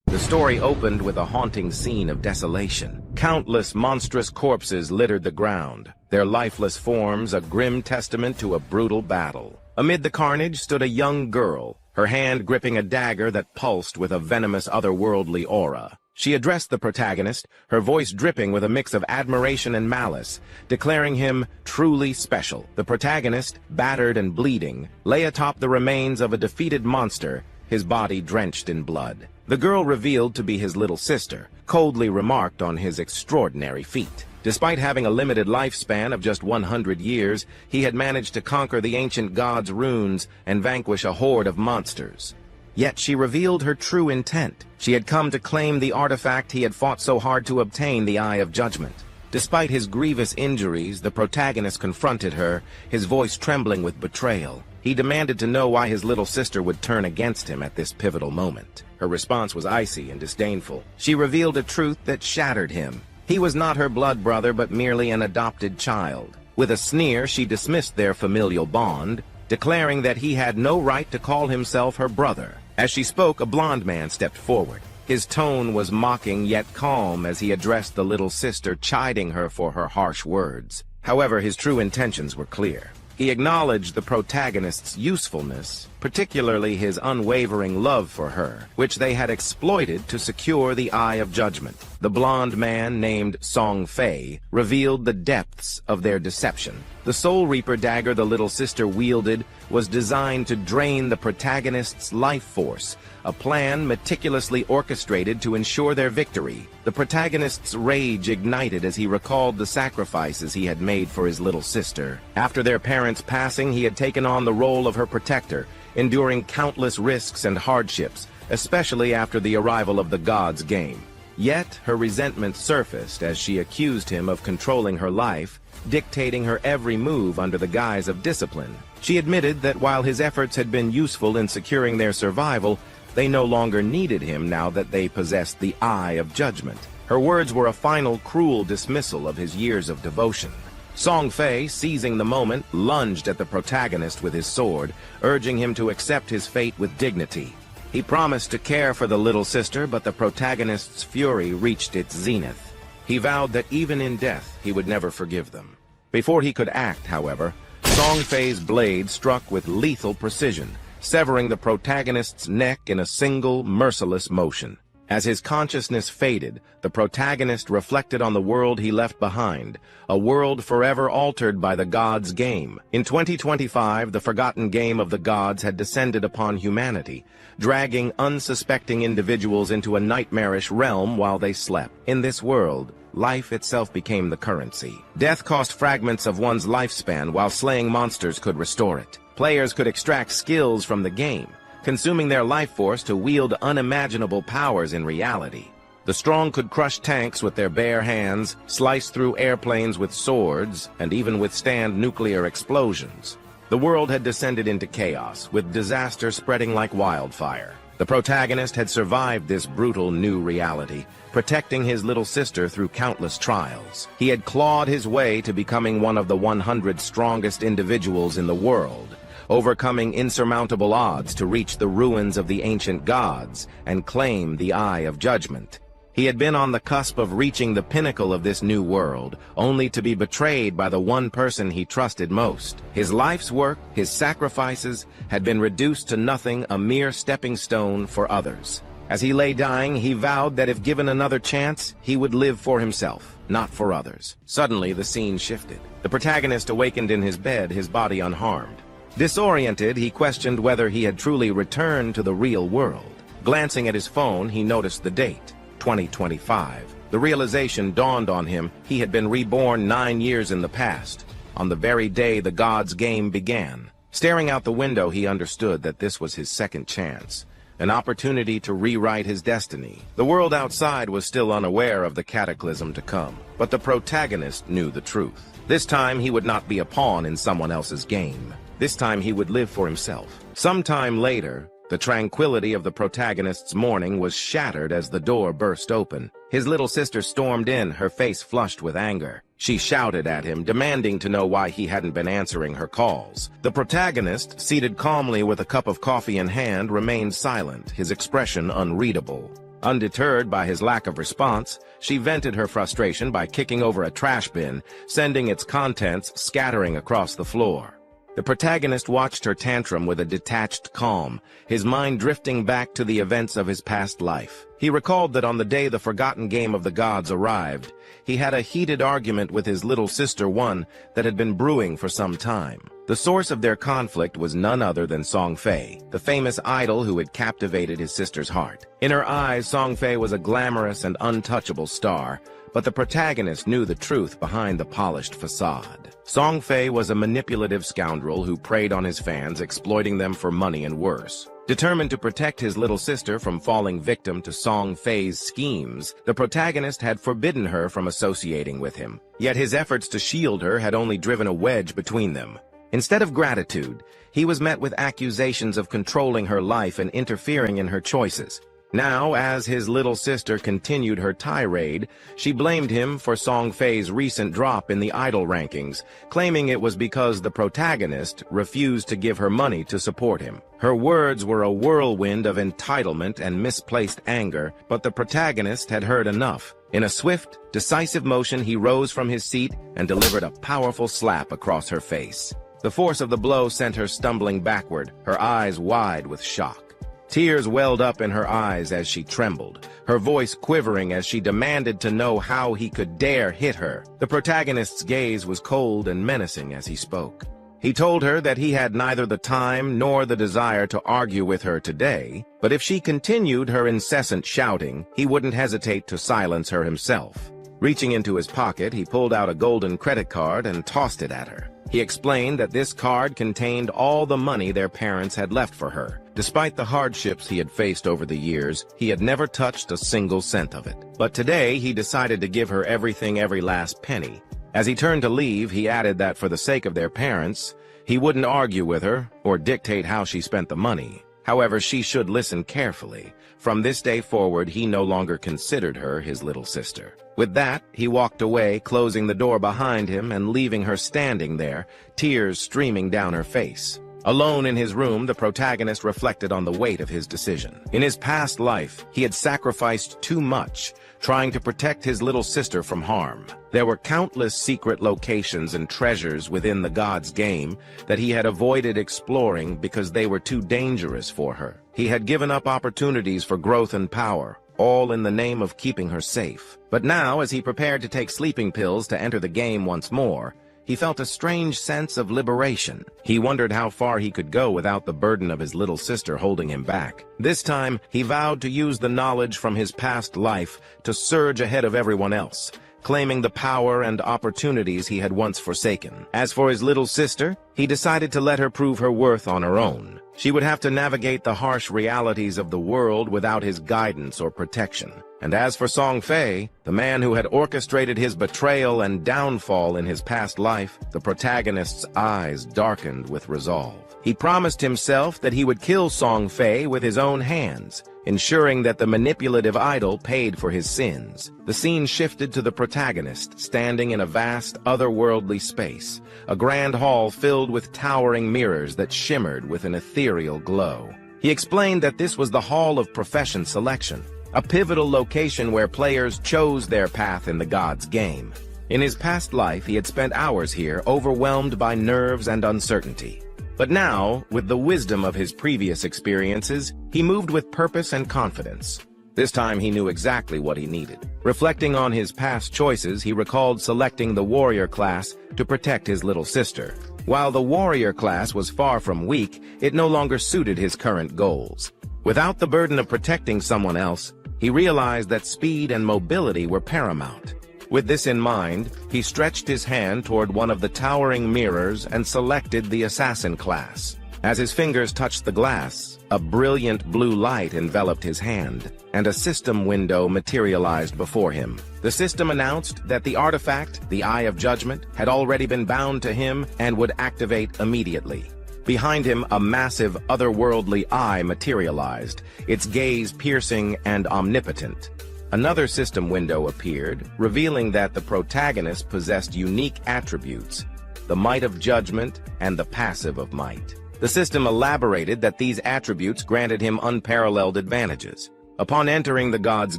The story opened with a haunting scene of desolation. Countless monstrous corpses littered the ground, their lifeless forms a grim testament to a brutal battle. Amid the carnage stood a young girl, her hand gripping a dagger that pulsed with a venomous otherworldly aura. She addressed the protagonist, her voice dripping with a mix of admiration and malice, declaring him truly special. The protagonist, battered and bleeding, lay atop the remains of a defeated monster, his body drenched in blood. The girl, revealed to be his little sister, coldly remarked on his extraordinary feat. Despite having a limited lifespan of just 100 years, he had managed to conquer the ancient gods' runes and vanquish a horde of monsters. Yet she revealed her true intent. She had come to claim the artifact he had fought so hard to obtain, the Eye of Judgment. Despite his grievous injuries, the protagonist confronted her, his voice trembling with betrayal. He demanded to know why his little sister would turn against him at this pivotal moment. Her response was icy and disdainful. She revealed a truth that shattered him. He was not her blood brother, but merely an adopted child. With a sneer, she dismissed their familial bond, declaring that he had no right to call himself her brother. As she spoke, a blond man stepped forward. His tone was mocking yet calm as he addressed the little sister, chiding her for her harsh words. However, his true intentions were clear. He acknowledged the protagonist's usefulness, particularly his unwavering love for her, which they had exploited to secure the Eye of Judgment. The blond man, named Song Fei, revealed the depths of their deception. The Soul Reaper dagger the little sister wielded was designed to drain the protagonist's life force, a plan meticulously orchestrated to ensure their victory. The protagonist's rage ignited as he recalled the sacrifices he had made for his little sister. After their parents' passing, he had taken on the role of her protector, enduring countless risks and hardships, especially after the arrival of the gods' game. Yet, her resentment surfaced as she accused him of controlling her life, dictating her every move under the guise of discipline. She admitted that while his efforts had been useful in securing their survival, they no longer needed him now that they possessed the Eye of Judgment. Her words were a final cruel dismissal of his years of devotion. Song Fei, seizing the moment, lunged at the protagonist with his sword, urging him to accept his fate with dignity. He promised to care for the little sister, but the protagonist's fury reached its zenith. He vowed that even in death, he would never forgive them. Before he could act, however, Song Fei's blade struck with lethal precision, severing the protagonist's neck in a single, merciless motion. As his consciousness faded, the protagonist reflected on the world he left behind, a world forever altered by the gods' game. In 2025, the forgotten game of the gods had descended upon humanity, dragging unsuspecting individuals into a nightmarish realm while they slept. In this world, life itself became the currency. Death cost fragments of one's lifespan, while slaying monsters could restore it. Players could extract skills from the game, consuming their life force to wield unimaginable powers in reality. The strong could crush tanks with their bare hands, slice through airplanes with swords, and even withstand nuclear explosions. The world had descended into chaos, with disaster spreading like wildfire. The protagonist had survived this brutal new reality, protecting his little sister through countless trials. He had clawed his way to becoming one of the 100 strongest individuals in the world, overcoming insurmountable odds to reach the ruins of the ancient gods and claim the Eye of Judgment. He had been on the cusp of reaching the pinnacle of this new world, only to be betrayed by the one person he trusted most. His life's work, his sacrifices, had been reduced to nothing, a mere stepping stone for others. As he lay dying, he vowed that if given another chance, he would live for himself, not for others. Suddenly, the scene shifted. The protagonist awakened in his bed, his body unharmed. Disoriented, he questioned whether he had truly returned to the real world. Glancing at his phone, he noticed the date, 2025. The realization dawned on him he had been reborn 9 years in the past, on the very day the gods' game began. Staring out the window, he understood that this was his second chance, an opportunity to rewrite his destiny. The world outside was still unaware of the cataclysm to come, but the protagonist knew the truth. This time he would not be a pawn in someone else's game. This time he would live for himself. Sometime later, the tranquility of the protagonist's morning was shattered as the door burst open. His little sister stormed in, her face flushed with anger. She shouted at him, demanding to know why he hadn't been answering her calls. The protagonist, seated calmly with a cup of coffee in hand, remained silent, his expression unreadable. Undeterred by his lack of response, she vented her frustration by kicking over a trash bin, sending its contents scattering across the floor. The protagonist watched her tantrum with a detached calm, his mind drifting back to the events of his past life. He recalled that on the day the forgotten game of the gods arrived, he had a heated argument with his little sister, one that had been brewing for some time. The source of their conflict was none other than Song Fei, the famous idol who had captivated his sister's heart. In her eyes, Song Fei was a glamorous and untouchable star, but the protagonist knew the truth behind the polished facade. Song Fei was a manipulative scoundrel who preyed on his fans, exploiting them for money and worse. Determined to protect his little sister from falling victim to Song Fei's schemes, the protagonist had forbidden her from associating with him. Yet his efforts to shield her had only driven a wedge between them. Instead of gratitude, he was met with accusations of controlling her life and interfering in her choices. Now, as his little sister continued her tirade, she blamed him for Song Fei's recent drop in the idol rankings, claiming it was because the protagonist refused to give her money to support him. Her words were a whirlwind of entitlement and misplaced anger, but the protagonist had heard enough. In a swift, decisive motion, he rose from his seat and delivered a powerful slap across her face. The force of the blow sent her stumbling backward, her eyes wide with shock. Tears welled up in her eyes as she trembled, her voice quivering as she demanded to know how he could dare hit her. The protagonist's gaze was cold and menacing as he spoke. He told her that he had neither the time nor the desire to argue with her today, but if she continued her incessant shouting, he wouldn't hesitate to silence her himself. Reaching into his pocket, he pulled out a golden credit card and tossed it at her. He explained that this card contained all the money their parents had left for her. Despite the hardships he had faced over the years, he had never touched a single cent of it. But today, he decided to give her everything, every last penny. As he turned to leave, he added that for the sake of their parents, he wouldn't argue with her or dictate how she spent the money. However, she should listen carefully. From this day forward, he no longer considered her his little sister. With that, he walked away, closing the door behind him and leaving her standing there, tears streaming down her face. Alone in his room, the protagonist reflected on the weight of his decision. In his past life, he had sacrificed too much, trying to protect his little sister from harm. There were countless secret locations and treasures within the god's game that he had avoided exploring because they were too dangerous for her. He had given up opportunities for growth and power, all in the name of keeping her safe. But now, as he prepared to take sleeping pills to enter the game once more, he felt a strange sense of liberation. He wondered how far he could go without the burden of his little sister holding him back. This time, he vowed to use the knowledge from his past life to surge ahead of everyone else, claiming the power and opportunities he had once forsaken. As for his little sister, he decided to let her prove her worth on her own. She would have to navigate the harsh realities of the world without his guidance or protection. And as for Song Fei, the man who had orchestrated his betrayal and downfall in his past life, the protagonist's eyes darkened with resolve. He promised himself that he would kill Song Fei with his own hands, ensuring that the manipulative idol paid for his sins. The scene shifted to the protagonist, standing in a vast, otherworldly space, a grand hall filled with towering mirrors that shimmered with an ethereal glow. He explained that this was the Hall of Profession Selection, a pivotal location where players chose their path in the god's game. In his past life, he had spent hours here, overwhelmed by nerves and uncertainty. But now, with the wisdom of his previous experiences, he moved with purpose and confidence. This time he knew exactly what he needed. Reflecting on his past choices, he recalled selecting the warrior class to protect his little sister. While the warrior class was far from weak, it no longer suited his current goals. Without the burden of protecting someone else, he realized that speed and mobility were paramount. With this in mind, he stretched his hand toward one of the towering mirrors and selected the assassin class. As his fingers touched the glass, a brilliant blue light enveloped his hand, and a system window materialized before him. The system announced that the artifact, the Eye of Judgment, had already been bound to him and would activate immediately. Behind him, a massive, otherworldly eye materialized, its gaze piercing and omnipotent. Another system window appeared, revealing that the protagonist possessed unique attributes, the Might of Judgment and the Passive of Might. The system elaborated that these attributes granted him unparalleled advantages. Upon entering the god's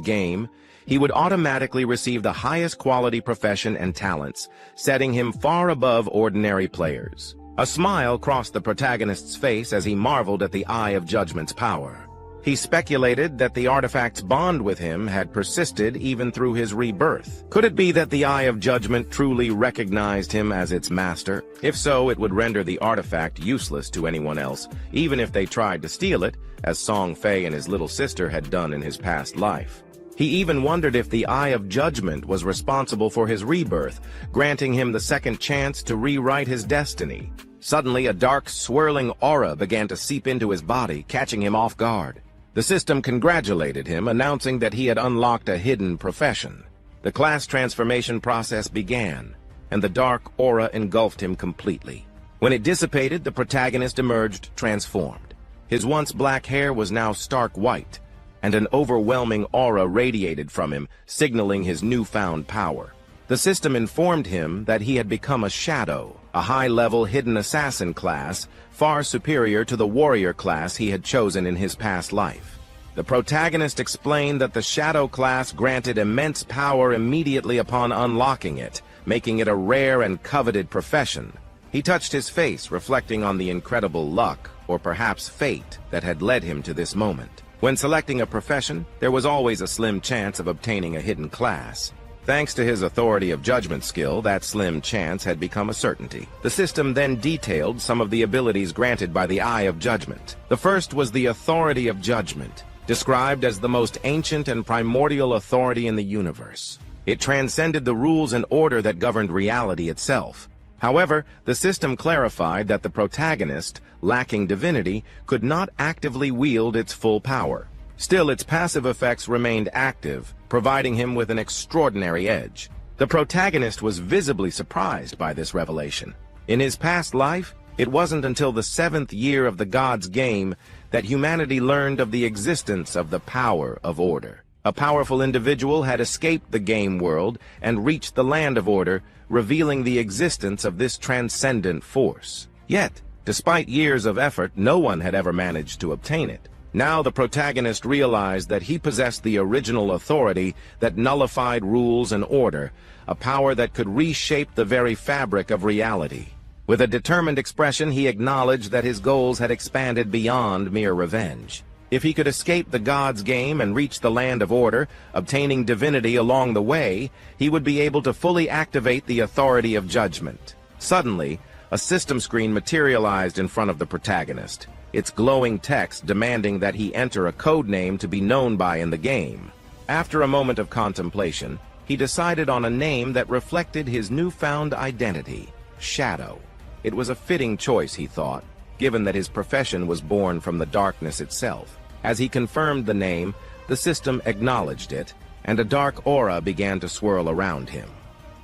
game, he would automatically receive the highest quality profession and talents, setting him far above ordinary players. A smile crossed the protagonist's face as he marveled at the Eye of Judgment's power. He speculated that the artifact's bond with him had persisted even through his rebirth. Could it be that the Eye of Judgment truly recognized him as its master? If so, it would render the artifact useless to anyone else, even if they tried to steal it, as Song Fei and his little sister had done in his past life. He even wondered if the Eye of Judgment was responsible for his rebirth, granting him the second chance to rewrite his destiny. Suddenly, a dark, swirling aura began to seep into his body, catching him off guard. The system congratulated him, announcing that he had unlocked a hidden profession. The class transformation process began, and the dark aura engulfed him completely. When it dissipated, the protagonist emerged transformed. His once black hair was now stark white, and an overwhelming aura radiated from him, signaling his newfound power. The system informed him that he had become a shadow, a high-level hidden assassin class, far superior to the warrior class he had chosen in his past life. The protagonist explained that the shadow class granted immense power immediately upon unlocking it, making it a rare and coveted profession. He touched his face, reflecting on the incredible luck, or perhaps fate, that had led him to this moment. When selecting a profession, there was always a slim chance of obtaining a hidden class. Thanks to his authority of judgment skill, that slim chance had become a certainty. The system then detailed some of the abilities granted by the Eye of Judgment. The first was the Authority of Judgment, described as the most ancient and primordial authority in the universe. It transcended the rules and order that governed reality itself. However, the system clarified that the protagonist, lacking divinity, could not actively wield its full power. Still, its passive effects remained active, providing him with an extraordinary edge. The protagonist was visibly surprised by this revelation. In his past life, it wasn't until the 7th year of the god's game that humanity learned of the existence of the power of order. A powerful individual had escaped the game world and reached the land of order, revealing the existence of this transcendent force. Yet, despite years of effort, no one had ever managed to obtain it. Now the protagonist realized that he possessed the original authority that nullified rules and order, a power that could reshape the very fabric of reality. With a determined expression, he acknowledged that his goals had expanded beyond mere revenge. If he could escape the god's game and reach the land of order, obtaining divinity along the way, he would be able to fully activate the authority of judgment. Suddenly, a system screen materialized in front of the protagonist, its glowing text demanding that he enter a code name to be known by in the game. After a moment of contemplation, he decided on a name that reflected his newfound identity, Shadow. It was a fitting choice, he thought, given that his profession was born from the darkness itself. As he confirmed the name, the system acknowledged it, and a dark aura began to swirl around him.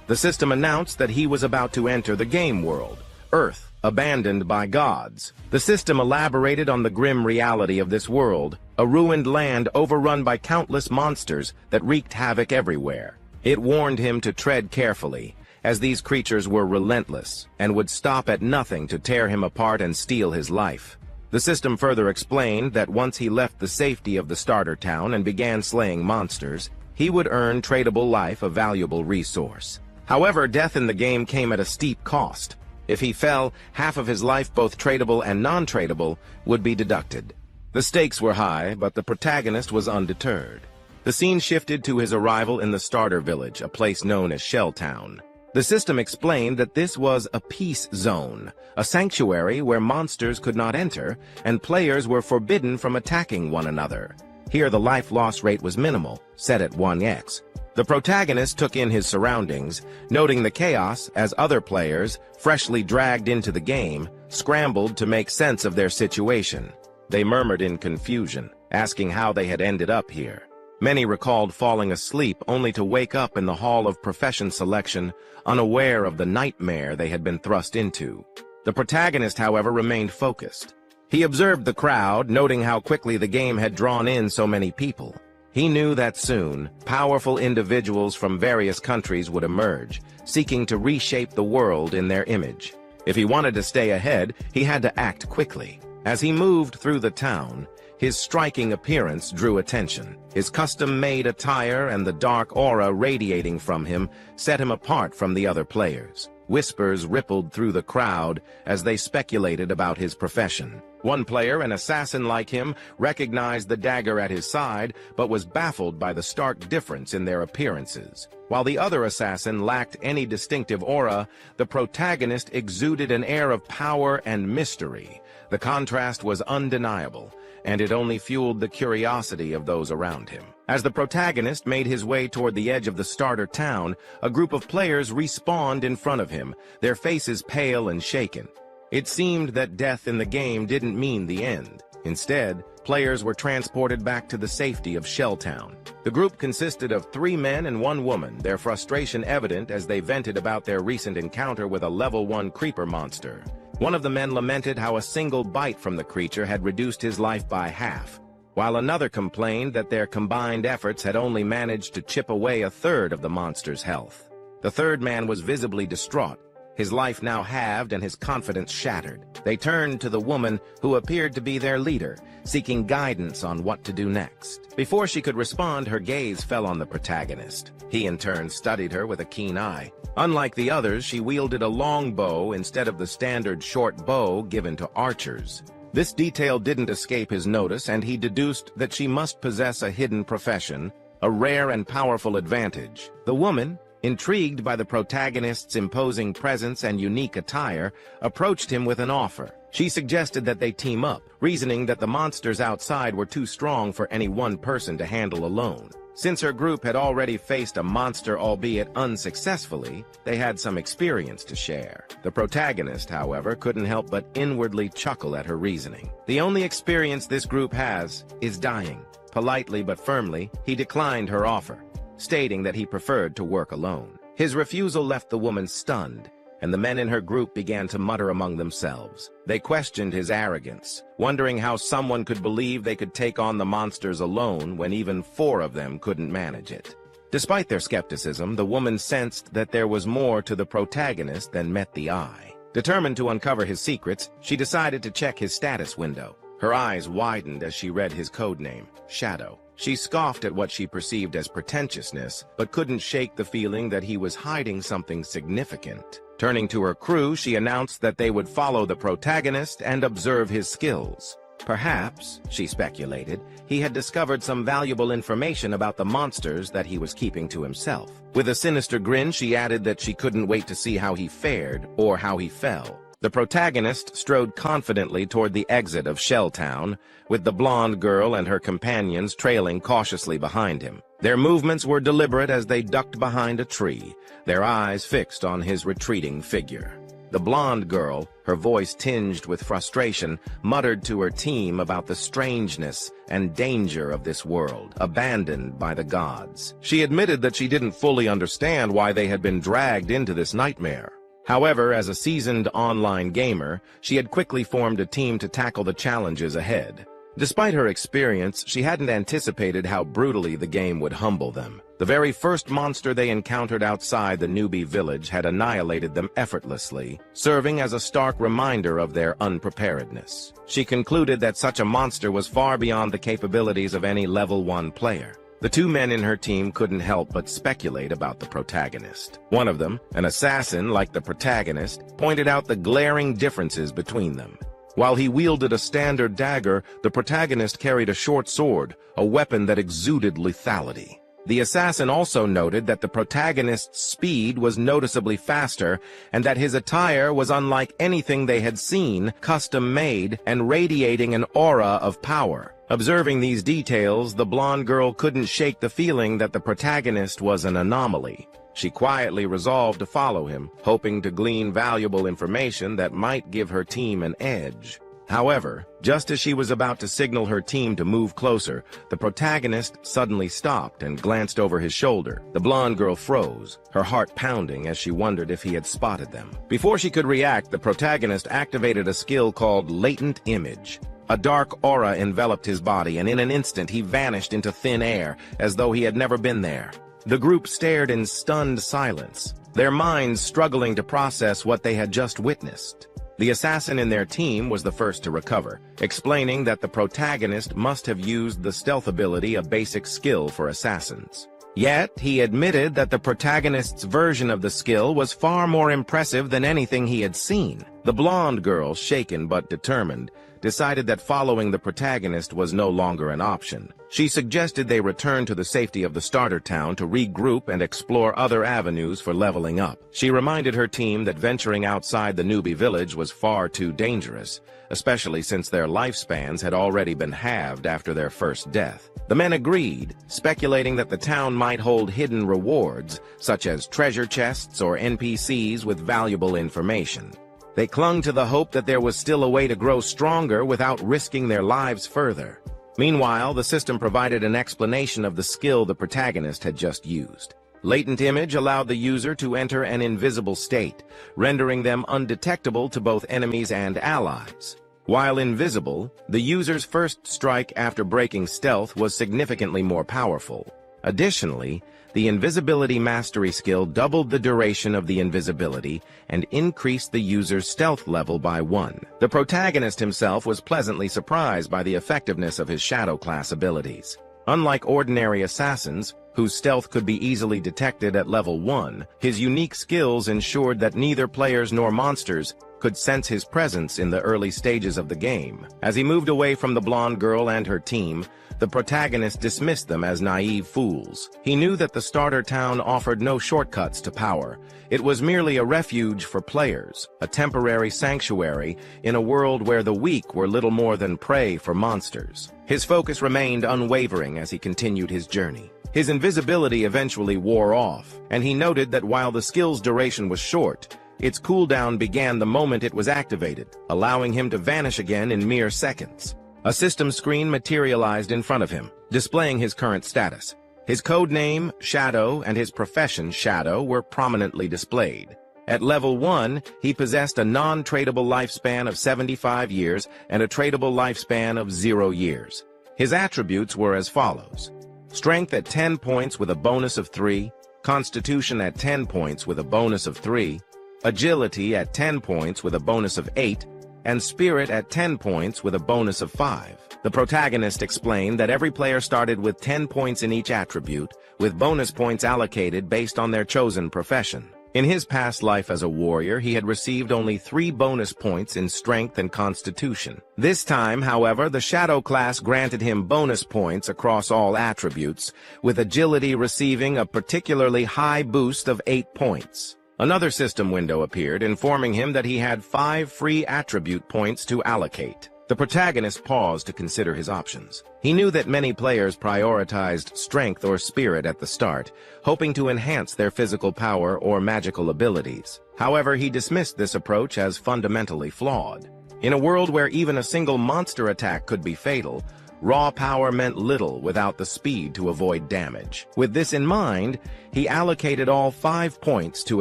The system announced that he was about to enter the game world, Earth, abandoned by gods. The system elaborated on the grim reality of this world, a ruined land overrun by countless monsters that wreaked havoc everywhere. It warned him to tread carefully, as these creatures were relentless and would stop at nothing to tear him apart and steal his life. The system further explained that once he left the safety of the starter town and began slaying monsters, he would earn tradable life, a valuable resource. However, death in the game came at a steep cost. If he fell, half of his life, both tradable and non-tradable, would be deducted. The stakes were high, but the protagonist was undeterred. The scene shifted to his arrival in the starter village, a place known as Shelltown. The system explained that this was a peace zone, a sanctuary where monsters could not enter, and players were forbidden from attacking one another. Here the life loss rate was minimal, set at 1x. The protagonist took in his surroundings, noting the chaos as other players, freshly dragged into the game, scrambled to make sense of their situation. They murmured in confusion, asking how they had ended up here. Many recalled falling asleep only to wake up in the hall of profession selection, unaware of the nightmare they had been thrust into. The protagonist, however, remained focused. He observed the crowd, noting how quickly the game had drawn in so many people. He knew that soon, powerful individuals from various countries would emerge, seeking to reshape the world in their image. If he wanted to stay ahead, he had to act quickly. As he moved through the town, His striking appearance drew attention. His custom-made attire and the dark aura radiating from him set him apart from the other players. Whispers rippled through the crowd as they speculated about his profession. One player, an assassin like him, recognized the dagger at his side, but was baffled by the stark difference in their appearances. While the other assassin lacked any distinctive aura, the protagonist exuded an air of power and mystery. The contrast was undeniable, and it only fueled the curiosity of those around him. As the protagonist made his way toward the edge of the starter town, a group of players respawned in front of him, their faces pale and shaken. It seemed that death in the game didn't mean the end. Instead, players were transported back to the safety of Shelltown. The group consisted of 3 men and 1 woman, their frustration evident as they vented about their recent encounter with a level 1 creeper monster. One of the men lamented how a single bite from the creature had reduced his life by half, while another complained that their combined efforts had only managed to chip away a third of the monster's health. The third man was visibly distraught, his life now halved and his confidence shattered. They turned to the woman who appeared to be their leader, seeking guidance on what to do next. Before she could respond, her gaze fell on the protagonist. He in turn studied her with a keen eye. Unlike the others, she wielded a long bow instead of the standard short bow given to archers. This detail didn't escape his notice, and he deduced that she must possess a hidden profession, a rare and powerful advantage. The woman, intrigued by the protagonist's imposing presence and unique attire, approached him with an offer. She suggested that they team up, reasoning that the monsters outside were too strong for any one person to handle alone. Since her group had already faced a monster, albeit unsuccessfully, they had some experience to share. The protagonist, however, couldn't help but inwardly chuckle at her reasoning. The only experience this group has is dying. Politely but firmly, he declined her offer, stating that he preferred to work alone. His refusal left the woman stunned, and the men in her group began to mutter among themselves. They questioned his arrogance, wondering how someone could believe they could take on the monsters alone when even 4 of them couldn't manage it. Despite their skepticism, the woman sensed that there was more to the protagonist than met the eye. Determined to uncover his secrets, she decided to check his status window. Her eyes widened as she read his codename, Shadow. She scoffed at what she perceived as pretentiousness, but couldn't shake the feeling that he was hiding something significant. Turning to her crew, she announced that they would follow the protagonist and observe his skills. Perhaps, she speculated, he had discovered some valuable information about the monsters that he was keeping to himself. With a sinister grin, she added that she couldn't wait to see how he fared or how he fell. The protagonist strode confidently toward the exit of Shelltown, with the blonde girl and her companions trailing cautiously behind him. Their movements were deliberate as they ducked behind a tree, their eyes fixed on his retreating figure. The blonde girl, her voice tinged with frustration, muttered to her team about the strangeness and danger of this world, abandoned by the gods. She admitted that she didn't fully understand why they had been dragged into this nightmare. However, as a seasoned online gamer, she had quickly formed a team to tackle the challenges ahead. Despite her experience, she hadn't anticipated how brutally the game would humble them. The very first monster they encountered outside the newbie village had annihilated them effortlessly, serving as a stark reminder of their unpreparedness. She concluded that such a monster was far beyond the capabilities of any level 1 player. The 2 men in her team couldn't help but speculate about the protagonist. One of them, an assassin like the protagonist, pointed out the glaring differences between them. While he wielded a standard dagger, the protagonist carried a short sword, a weapon that exuded lethality. The assassin also noted that the protagonist's speed was noticeably faster and that his attire was unlike anything they had seen, custom-made and radiating an aura of power. Observing these details, the blonde girl couldn't shake the feeling that the protagonist was an anomaly. She quietly resolved to follow him, hoping to glean valuable information that might give her team an edge. However, just as she was about to signal her team to move closer, the protagonist suddenly stopped and glanced over his shoulder. The blonde girl froze, her heart pounding as she wondered if he had spotted them. Before she could react, the protagonist activated a skill called Latent Image. A dark aura enveloped his body, and in an instant he vanished into thin air, as though he had never been there. The group stared in stunned silence, their minds struggling to process what they had just witnessed. The assassin in their team was the first to recover, explaining that the protagonist must have used the stealth ability, a basic skill for assassins. Yet, he admitted that the protagonist's version of the skill was far more impressive than anything he had seen. The blonde girl, shaken but determined, decided that following the protagonist was no longer an option. She suggested they return to the safety of the starter town to regroup and explore other avenues for leveling up. She reminded her team that venturing outside the newbie village was far too dangerous, especially since their lifespans had already been halved after their first death. The men agreed, speculating that the town might hold hidden rewards, such as treasure chests or NPCs with valuable information. They clung to the hope that there was still a way to grow stronger without risking their lives further. Meanwhile, the system provided an explanation of the skill the protagonist had just used. Latent image allowed the user to enter an invisible state, rendering them undetectable to both enemies and allies. While invisible, the user's first strike after breaking stealth was significantly more powerful. Additionally, the invisibility mastery skill doubled the duration of the invisibility and increased the user's stealth level by 1. The protagonist himself was pleasantly surprised by the effectiveness of his shadow class abilities. Unlike ordinary assassins, whose stealth could be easily detected at level 1, his unique skills ensured that neither players nor monsters could sense his presence in the early stages of the game. As he moved away from the blonde girl and her team, the protagonist dismissed them as naive fools. He knew that the starter town offered no shortcuts to power. It was merely a refuge for players, a temporary sanctuary in a world where the weak were little more than prey for monsters. His focus remained unwavering as he continued his journey. His invisibility eventually wore off, and he noted that while the skill's duration was short, its cooldown began the moment it was activated, allowing him to vanish again in mere seconds. A system screen materialized in front of him, displaying his current status. His code name, Shadow, and his profession, Shadow, were prominently displayed. At level 1, he possessed a non-tradable lifespan of 75 years and a tradable lifespan of 0 years. His attributes were as follows: Strength at 10 points with a bonus of 3, Constitution at 10 points with a bonus of 3, Agility at 10 points with a bonus of 8, and Spirit at 10 points with a bonus of 5. The protagonist explained that every player started with 10 points in each attribute, with bonus points allocated based on their chosen profession. In his past life as a warrior, he had received only 3 bonus points in Strength and Constitution. This time, however, the Shadow class granted him bonus points across all attributes, with Agility receiving a particularly high boost of 8 points. Another system window appeared, informing him that he had 5 free attribute points to allocate. The protagonist paused to consider his options. He knew that many players prioritized strength or spirit at the start, hoping to enhance their physical power or magical abilities. However, he dismissed this approach as fundamentally flawed. In a world where even a single monster attack could be fatal, raw power meant little without the speed to avoid damage. With this in mind, he allocated all 5 points to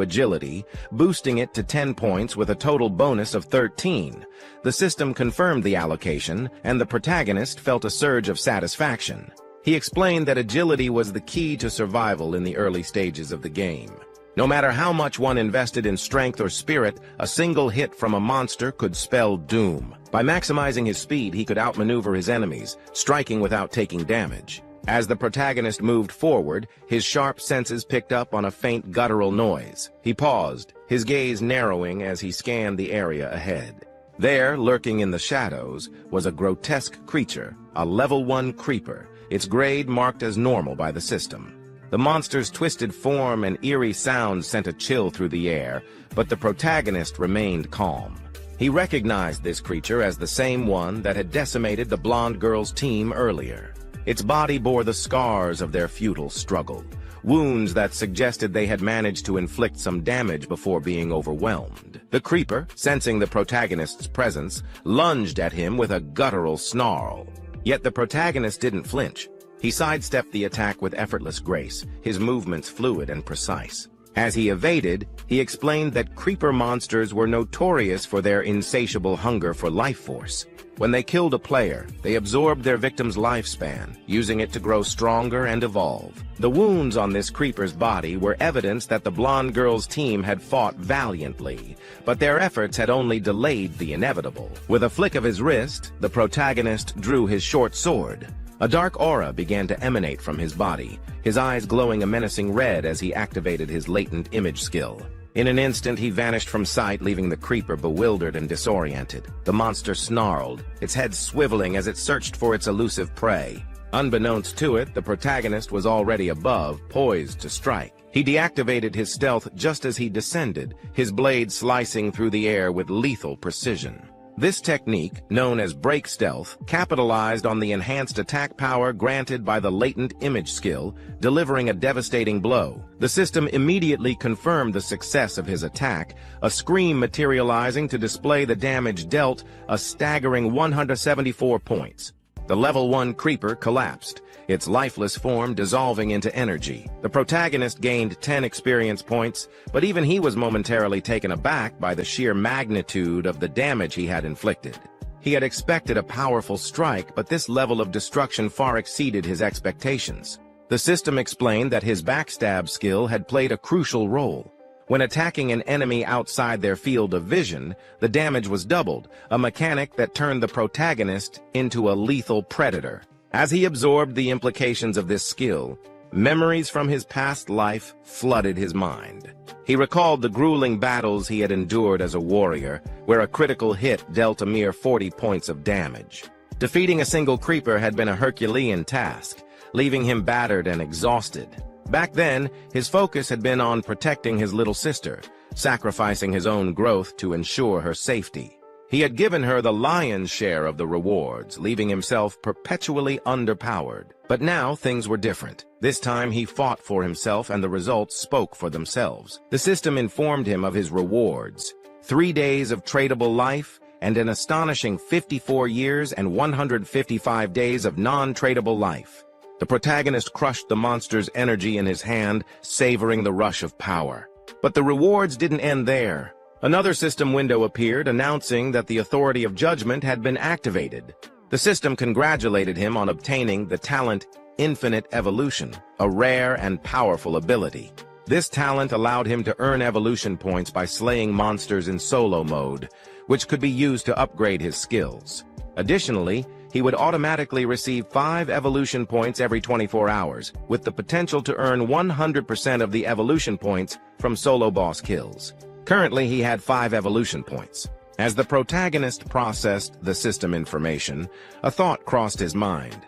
agility, boosting it to 10 points with a total bonus of 13. The system confirmed the allocation, and the protagonist felt a surge of satisfaction. He explained that agility was the key to survival in the early stages of the game. No matter how much one invested in strength or spirit, a single hit from a monster could spell doom. By maximizing his speed, he could outmaneuver his enemies, striking without taking damage. As the protagonist moved forward, his sharp senses picked up on a faint guttural noise. He paused, his gaze narrowing as he scanned the area ahead. There, lurking in the shadows, was a grotesque creature, a level 1 creeper, its grade marked as normal by the system. The monster's twisted form and eerie sound sent a chill through the air, but the protagonist remained calm. He recognized this creature as the same one that had decimated the blonde girl's team earlier. Its body bore the scars of their futile struggle, wounds that suggested they had managed to inflict some damage before being overwhelmed. The creeper, sensing the protagonist's presence, lunged at him with a guttural snarl. Yet the protagonist didn't flinch. He sidestepped the attack with effortless grace, his movements fluid and precise. As he evaded, he explained that creeper monsters were notorious for their insatiable hunger for life force. When they killed a player, they absorbed their victim's lifespan, using it to grow stronger and evolve. The wounds on this creeper's body were evidence that the blonde girl's team had fought valiantly, but their efforts had only delayed the inevitable. With a flick of his wrist, the protagonist drew his short sword. A dark aura began to emanate from his body, his eyes glowing a menacing red as he activated his latent image skill. In an instant, he vanished from sight, leaving the creeper bewildered and disoriented. The monster snarled, its head swiveling as it searched for its elusive prey. Unbeknownst to it, the protagonist was already above, poised to strike. He deactivated his stealth just as he descended, his blade slicing through the air with lethal precision. This technique, known as break stealth, capitalized on the enhanced attack power granted by the latent image skill, delivering a devastating blow. The system immediately confirmed the success of his attack, a scream materializing to display the damage dealt, a staggering 174 points. The level 1 creeper collapsed, its lifeless form dissolving into energy. The protagonist gained 10 experience points, but even he was momentarily taken aback by the sheer magnitude of the damage he had inflicted. He had expected a powerful strike, but this level of destruction far exceeded his expectations. The system explained that his backstab skill had played a crucial role. When attacking an enemy outside their field of vision, the damage was doubled, a mechanic that turned the protagonist into a lethal predator. As he absorbed the implications of this skill, memories from his past life flooded his mind. He recalled the grueling battles he had endured as a warrior, where a critical hit dealt a mere 40 points of damage. Defeating a single creeper had been a Herculean task, leaving him battered and exhausted. Back then, his focus had been on protecting his little sister, sacrificing his own growth to ensure her safety. He had given her the lion's share of the rewards, leaving himself perpetually underpowered. But now things were different. This time he fought for himself and the results spoke for themselves. The system informed him of his rewards: 3 days of tradable life and an astonishing 54 years and 155 days of non-tradable life. The protagonist crushed the monster's energy in his hand, savoring the rush of power. But the rewards didn't end there. Another system window appeared, announcing that the authority of judgment had been activated. The system congratulated him on obtaining the talent Infinite Evolution, a rare and powerful ability. This talent allowed him to earn evolution points by slaying monsters in solo mode, which could be used to upgrade his skills. Additionally, he would automatically receive 5 evolution points every 24 hours, with the potential to earn 100% of the evolution points from solo boss kills. Currently, he had 5 evolution points. As the protagonist processed the system information, a thought crossed his mind.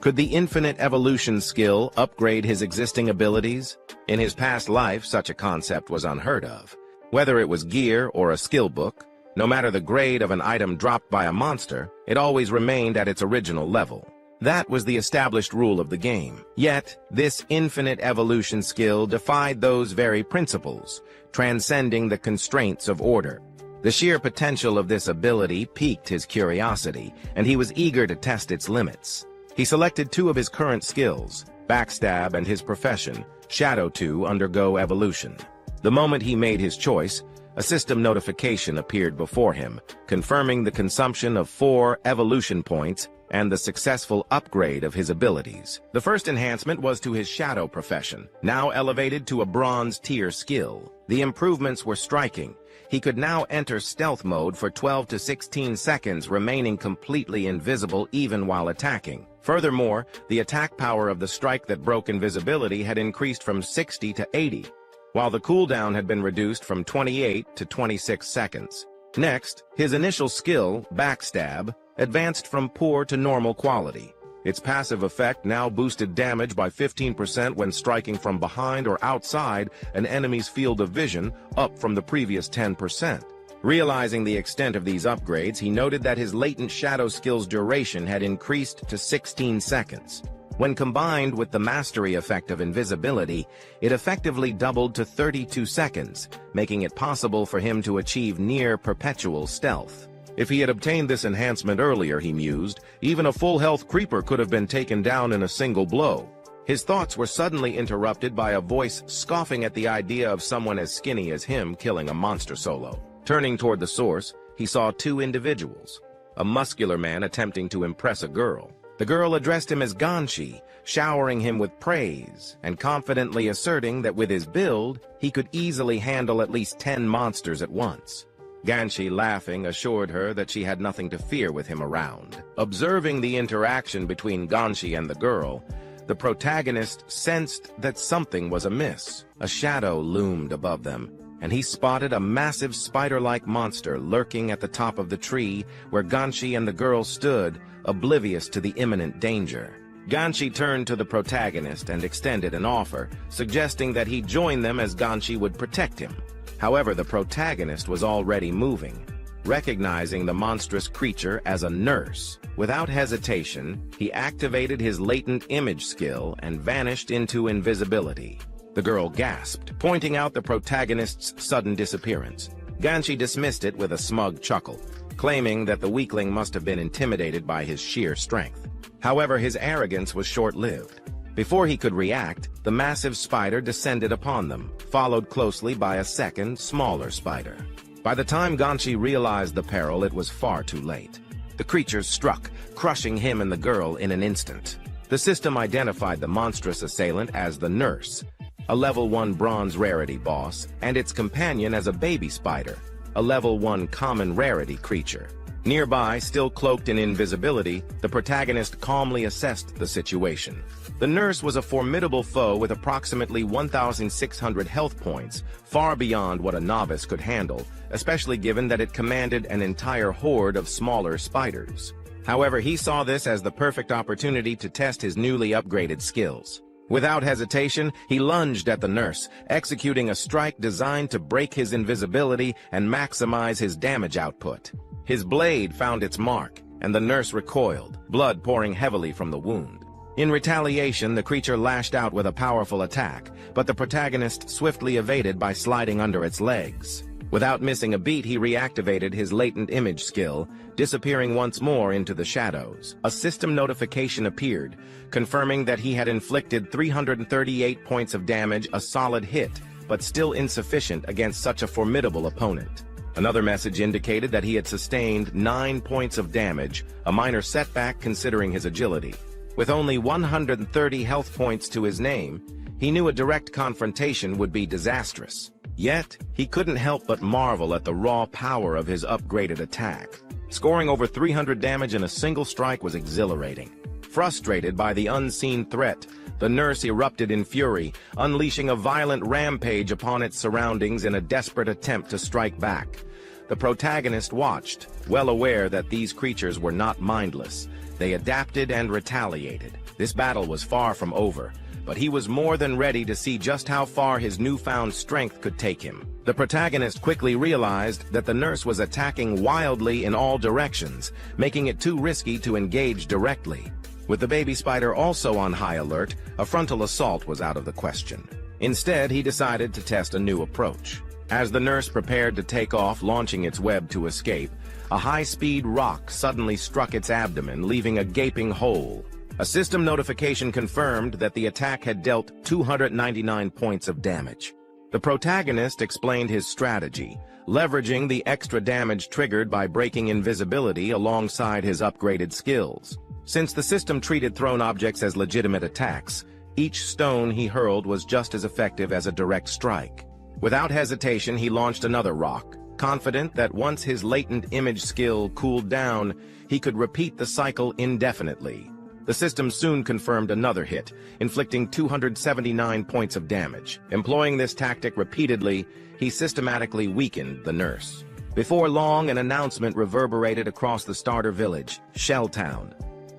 Could the infinite evolution skill upgrade his existing abilities? In his past life, such a concept was unheard of. Whether it was gear or a skill book, no matter the grade of an item dropped by a monster, it always remained at its original level. That was the established rule of the game. Yet, this infinite evolution skill defied those very principles, transcending the constraints of order. The sheer potential of this ability piqued his curiosity, and he was eager to test its limits. He selected 2 of his current skills, Backstab and his profession, Shadow, to undergo evolution. The moment he made his choice, a system notification appeared before him, confirming the consumption of 4 evolution points and the successful upgrade of his abilities. The first enhancement was to his Shadow profession, now elevated to a bronze tier skill. The improvements were striking. He could now enter stealth mode for 12 to 16 seconds, remaining completely invisible even while attacking. Furthermore, the attack power of the strike that broke invisibility had increased from 60 to 80. While the cooldown had been reduced from 28 to 26 seconds. Next, his initial skill, Backstab, advanced from poor to normal quality. Its passive effect now boosted damage by 15% when striking from behind or outside an enemy's field of vision, up from the previous 10%. Realizing the extent of these upgrades, he noted that his latent shadow skill's duration had increased to 16 seconds. When combined with the mastery effect of invisibility, it effectively doubled to 32 seconds, making it possible for him to achieve near perpetual stealth. If he had obtained this enhancement earlier, he mused, even a full-health creeper could have been taken down in a single blow. His thoughts were suddenly interrupted by a voice scoffing at the idea of someone as skinny as him killing a monster solo. Turning toward the source, he saw two individuals. A muscular man attempting to impress a girl. The girl addressed him as Ganshi, showering him with praise, and confidently asserting that with his build, he could easily handle at least 10 monsters at once. Ganshi, laughing, assured her that she had nothing to fear with him around. Observing the interaction between Ganshi and the girl, the protagonist sensed that something was amiss. A shadow loomed above them, and he spotted a massive spider-like monster lurking at the top of the tree where Ganshi and the girl stood, oblivious to the imminent danger. Ganshi turned to the protagonist and extended an offer, suggesting that he join them as Ganshi would protect him. However, the protagonist was already moving. Recognizing the monstrous creature as a nurse, without hesitation, he activated his latent image skill and vanished into invisibility. The girl gasped, pointing out the protagonist's sudden disappearance. Ganshi dismissed it with a smug chuckle, claiming that the weakling must have been intimidated by his sheer strength. However, his arrogance was short-lived. Before he could react, the massive spider descended upon them, followed closely by a second, smaller spider. By the time Ganshi realized the peril, it was far too late. The creatures struck, crushing him and the girl in an instant. The system identified the monstrous assailant as the Nurse, a level 1 bronze rarity boss, and its companion as a baby spider, a level 1 common rarity creature. Nearby, still cloaked in invisibility, the protagonist calmly assessed the situation. The Nurse was a formidable foe with approximately 1,600 health points, far beyond what a novice could handle, especially given that it commanded an entire horde of smaller spiders. However, he saw this as the perfect opportunity to test his newly upgraded skills. Without hesitation, he lunged at the Nurse, executing a strike designed to break his invisibility and maximize his damage output. His blade found its mark, and the Nurse recoiled, blood pouring heavily from the wound. In retaliation, the creature lashed out with a powerful attack, but the protagonist swiftly evaded by sliding under its legs. Without missing a beat, he reactivated his latent image skill, disappearing once more into the shadows. A system notification appeared, confirming that he had inflicted 338 points of damage, a solid hit, but still insufficient against such a formidable opponent. Another message indicated that he had sustained 9 points of damage, a minor setback considering his agility. With only 130 health points to his name, he knew a direct confrontation would be disastrous. Yet, he couldn't help but marvel at the raw power of his upgraded attack. Scoring over 300 damage in a single strike was exhilarating. Frustrated by the unseen threat, the Nurse erupted in fury, unleashing a violent rampage upon its surroundings in a desperate attempt to strike back. The protagonist watched, well aware that these creatures were not mindless. They adapted and retaliated. This battle was far from over, but he was more than ready to see just how far his newfound strength could take him. The protagonist quickly realized that the Nurse was attacking wildly in all directions, making it too risky to engage directly. With the baby spider also on high alert, a frontal assault was out of the question. Instead, he decided to test a new approach. As the Nurse prepared to take off, launching its web to escape, a high-speed rock suddenly struck its abdomen, leaving a gaping hole. A system notification confirmed that the attack had dealt 299 points of damage. The protagonist explained his strategy, leveraging the extra damage triggered by breaking invisibility alongside his upgraded skills. Since the system treated thrown objects as legitimate attacks, each stone he hurled was just as effective as a direct strike. Without hesitation, he launched another rock, confident that once his latent image skill cooled down, he could repeat the cycle indefinitely. The system soon confirmed another hit, inflicting 279 points of damage. Employing this tactic repeatedly, he systematically weakened the Nurse. Before long, an announcement reverberated across the starter village, Shelltown.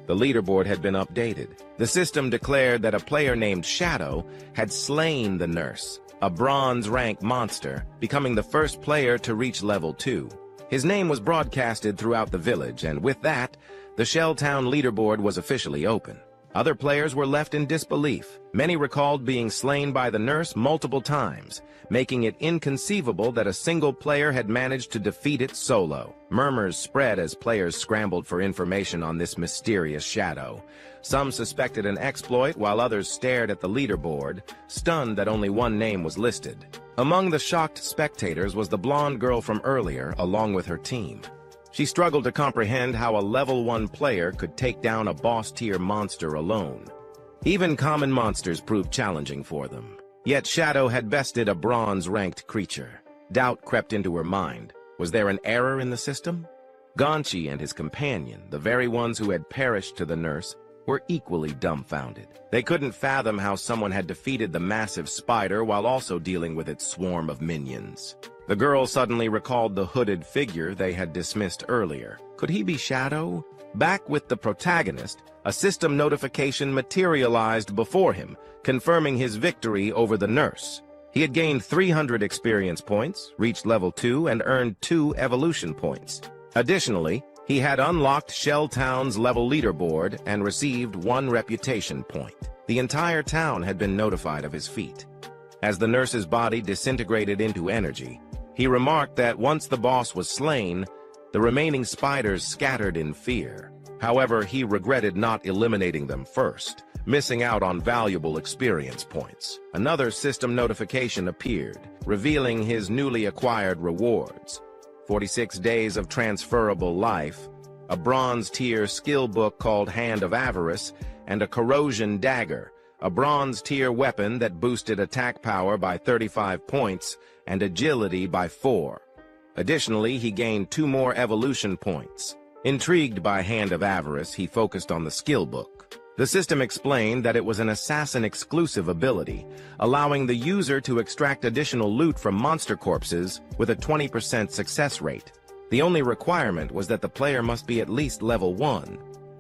The leaderboard had been updated. The system declared that a player named Shadow had slain the Nurse, a bronze-rank monster, becoming the first player to reach level 2. His name was broadcasted throughout the village, and with that, the Shelltown leaderboard was officially open. Other players were left in disbelief. Many recalled being slain by the nurse multiple times, making it inconceivable that a single player had managed to defeat it solo. Murmurs spread as players scrambled for information on this mysterious shadow. Some suspected an exploit, while others stared at the leaderboard, stunned that only one name was listed. Among the shocked spectators was the blonde girl from earlier, along with her team. She struggled to comprehend how a level 1 player could take down a boss-tier monster alone. Even common monsters proved challenging for them. Yet Shadow had bested a bronze-ranked creature. Doubt crept into her mind. Was there an error in the system? Ganchi and his companion, the very ones who had perished to the nurse, were equally dumbfounded. They couldn't fathom how someone had defeated the massive spider while also dealing with its swarm of minions. The girl suddenly recalled the hooded figure they had dismissed earlier. Could he be Shadow? Back with the protagonist, a system notification materialized before him, confirming his victory over the nurse. He had gained 300 experience points, reached level 2, and earned 2 evolution points. Additionally, he had unlocked Shell Town's level leaderboard and received 1 reputation point. The entire town had been notified of his feat. As the nurse's body disintegrated into energy, he remarked that once the boss was slain, the remaining spiders scattered in fear. However, he regretted not eliminating them first, missing out on valuable experience points. Another system notification appeared, revealing his newly acquired rewards: 46 days of transferable life, a bronze-tier skill book called Hand of Avarice, and a corrosion dagger, a bronze-tier weapon that boosted attack power by 35 points and agility by 4. Additionally, he gained 2 more evolution points. Intrigued by Hand of Avarice, he focused on the skill book. The system explained that it was an assassin-exclusive ability, allowing the user to extract additional loot from monster corpses with a 20% success rate. The only requirement was that the player must be at least level 1.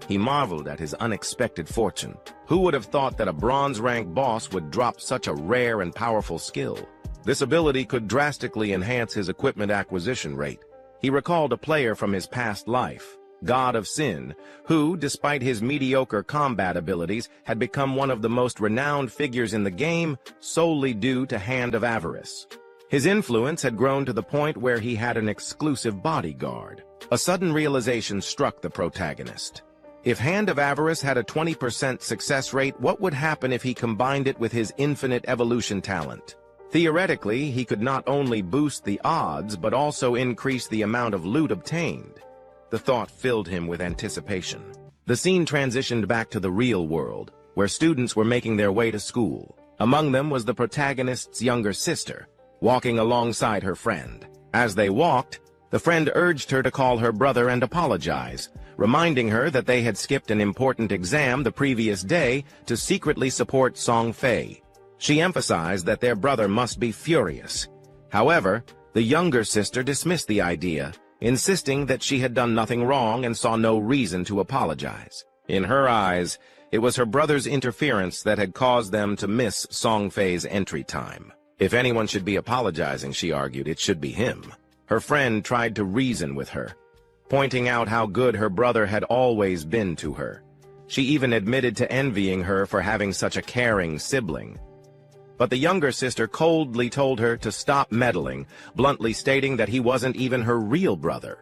He marveled at his unexpected fortune. Who would have thought that a bronze-rank boss would drop such a rare and powerful skill? This ability could drastically enhance his equipment acquisition rate. He recalled a player from his past life, God of Sin, who, despite his mediocre combat abilities, had become one of the most renowned figures in the game solely due to Hand of Avarice. His influence had grown to the point where he had an exclusive bodyguard. A sudden realization struck the protagonist. If Hand of Avarice had a 20% success rate, what would happen if he combined it with his infinite evolution talent? Theoretically, he could not only boost the odds, but also increase the amount of loot obtained. The thought filled him with anticipation. The scene transitioned back to the real world, where students were making their way to school. Among them was the protagonist's younger sister, walking alongside her friend. As they walked, the friend urged her to call her brother and apologize, reminding her that they had skipped an important exam the previous day to secretly support Song Fei. She emphasized that their brother must be furious. However, the younger sister dismissed the idea, insisting that she had done nothing wrong and saw no reason to apologize. In her eyes, it was her brother's interference that had caused them to miss Song Fei's entry time. If anyone should be apologizing, she argued, it should be him. Her friend tried to reason with her, pointing out how good her brother had always been to her. She even admitted to envying her for having such a caring sibling. But the younger sister coldly told her to stop meddling, bluntly stating that he wasn't even her real brother.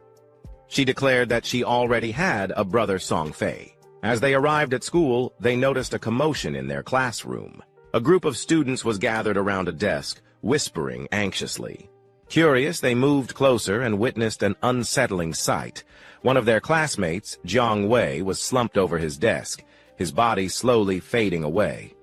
She declared that she already had a brother, Song Fei. As they arrived at school, they noticed a commotion in their classroom. A group of students was gathered around a desk, whispering anxiously. Curious, they moved closer and witnessed an unsettling sight. One of their classmates, Jiang Wei, was slumped over his desk, his body slowly fading away.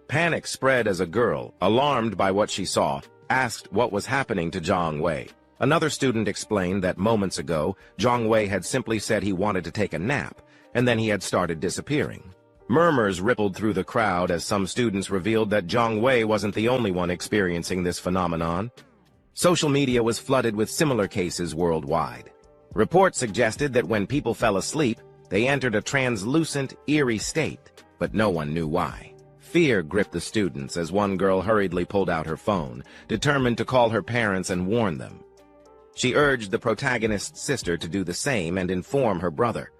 Panic spread as a girl, alarmed by what she saw, asked what was happening to Jiang Wei. Another student explained that moments ago, Jiang Wei had simply said he wanted to take a nap, and then he had started disappearing. Murmurs rippled through the crowd as some students revealed that Jiang Wei wasn't the only one experiencing this phenomenon. Social media was flooded with similar cases worldwide. Reports suggested that when people fell asleep, they entered a translucent, eerie state, but no one knew why. Fear gripped the students as one girl hurriedly pulled out her phone, determined to call her parents and warn them. She urged the protagonist's sister to do the same and inform her brother.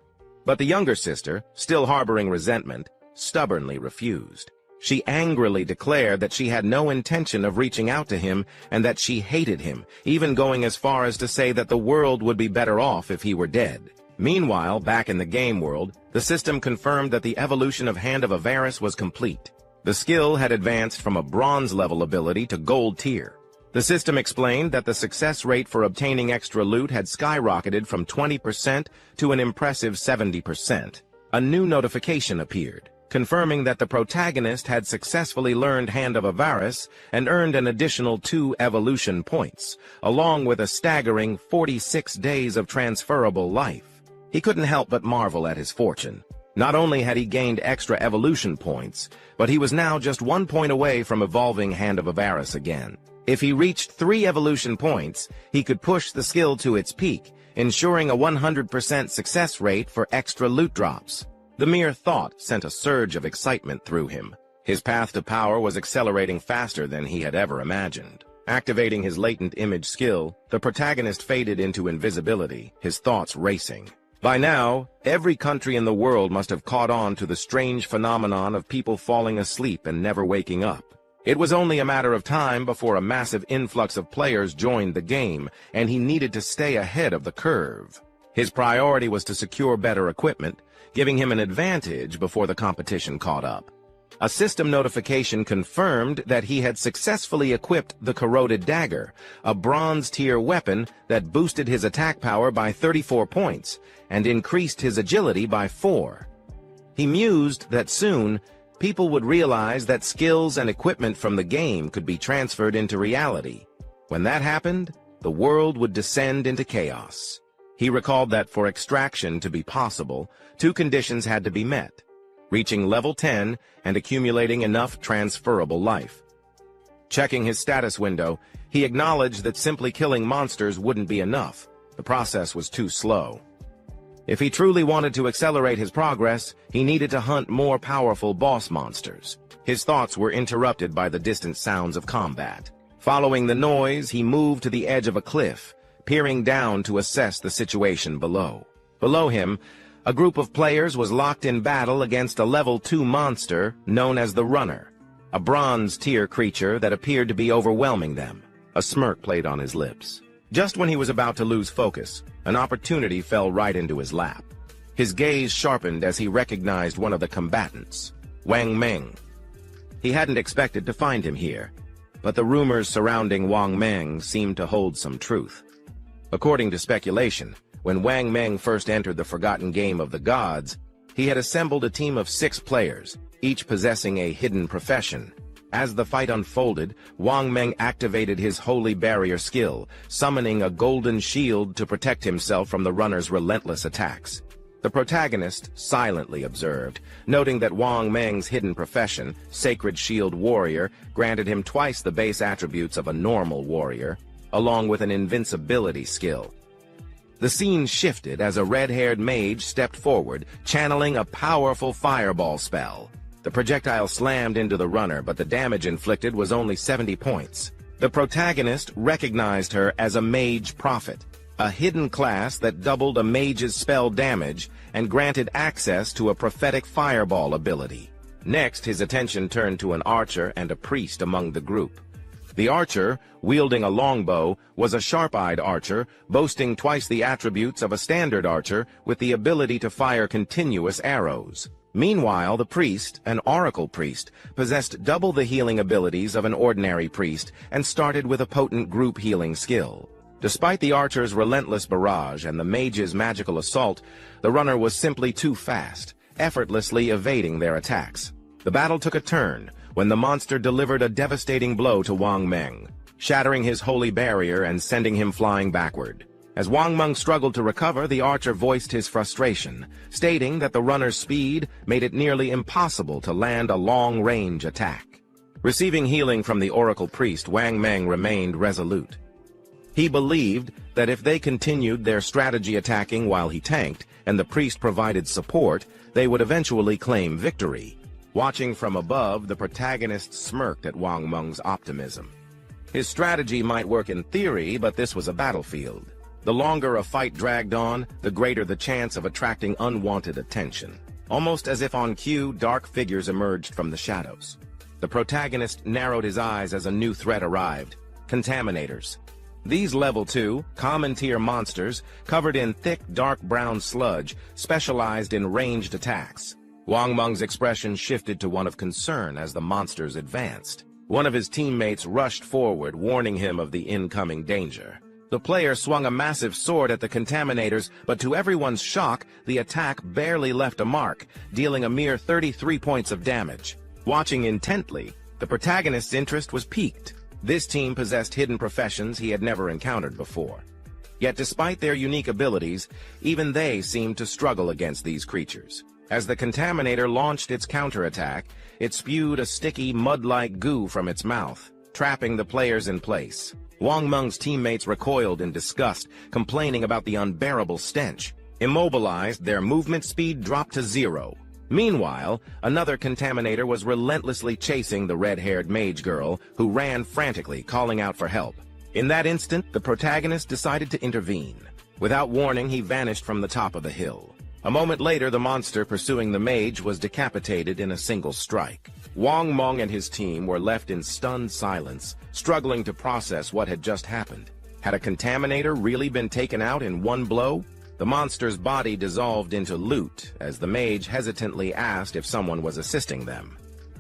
But the younger sister, still harboring resentment, stubbornly refused. She angrily declared that she had no intention of reaching out to him and that she hated him, even going as far as to say that the world would be better off if he were dead. Meanwhile, back in the game world, the system confirmed that the evolution of Hand of Avarice was complete. The skill had advanced from a bronze-level ability to gold tier. The system explained that the success rate for obtaining extra loot had skyrocketed from 20% to an impressive 70%. A new notification appeared, confirming that the protagonist had successfully learned Hand of Avarice and earned an additional 2 evolution points, along with a staggering 46 days of transferable life. He couldn't help but marvel at his fortune. Not only had he gained extra evolution points, but he was now just 1 point away from evolving Hand of Avarice again. If he reached 3 evolution points, he could push the skill to its peak, ensuring a 100% success rate for extra loot drops. The mere thought sent a surge of excitement through him. His path to power was accelerating faster than he had ever imagined. Activating his latent image skill, the protagonist faded into invisibility, his thoughts racing. By now, every country in the world must have caught on to the strange phenomenon of people falling asleep and never waking up. It was only a matter of time before a massive influx of players joined the game, and he needed to stay ahead of the curve. His priority was to secure better equipment, giving him an advantage before the competition caught up. A system notification confirmed that he had successfully equipped the Corroded Dagger, a bronze-tier weapon that boosted his attack power by 34 points and increased his agility by 4. He mused that soon, people would realize that skills and equipment from the game could be transferred into reality. When that happened, the world would descend into chaos. He recalled that for extraction to be possible, 2 conditions had to be met: reaching level 10 and accumulating enough transferable life. Checking his status window, he acknowledged that simply killing monsters wouldn't be enough. The process was too slow. If he truly wanted to accelerate his progress, he needed to hunt more powerful boss monsters. His thoughts were interrupted by the distant sounds of combat. Following the noise, he moved to the edge of a cliff, peering down to assess the situation below. Below him, a group of players was locked in battle against a level 2 monster known as the Runner, a bronze-tier creature that appeared to be overwhelming them. A smirk played on his lips. Just when he was about to lose focus, an opportunity fell right into his lap. His gaze sharpened as he recognized one of the combatants, Wang Meng. He hadn't expected to find him here, but the rumors surrounding Wang Meng seemed to hold some truth. According to speculation, when Wang Meng first entered the forgotten game of the gods, he had assembled a team of 6 players, each possessing a hidden profession. As the fight unfolded, Wang Meng activated his Holy Barrier skill, summoning a golden shield to protect himself from the runner's relentless attacks. The protagonist silently observed, noting that Wang Meng's hidden profession, Sacred Shield Warrior, granted him twice the base attributes of a normal warrior, along with an invincibility skill. The scene shifted as a red-haired mage stepped forward, channeling a powerful fireball spell. The projectile slammed into the runner, but the damage inflicted was only 70 points. The protagonist recognized her as a mage prophet, a hidden class that doubled a mage's spell damage and granted access to a prophetic fireball ability. Next, his attention turned to an archer and a priest among the group. The archer, wielding a longbow, was a sharp-eyed archer, boasting twice the attributes of a standard archer with the ability to fire continuous arrows. Meanwhile, the priest, an oracle priest, possessed double the healing abilities of an ordinary priest and started with a potent group healing skill. Despite the archer's relentless barrage and the mage's magical assault, the runner was simply too fast, effortlessly evading their attacks. The battle took a turn when the monster delivered a devastating blow to Wang Meng, shattering his holy barrier and sending him flying backward. As Wang Meng struggled to recover, the archer voiced his frustration, stating that the runner's speed made it nearly impossible to land a long-range attack. Receiving healing from the oracle priest, Wang Meng remained resolute. He believed that if they continued their strategy attacking while he tanked, and the priest provided support, they would eventually claim victory. Watching from above, the protagonist smirked at Wang Meng's optimism. His strategy might work in theory, but this was a battlefield. The longer a fight dragged on, the greater the chance of attracting unwanted attention. Almost as if on cue, dark figures emerged from the shadows. The protagonist narrowed his eyes as a new threat arrived: contaminators. These level 2, common-tier monsters, covered in thick, dark brown sludge, specialized in ranged attacks. Wang Meng's expression shifted to one of concern as the monsters advanced. One of his teammates rushed forward, warning him of the incoming danger. The player swung a massive sword at the contaminators, but to everyone's shock, the attack barely left a mark, dealing a mere 33 points of damage. Watching intently, the protagonist's interest was piqued. This team possessed hidden professions he had never encountered before. Yet despite their unique abilities, even they seemed to struggle against these creatures. As the contaminator launched its counterattack, it spewed a sticky, mud-like goo from its mouth, trapping the players in place. Wang Meng's teammates recoiled in disgust, complaining about the unbearable stench. Immobilized, their movement speed dropped to 0. Meanwhile, another contaminator was relentlessly chasing the red-haired mage girl, who ran frantically, calling out for help. In that instant, the protagonist decided to intervene. Without warning, he vanished from the top of the hill. A moment later, the monster pursuing the mage was decapitated in a single strike. Wang Meng and his team were left in stunned silence, struggling to process what had just happened. Had a contaminator really been taken out in one blow? The monster's body dissolved into loot as the mage hesitantly asked if someone was assisting them.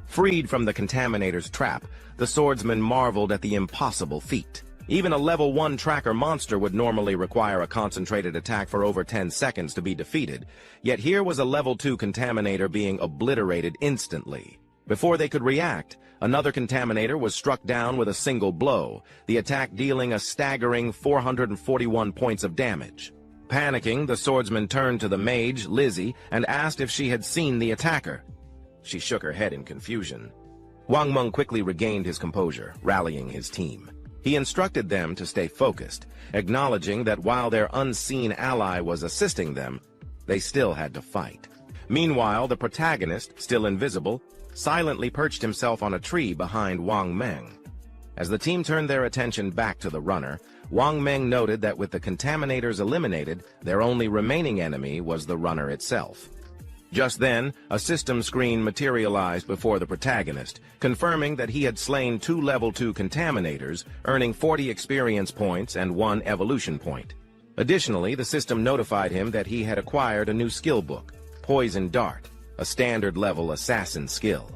Freed from the contaminator's trap, the swordsman marveled at the impossible feat. Even a level 1 tracker monster would normally require a concentrated attack for over 10 seconds to be defeated, yet here was a level 2 contaminator being obliterated instantly. Before they could react, another contaminator was struck down with a single blow, the attack dealing a staggering 441 points of damage. Panicking, the swordsman turned to the mage, Lizzie, and asked if she had seen the attacker. She shook her head in confusion. Wang Meng quickly regained his composure, rallying his team. He instructed them to stay focused, acknowledging that while their unseen ally was assisting them, they still had to fight. Meanwhile, the protagonist, still invisible, silently perched himself on a tree behind Wang Meng. As the team turned their attention back to the runner, Wang Meng noted that with the contaminators eliminated, their only remaining enemy was the runner itself. Just then, a system screen materialized before the protagonist, confirming that he had slain 2 level 2 contaminators, earning 40 experience points and 1 evolution point. Additionally, the system notified him that he had acquired a new skill book, Poison Dart, a standard-level assassin skill.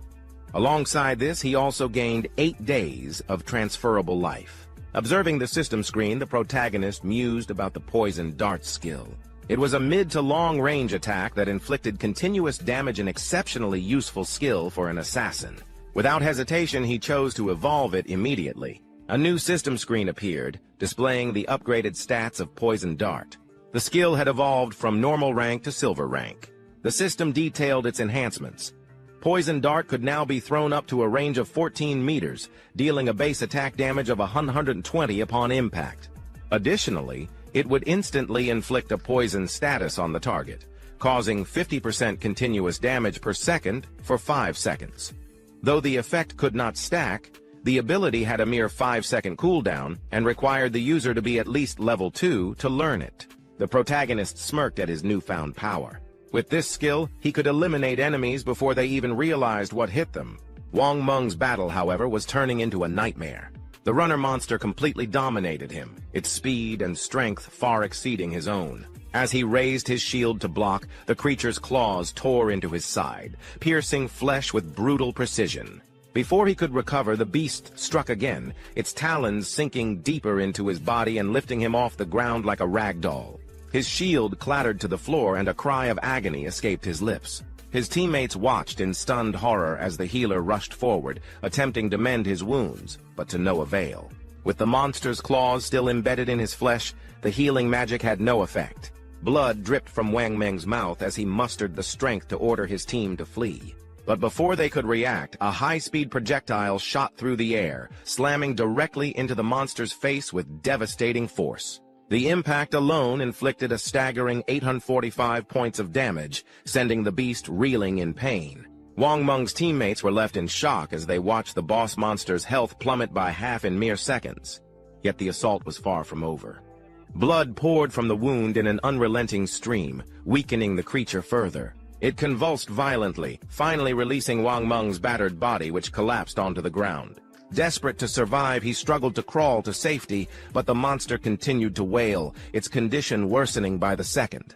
Alongside this, he also gained 8 days of transferable life. Observing the system screen, the protagonist mused about the Poison Dart skill. It was a mid to long-range attack that inflicted continuous damage, an exceptionally useful skill for an assassin. Without hesitation, he chose to evolve it immediately. A new system screen appeared, displaying the upgraded stats of Poison Dart. The skill had evolved from normal rank to silver rank. The system detailed its enhancements. Poison Dart could now be thrown up to a range of 14 meters, dealing a base attack damage of 120 upon impact. Additionally, it would instantly inflict a poison status on the target, causing 50% continuous damage per second for 5 seconds. Though the effect could not stack, the ability had a mere 5-second cooldown and required the user to be at least level 2 to learn it. The protagonist smirked at his newfound power. With this skill, he could eliminate enemies before they even realized what hit them. Wang Meng's battle, however, was turning into a nightmare. The runner monster completely dominated him, its speed and strength far exceeding his own. As he raised his shield to block, the creature's claws tore into his side, piercing flesh with brutal precision. Before he could recover, the beast struck again, its talons sinking deeper into his body and lifting him off the ground like a rag doll. His shield clattered to the floor and a cry of agony escaped his lips. His teammates watched in stunned horror as the healer rushed forward, attempting to mend his wounds, but to no avail. With the monster's claws still embedded in his flesh, the healing magic had no effect. Blood dripped from Wang Meng's mouth as he mustered the strength to order his team to flee. But before they could react, a high-speed projectile shot through the air, slamming directly into the monster's face with devastating force. The impact alone inflicted a staggering 845 points of damage, sending the beast reeling in pain. Wang Meng's teammates were left in shock as they watched the boss monster's health plummet by half in mere seconds. Yet the assault was far from over. Blood poured from the wound in an unrelenting stream, weakening the creature further. It convulsed violently, finally releasing Wang Meng's battered body, which collapsed onto the ground. Desperate to survive, he struggled to crawl to safety, but the monster continued to wail, its condition worsening by the second.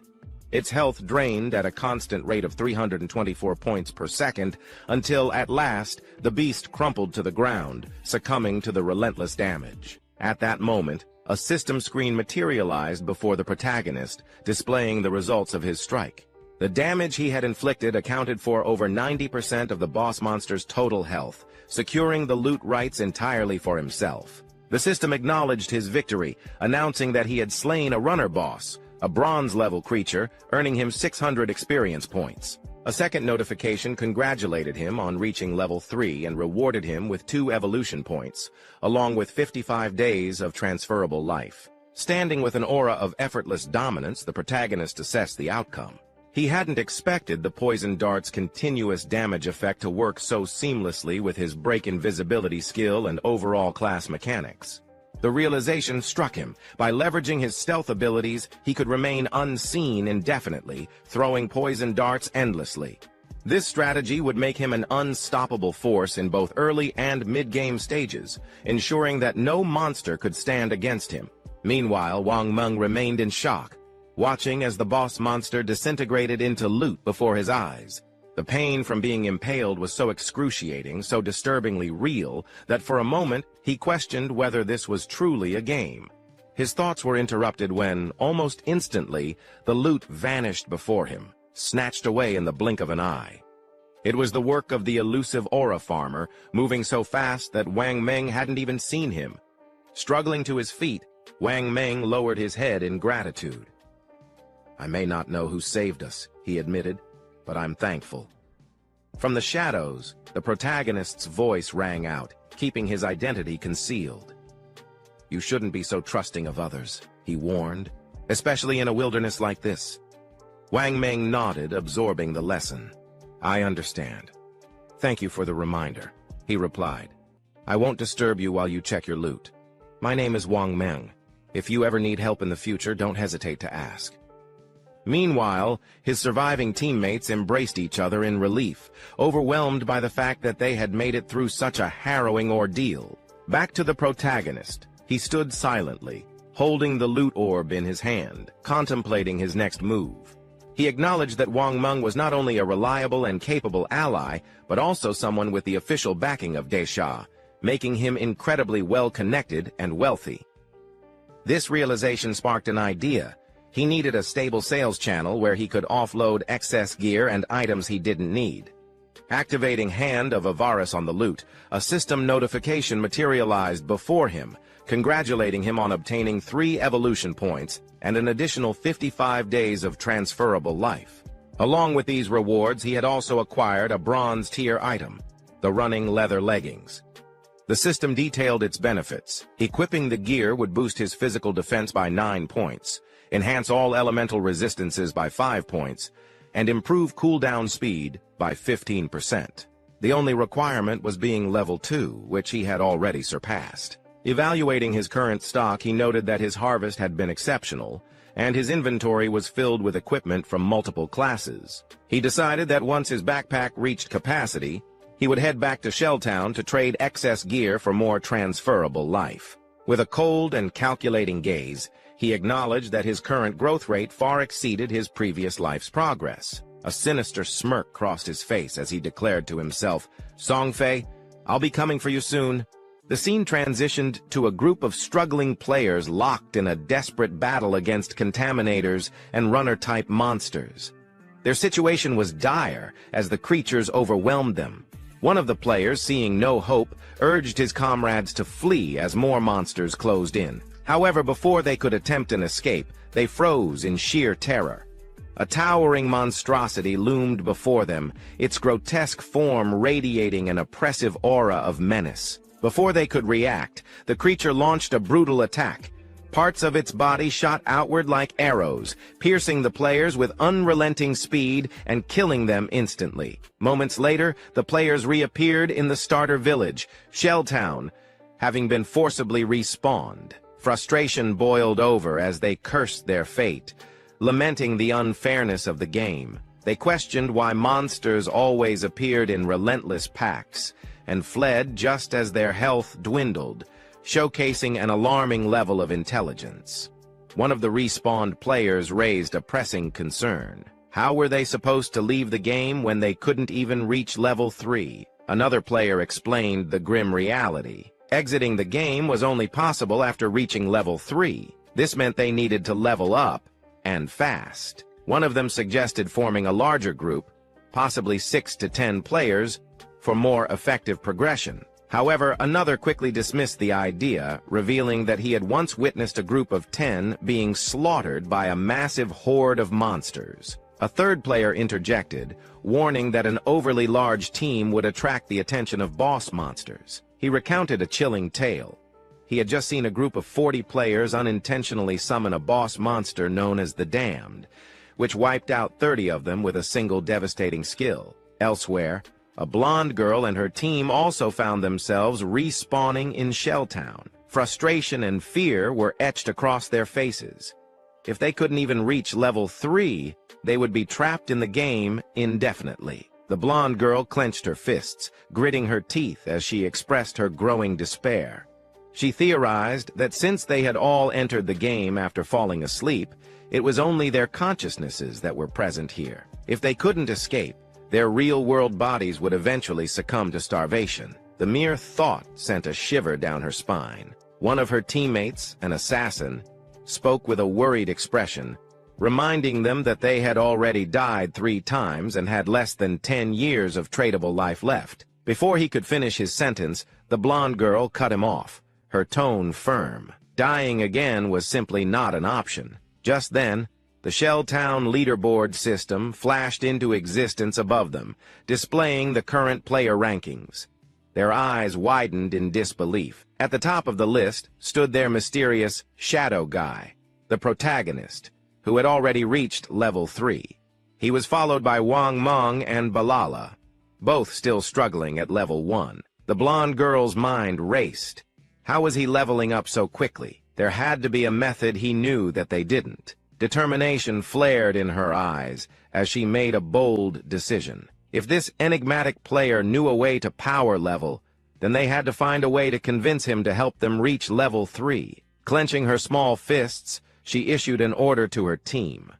Its health drained at a constant rate of 324 points per second, until, at last, the beast crumpled to the ground, succumbing to the relentless damage. At that moment, a system screen materialized before the protagonist, displaying the results of his strike. The damage he had inflicted accounted for over 90% of the boss monster's total health, securing the loot rights entirely for himself. The system acknowledged his victory, announcing that he had slain a runner boss, a bronze-level creature, earning him 600 experience points. A second notification congratulated him on reaching level 3 and rewarded him with 2 evolution points, along with 55 days of transferable life. Standing with an aura of effortless dominance, the protagonist assessed the outcome. He hadn't expected the poison dart's continuous damage effect to work so seamlessly with his break invisibility skill and overall class mechanics. The realization struck him. By leveraging his stealth abilities, he could remain unseen indefinitely, throwing poison darts endlessly. This strategy would make him an unstoppable force in both early and mid-game stages, ensuring that no monster could stand against him. Meanwhile, Wang Meng remained in shock, watching as the boss monster disintegrated into loot before his eyes. The pain from being impaled was so excruciating, so disturbingly real, that for a moment he questioned whether this was truly a game. His thoughts were interrupted when, almost instantly, the loot vanished before him, snatched away in the blink of an eye. It was the work of the elusive aura farmer, moving so fast that Wang Meng hadn't even seen him. Struggling to his feet, Wang Meng lowered his head in gratitude. "I may not know who saved us," he admitted, "but I'm thankful." From the shadows, the protagonist's voice rang out, keeping his identity concealed. "You shouldn't be so trusting of others," he warned, "especially in a wilderness like this." Wang Meng nodded, absorbing the lesson. "I understand. Thank you for the reminder," he replied. "I won't disturb you while you check your loot. My name is Wang Meng. If you ever need help in the future, don't hesitate to ask." Meanwhile, his surviving teammates embraced each other in relief, overwhelmed by the fact that they had made it through such a harrowing ordeal. Back to the protagonist, he stood silently, holding the loot orb in his hand, contemplating his next move. He acknowledged that Wang Meng was not only a reliable and capable ally, but also someone with the official backing of Daisha, making him incredibly well-connected and wealthy. This realization sparked an idea. He needed a stable sales channel where he could offload excess gear and items he didn't need. Activating Hand of Avarice on the loot, a system notification materialized before him, congratulating him on obtaining 3 evolution points and an additional 55 days of transferable life. Along with these rewards, he had also acquired a bronze-tier item, the running leather leggings. The system detailed its benefits. Equipping the gear would boost his physical defense by 9 points, enhance all elemental resistances by 5 points, and improve cooldown speed by 15%. The only requirement was being level 2, which he had already surpassed. Evaluating his current stock, he noted that his harvest had been exceptional, and his inventory was filled with equipment from multiple classes. He decided that once his backpack reached capacity, he would head back to Shelltown to trade excess gear for more transferable life. With a cold and calculating gaze, he acknowledged that his current growth rate far exceeded his previous life's progress. A sinister smirk crossed his face as he declared to himself, "Songfei, I'll be coming for you soon." The scene transitioned to a group of struggling players locked in a desperate battle against contaminators and runner-type monsters. Their situation was dire as the creatures overwhelmed them. One of the players, seeing no hope, urged his comrades to flee as more monsters closed in. However, before they could attempt an escape, they froze in sheer terror. A towering monstrosity loomed before them, its grotesque form radiating an oppressive aura of menace. Before they could react, the creature launched a brutal attack. Parts of its body shot outward like arrows, piercing the players with unrelenting speed and killing them instantly. Moments later, the players reappeared in the starter village, Shelltown, having been forcibly respawned. Frustration boiled over as they cursed their fate, lamenting the unfairness of the game. They questioned why monsters always appeared in relentless packs and fled just as their health dwindled, showcasing an alarming level of intelligence. One of the respawned players raised a pressing concern. How were they supposed to leave the game when they couldn't even reach level 3? Another player explained the grim reality. Exiting the game was only possible after reaching level 3. This meant they needed to level up, and fast. One of them suggested forming a larger group, possibly 6 to 10 players, for more effective progression. However, another quickly dismissed the idea, revealing that he had once witnessed a group of 10 being slaughtered by a massive horde of monsters. A third player interjected, warning that an overly large team would attract the attention of boss monsters. He recounted a chilling tale. He had just seen a group of 40 players unintentionally summon a boss monster known as the Damned, which wiped out 30 of them with a single devastating skill. Elsewhere, a blonde girl and her team also found themselves respawning in Shelltown. Frustration and fear were etched across their faces. If they couldn't even reach level 3, they would be trapped in the game indefinitely. The blonde girl clenched her fists, gritting her teeth as she expressed her growing despair. She theorized that since they had all entered the game after falling asleep, it was only their consciousnesses that were present here. If they couldn't escape, their real-world bodies would eventually succumb to starvation. The mere thought sent a shiver down her spine. One of her teammates, an assassin, spoke with a worried expression, reminding them that they had already died 3 times and had less than 10 years of tradable life left. Before he could finish his sentence, the blonde girl cut him off, her tone firm. Dying again was simply not an option. Just then, the Shelltown leaderboard system flashed into existence above them, displaying the current player rankings. Their eyes widened in disbelief. At the top of the list stood their mysterious shadow guy, the protagonist, who had already reached level 3. He was followed by Wang Meng and Balala, both still struggling at level 1. The blonde girl's mind raced. How was he leveling up so quickly? There had to be a method he knew that they didn't. Determination flared in her eyes as she made a bold decision. If this enigmatic player knew a way to power level, then they had to find a way to convince him to help them reach level 3. Clenching her small fists, she issued an order to her team.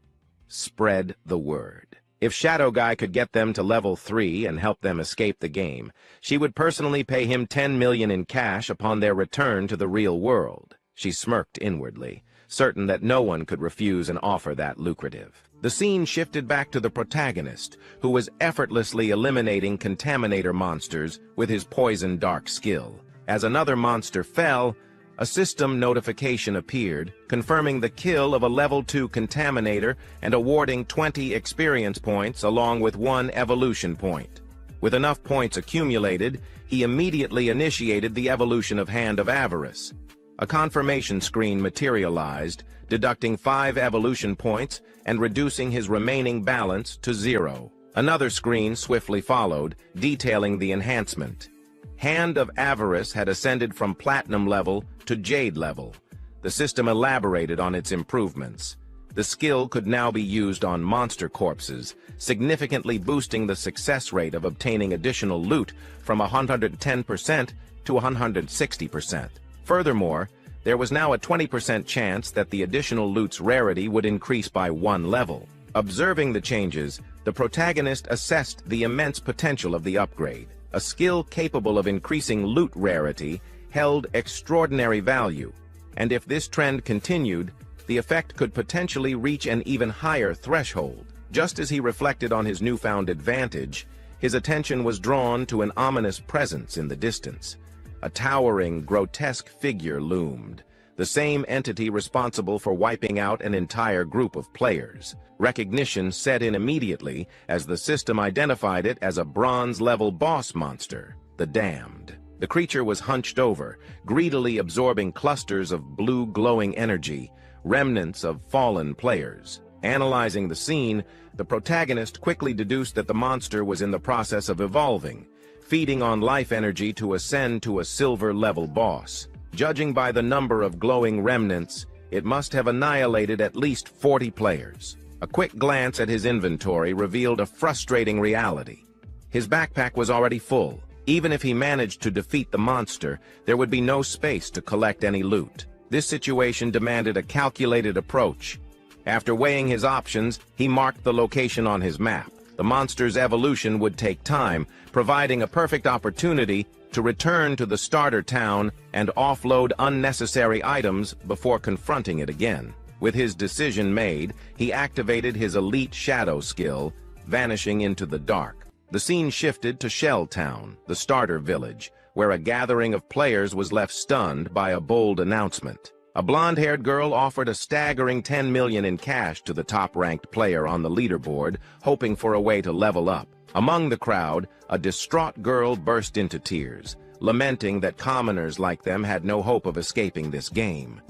Spread the word. If Shadow Guy could get them to level 3 and help them escape the game, she would personally pay him 10 million in cash upon their return to the real world. She smirked inwardly, certain that no one could refuse an offer that lucrative. The scene shifted back to the protagonist, who was effortlessly eliminating contaminator monsters with his poison dark skill. As another monster fell, a system notification appeared, confirming the kill of a level 2 contaminator and awarding 20 experience points along with 1 evolution point. With enough points accumulated, he immediately initiated the evolution of Hand of Avarice. A confirmation screen materialized, deducting 5 evolution points and reducing his remaining balance to 0. Another screen swiftly followed, detailing the enhancement. Hand of Avarice had ascended from Platinum level to Jade level. The system elaborated on its improvements. The skill could now be used on monster corpses, significantly boosting the success rate of obtaining additional loot from 110% to 160%. Furthermore, there was now a 20% chance that the additional loot's rarity would increase by 1 level. Observing the changes, the protagonist assessed the immense potential of the upgrade. A skill capable of increasing loot rarity held extraordinary value, and if this trend continued, the effect could potentially reach an even higher threshold. Just as he reflected on his newfound advantage, his attention was drawn to an ominous presence in the distance. A towering, grotesque figure loomed, the same entity responsible for wiping out an entire group of players. Recognition set in immediately as the system identified it as a bronze-level boss monster, the Damned. The creature was hunched over, greedily absorbing clusters of blue glowing energy, remnants of fallen players. Analyzing the scene, the protagonist quickly deduced that the monster was in the process of evolving, feeding on life energy to ascend to a silver-level boss. Judging by the number of glowing remnants, it must have annihilated at least 40 players. A quick glance at his inventory revealed a frustrating reality. His backpack was already full. Even if he managed to defeat the monster, there would be no space to collect any loot. This situation demanded a calculated approach. After weighing his options, he marked the location on his map. The monster's evolution would take time, providing a perfect opportunity to return to the starter town and offload unnecessary items before confronting it again. With his decision made, he activated his elite shadow skill, vanishing into the dark. The scene shifted to Shell Town, the starter village, where a gathering of players was left stunned by a bold announcement. A blonde-haired girl offered a staggering 10 million in cash to the top-ranked player on the leaderboard, hoping for a way to level up. Among the crowd, a distraught girl burst into tears, lamenting that commoners like them had no hope of escaping this game.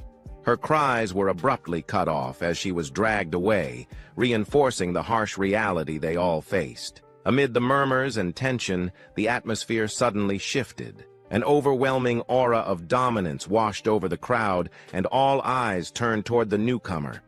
Her cries were abruptly cut off as she was dragged away, reinforcing the harsh reality they all faced. Amid the murmurs and tension, the atmosphere suddenly shifted. An overwhelming aura of dominance washed over the crowd, and all eyes turned toward the newcomer.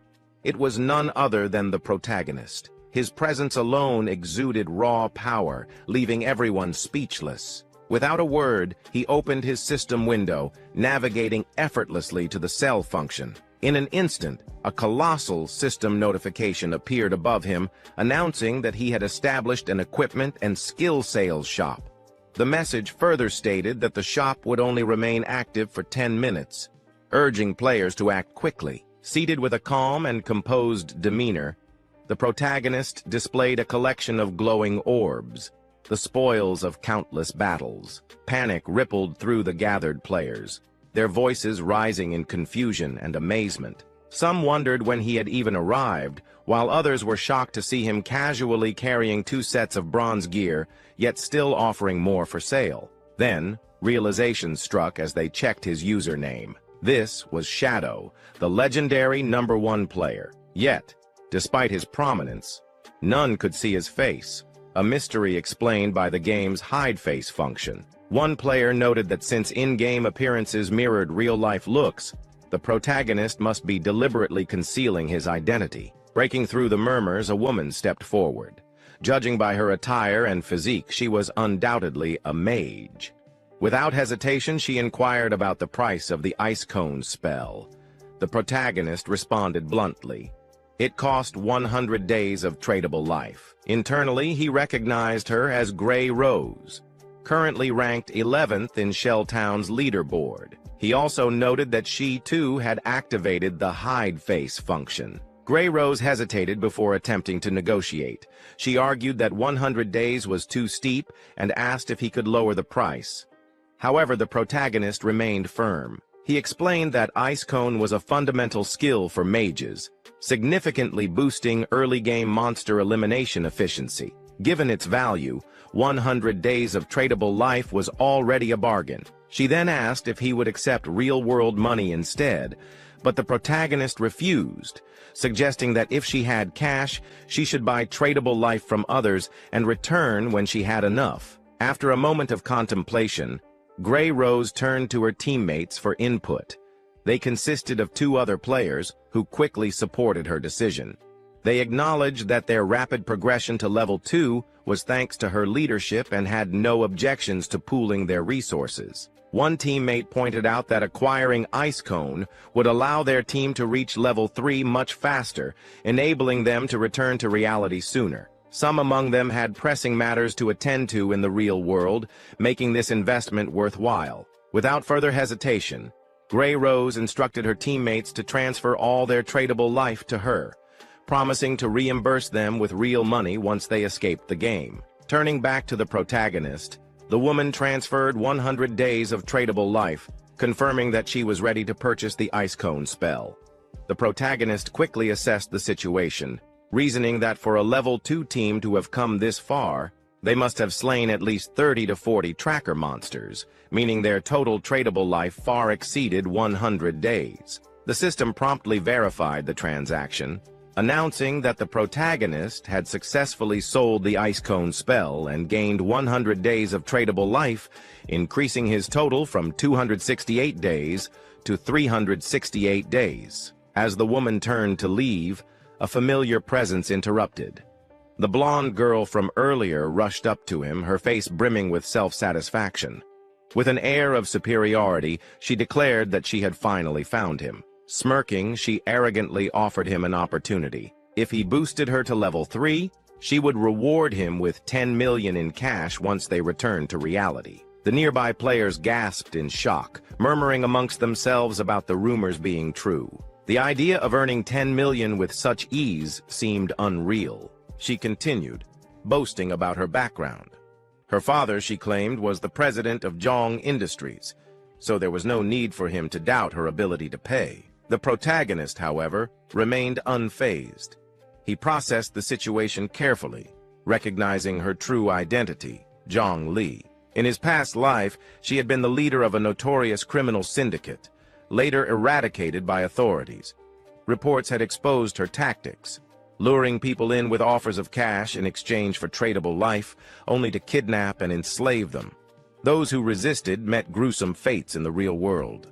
It was none other than the protagonist. His presence alone exuded raw power, leaving everyone speechless. Without a word, he opened his system window, navigating effortlessly to the cell function. In an instant, a colossal system notification appeared above him, announcing that he had established an equipment and skill sales shop. The message further stated that the shop would only remain active for 10 minutes, urging players to act quickly. Seated with a calm and composed demeanor, the protagonist displayed a collection of glowing orbs, the spoils of countless battles. Panic rippled through the gathered players, their voices rising in confusion and amazement. Some wondered when he had even arrived, while others were shocked to see him casually carrying 2 sets of bronze gear, yet still offering more for sale. Then, realization struck as they checked his username. This was Shadow, the legendary #1 player. Yet, despite his prominence, none could see his face, a mystery explained by the game's hide face function. One player noted that since in-game appearances mirrored real-life looks, the protagonist must be deliberately concealing his identity. Breaking through the murmurs, a woman stepped forward. Judging by her attire and physique, she was undoubtedly a mage. Without hesitation, she inquired about the price of the ice cone spell. The protagonist responded bluntly. It cost 100 days of tradable life. Internally, he recognized her as Grey Rose, currently ranked 11th in Shelltown's leaderboard. He also noted that she, too, had activated the hide face function. Grey Rose hesitated before attempting to negotiate. She argued that 100 days was too steep and asked if he could lower the price. However, the protagonist remained firm. He explained that Ice Cone was a fundamental skill for mages, significantly boosting early-game monster elimination efficiency. Given its value, 100 days of tradable life was already a bargain. She then asked if he would accept real-world money instead, but the protagonist refused, suggesting that if she had cash, she should buy tradable life from others and return when she had enough. After a moment of contemplation, Grey Rose turned to her teammates for input. They consisted of 2 other players who quickly supported her decision. They acknowledged that their rapid progression to level 2 was thanks to her leadership and had no objections to pooling their resources. One teammate pointed out that acquiring Ice Cone would allow their team to reach level 3 much faster, enabling them to return to reality sooner. Some among them had pressing matters to attend to in the real world, making this investment worthwhile. Without further hesitation, Grey Rose instructed her teammates to transfer all their tradable life to her, promising to reimburse them with real money once they escaped the game. Turning back to the protagonist, the woman transferred 100 days of tradable life, confirming that she was ready to purchase the Ice Cone spell. The protagonist quickly assessed the situation, reasoning that for a level 2 team to have come this far, they must have slain at least 30 to 40 tracker monsters, meaning their total tradable life far exceeded 100 days. The system promptly verified the transaction, announcing that the protagonist had successfully sold the Ice Cone spell and gained 100 days of tradable life, increasing his total from 268 days to 368 days. As the woman turned to leave, a familiar presence interrupted. The blonde girl from earlier rushed up to him, her face brimming with self-satisfaction. With an air of superiority, she declared that she had finally found him. Smirking, she arrogantly offered him an opportunity. If he boosted her to level 3, she would reward him with 10 million in cash once they returned to reality. The nearby players gasped in shock, murmuring amongst themselves about the rumors being true. The idea of earning 10 million with such ease seemed unreal. She continued, boasting about her background. Her father, she claimed, was the president of Jong Industries, so there was no need for him to doubt her ability to pay. The protagonist, however, remained unfazed. He processed the situation carefully, recognizing her true identity, Zhang Li. In his past life, she had been the leader of a notorious criminal syndicate, later eradicated by authorities. Reports had exposed her tactics, luring people in with offers of cash in exchange for tradable life, only to kidnap and enslave them. Those who resisted met gruesome fates in the real world.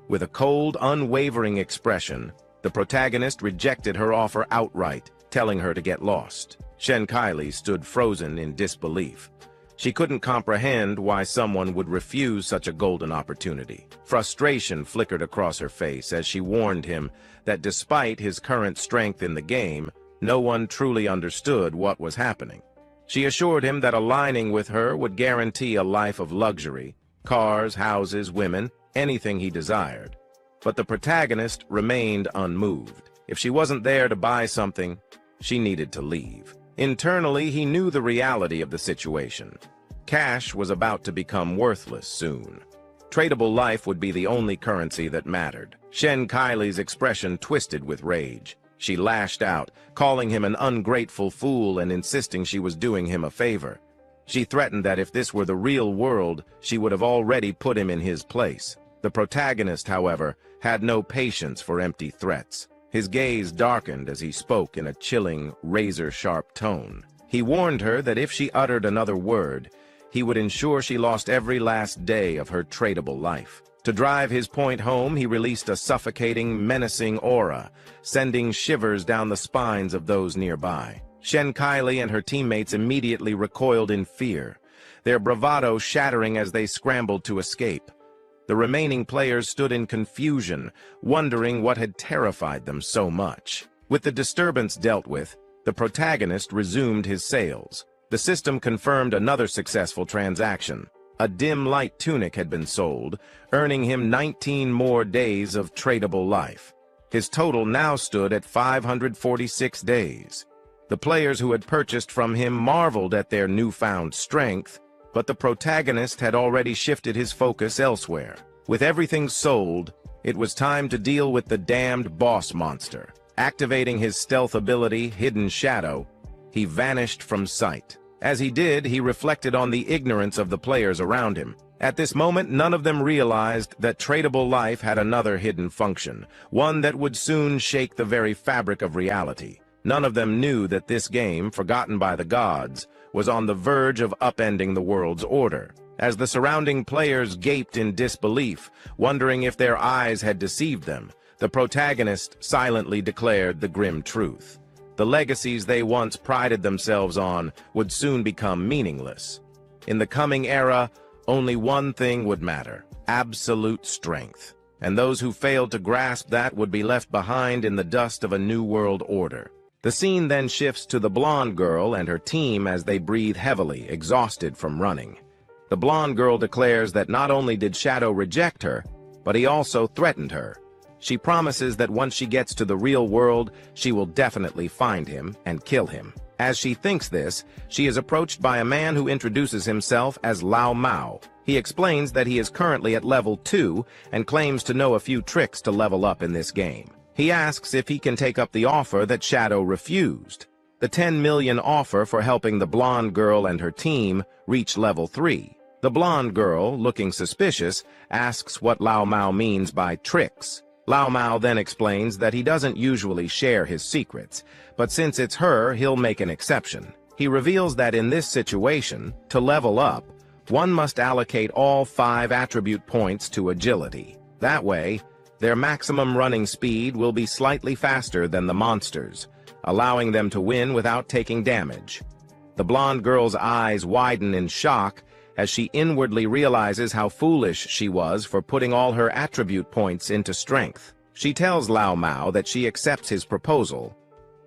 With a cold, unwavering expression, the protagonist rejected her offer outright, telling her to get lost. Shen Kaili stood frozen in disbelief. She couldn't comprehend why someone would refuse such a golden opportunity. Frustration flickered across her face as she warned him that despite his current strength in the game, no one truly understood what was happening. She assured him that aligning with her would guarantee a life of luxury, cars, houses, women, anything he desired. But the protagonist remained unmoved. If she wasn't there to buy something, she needed to leave. Internally, he knew the reality of the situation. Cash was about to become worthless soon. Tradable life would be the only currency that mattered. Shen Kaili's expression twisted with rage. She lashed out, calling him an ungrateful fool and insisting she was doing him a favor. She threatened that if this were the real world, she would have already put him in his place. The protagonist, however, had no patience for empty threats. His gaze darkened as he spoke in a chilling, razor-sharp tone. He warned her that if she uttered another word, he would ensure she lost every last day of her tradable life. To drive his point home, he released a suffocating, menacing aura, sending shivers down the spines of those nearby. Shen Kaili and her teammates immediately recoiled in fear, their bravado shattering as they scrambled to escape. The remaining players stood in confusion, wondering what had terrified them so much. With the disturbance dealt with, the protagonist resumed his sales. The system confirmed another successful transaction. A dim light tunic had been sold, earning him 19 more days of tradable life. His total now stood at 546 days. The players who had purchased from him marveled at their newfound strength, but the protagonist had already shifted his focus elsewhere. With everything sold, it was time to deal with the damned boss monster. Activating his stealth ability, Hidden Shadow, he vanished from sight. As he did, he reflected on the ignorance of the players around him. At this moment, none of them realized that tradable life had another hidden function, one that would soon shake the very fabric of reality. None of them knew that this game, forgotten by the gods, was on the verge of upending the world's order. As the surrounding players gaped in disbelief, wondering if their eyes had deceived them, the protagonist silently declared the grim truth. The legacies they once prided themselves on would soon become meaningless. In the coming era, only one thing would matter: absolute strength. And those who failed to grasp that would be left behind in the dust of a new world order. The scene then shifts to the blonde girl and her team as they breathe heavily, exhausted from running. The blonde girl declares that not only did Shadow reject her, but he also threatened her. She promises that once she gets to the real world, she will definitely find him and kill him. As she thinks this, she is approached by a man who introduces himself as Lao Mao. He explains that he is currently at level 2 and claims to know a few tricks to level up in this game. He asks if he can take up the offer that Shadow refused. The 10 million offer for helping the blonde girl and her team reach level 3. The blonde girl, looking suspicious, asks what Lao Mao means by tricks. Lao Mao then explains that he doesn't usually share his secrets, but since it's her, he'll make an exception. He reveals that in this situation, to level up, one must allocate all 5 attribute points to agility. That way, their maximum running speed will be slightly faster than the monsters, allowing them to win without taking damage. The blonde girl's eyes widen in shock as she inwardly realizes how foolish she was for putting all her attribute points into strength. She tells Lao Mao that she accepts his proposal,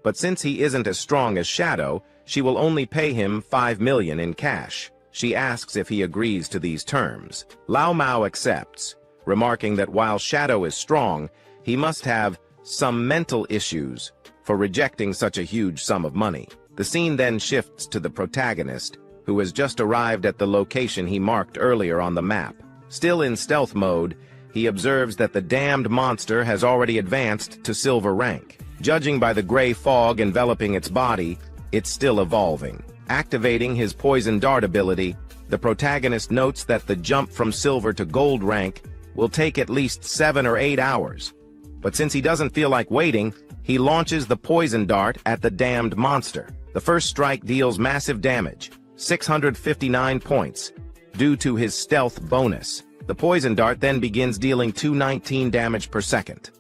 but since he isn't as strong as Shadow, she will only pay him 5 million in cash. She asks if he agrees to these terms. Lao Mao accepts, remarking that while Shadow is strong, he must have some mental issues for rejecting such a huge sum of money. The scene then shifts to the protagonist, who has just arrived at the location he marked earlier on the map. Still in stealth mode, he observes that the damned monster has already advanced to silver rank. Judging by the gray fog enveloping its body, it's still evolving. Activating his poison dart ability, the protagonist notes that the jump from silver to gold rank will take at least 7 or 8 hours. But since he doesn't feel like waiting, he launches the poison dart at the damned monster. The first strike deals massive damage, 659 points, due to his stealth bonus. The poison dart then begins dealing 219 damage per second.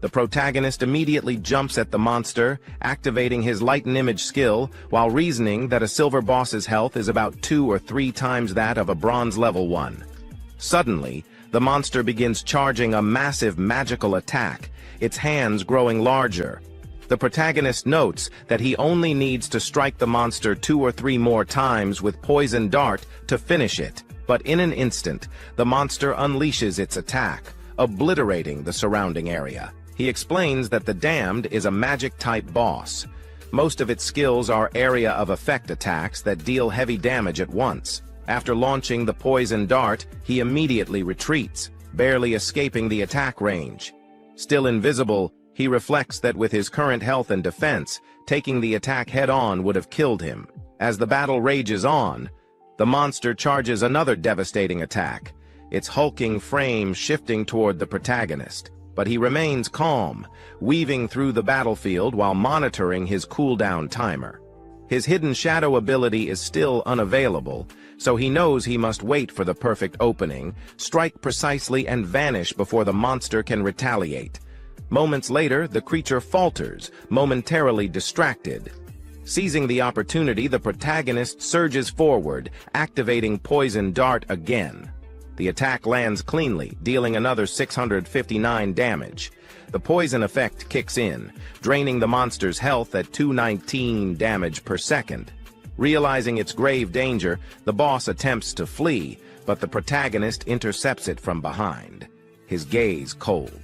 The protagonist immediately jumps at the monster, activating his lighten image skill, while reasoning that a silver boss's health is about 2 or 3 times that of a bronze level one. Suddenly, the monster begins charging a massive magical attack, its hands growing larger. The protagonist notes that he only needs to strike the monster 2 or 3 more times with poison dart to finish it. But in an instant, the monster unleashes its attack, obliterating the surrounding area. He explains that the Damned is a magic-type boss. Most of its skills are area of effect attacks that deal heavy damage at once. After launching the poison dart, he immediately retreats, barely escaping the attack range. Still invisible, he reflects that with his current health and defense, taking the attack head-on would have killed him. As the battle rages on, the monster charges another devastating attack, its hulking frame shifting toward the protagonist. But he remains calm, weaving through the battlefield while monitoring his cooldown timer. His hidden shadow ability is still unavailable, so he knows he must wait for the perfect opening, strike precisely and vanish before the monster can retaliate. Moments later, the creature falters, momentarily distracted. Seizing the opportunity, the protagonist surges forward, activating Poison Dart again. The attack lands cleanly, dealing another 659 damage. The poison effect kicks in, draining the monster's health at 219 damage per second. Realizing its grave danger, the boss attempts to flee, but the protagonist intercepts it from behind, his gaze cold.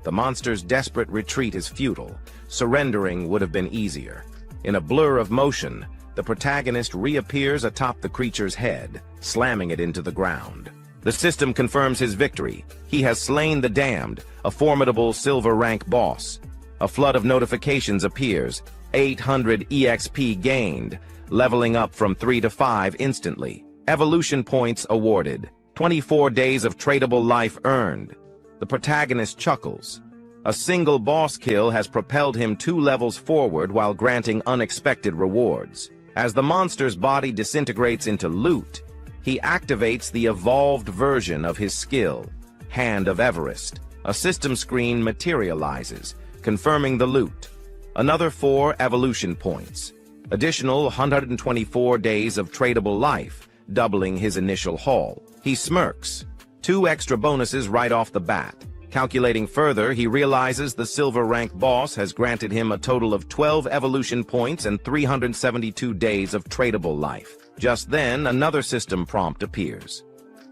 The monster's desperate retreat is futile. Surrendering would have been easier. In a blur of motion, the protagonist reappears atop the creature's head, slamming it into the ground. The system confirms his victory. He has slain the Damned, a formidable silver rank boss. A flood of notifications appears. 800 EXP gained, leveling up from 3 to 5 instantly. Evolution points awarded. 24 days of tradable life earned. The protagonist chuckles. A single boss kill has propelled him 2 levels forward while granting unexpected rewards. As the monster's body disintegrates into loot, he activates the evolved version of his skill, Hand of Everest. A system screen materializes, confirming the loot. Another 4 evolution points. Additional 124 days of tradable life, doubling his initial haul. He smirks. 2 extra bonuses right off the bat. Calculating further, he realizes the silver rank boss has granted him a total of 12 evolution points and 372 days of tradable life. Just then, another system prompt appears.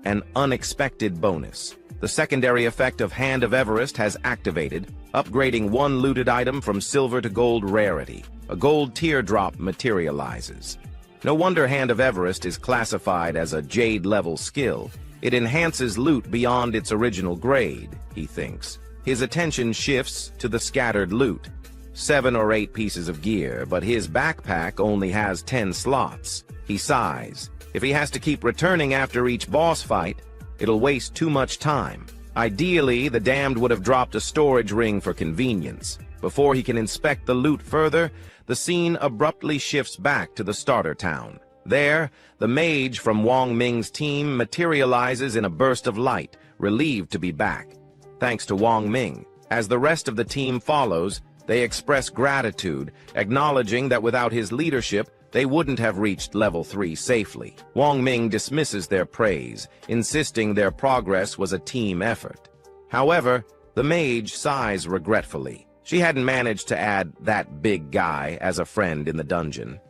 An unexpected bonus. The secondary effect of Hand of Everest has activated, upgrading 1 looted item from silver to gold rarity. A gold teardrop materializes. No wonder Hand of Everest is classified as a Jade-level skill. It enhances loot beyond its original grade, he thinks. His attention shifts to the scattered loot. 7 or 8 pieces of gear, but his backpack only has 10 slots. He sighs. If he has to keep returning after each boss fight, it'll waste too much time. Ideally, the Damned would have dropped a storage ring for convenience. Before he can inspect the loot further, the scene abruptly shifts back to the starter town. There, the mage from Wang Ming's team materializes in a burst of light, relieved to be back. Thanks to Wang Ming. As the rest of the team follows, They express gratitude, acknowledging that without his leadership, they wouldn't have reached level 3 safely. Wang Ming dismisses their praise, insisting their progress was a team effort. However, the mage sighs regretfully. She hadn't managed to add that big guy as a friend in the dungeon.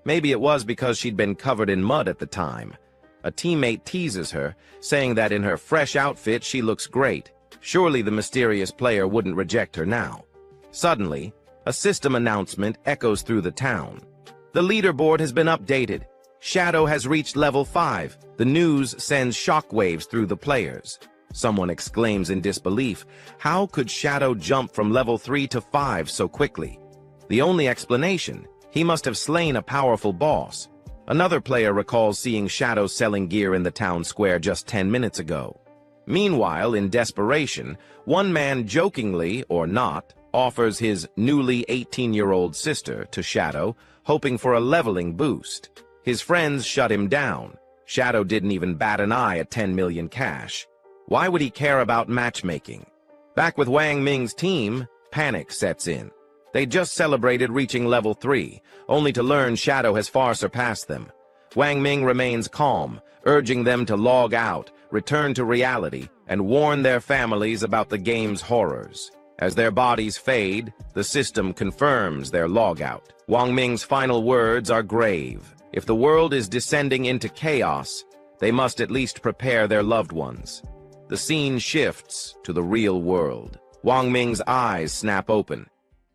Maybe it was because she'd been covered in mud at the time. A teammate teases her, saying that in her fresh outfit she looks great. Surely the mysterious player wouldn't reject her now. Suddenly, a system announcement echoes through the town. The leaderboard has been updated. Shadow has reached level 5. The news sends shockwaves through the players. Someone exclaims in disbelief, how could Shadow jump from level 3 to 5 so quickly? The only explanation, he must have slain a powerful boss. Another player recalls seeing Shadow selling gear in the town square just 10 minutes ago. Meanwhile, in desperation, one man jokingly, or not, offers his newly 18-year-old sister to Shadow, hoping for a leveling boost. His friends shut him down. Shadow didn't even bat an eye at 10 million cash. Why would he care about matchmaking? Back with Wang Ming's team, panic sets in. They just celebrated reaching level 3, only to learn Shadow has far surpassed them. Wang Ming remains calm, urging them to log out, return to reality, and warn their families about the game's horrors. As their bodies fade, the system confirms their logout. Wang Ming's final words are grave. If the world is descending into chaos, they must at least prepare their loved ones. The scene shifts to the real world. Wang Ming's eyes snap open.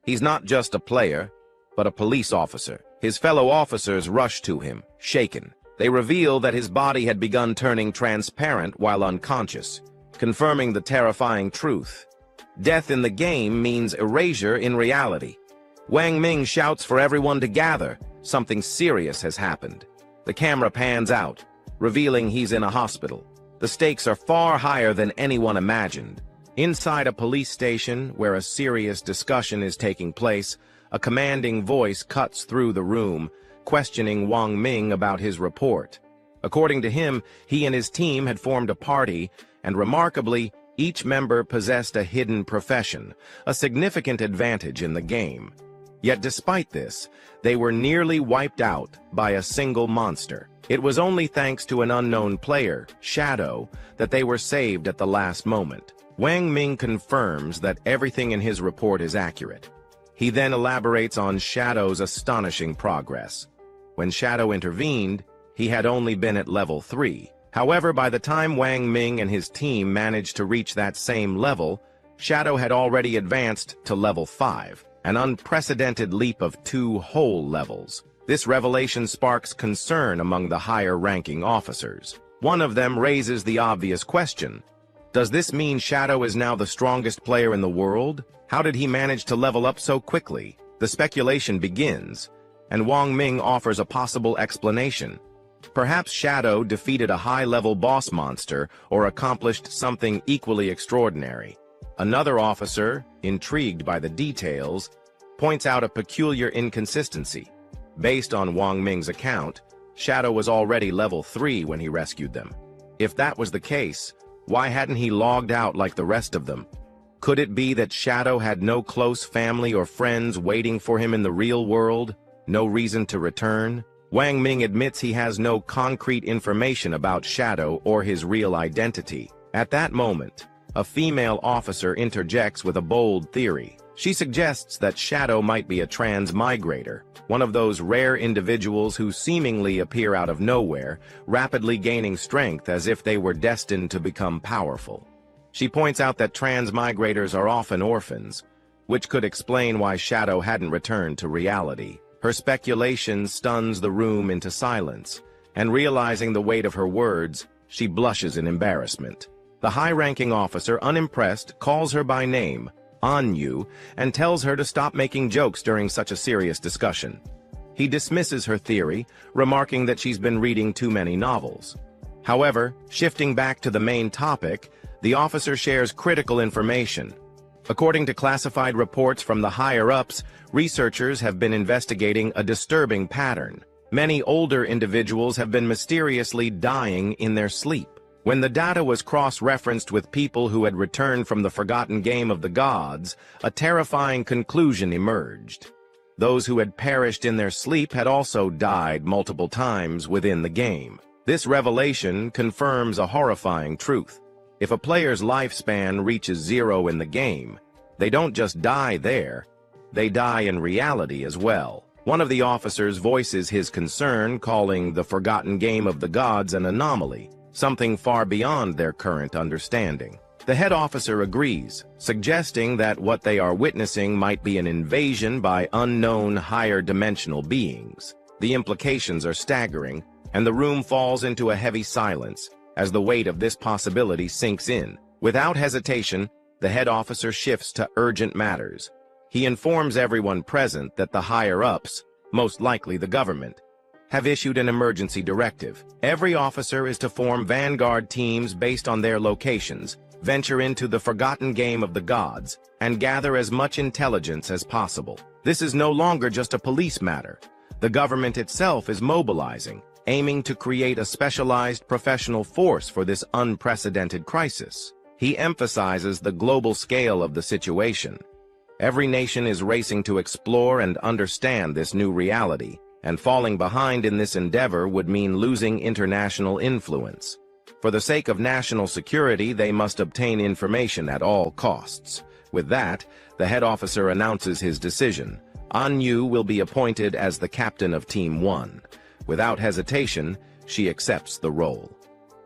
He's not just a player, but a police officer. His fellow officers rush to him, shaken. They reveal that his body had begun turning transparent while unconscious, confirming the terrifying truth. Death in the game means erasure in reality. Wang Ming shouts for everyone to gather. Something serious has happened. The camera pans out, revealing he's in a hospital. The stakes are far higher than anyone imagined. Inside a police station, where a serious discussion is taking place, a commanding voice cuts through the room, questioning Wang Ming about his report. According to him, he and his team had formed a party, and remarkably, each member possessed a hidden profession, a significant advantage in the game. Yet despite this, they were nearly wiped out by a single monster. It was only thanks to an unknown player, Shadow, that they were saved at the last moment. Wang Ming confirms that everything in his report is accurate. He then elaborates on Shadow's astonishing progress. When Shadow intervened, he had only been at level 3. However, by the time Wang Ming and his team managed to reach that same level, Shadow had already advanced to level 5, an unprecedented leap of 2 whole levels. This revelation sparks concern among the higher-ranking officers. One of them raises the obvious question. Does this mean Shadow is now the strongest player in the world? How did he manage to level up so quickly? The speculation begins, and Wang Ming offers a possible explanation. Perhaps Shadow defeated a high-level boss monster or accomplished something equally extraordinary. Another officer, intrigued by the details, points out a peculiar inconsistency. Based on Wang Ming's account, Shadow was already level 3 when he rescued them. If that was the case, why hadn't he logged out like the rest of them? Could it be that Shadow had no close family or friends waiting for him in the real world? No reason to return? Wang Ming admits he has no concrete information about Shadow or his real identity. At that moment, a female officer interjects with a bold theory. She suggests that Shadow might be a transmigrator, one of those rare individuals who seemingly appear out of nowhere, rapidly gaining strength as if they were destined to become powerful. She points out that transmigrators are often orphans, which could explain why Shadow hadn't returned to reality. Her speculation stuns the room into silence, and realizing the weight of her words, she blushes in embarrassment. The high-ranking officer, unimpressed, calls her by name, Anyu, and tells her to stop making jokes during such a serious discussion. He dismisses her theory, remarking that she's been reading too many novels. However, shifting back to the main topic, the officer shares critical information. According to classified reports from the higher-ups, researchers have been investigating a disturbing pattern. Many older individuals have been mysteriously dying in their sleep. When the data was cross-referenced with people who had returned from the forgotten game of the gods, a terrifying conclusion emerged. Those who had perished in their sleep had also died multiple times within the game. This revelation confirms a horrifying truth. If a player's lifespan reaches 0 in the game, they don't just die there, they die in reality as well. One of the officers voices his concern, calling the forgotten game of the gods an anomaly, something far beyond their current understanding. The head officer agrees, suggesting that what they are witnessing might be an invasion by unknown higher-dimensional beings. The implications are staggering, and the room falls into a heavy silence as the weight of this possibility sinks in. Without hesitation, the head officer shifts to urgent matters. He informs everyone present that the higher-ups, most likely the government, have issued an emergency directive. Every officer is to form vanguard teams based on their locations, venture into the forgotten game of the gods, and gather as much intelligence as possible. This is no longer just a police matter. The government itself is mobilizing, aiming to create a specialized professional force for this unprecedented crisis. He emphasizes the global scale of the situation. Every nation is racing to explore and understand this new reality, and falling behind in this endeavor would mean losing international influence. For the sake of national security, they must obtain information at all costs. With that, the head officer announces his decision. An Yu will be appointed as the captain of Team 1. Without hesitation, she accepts the role.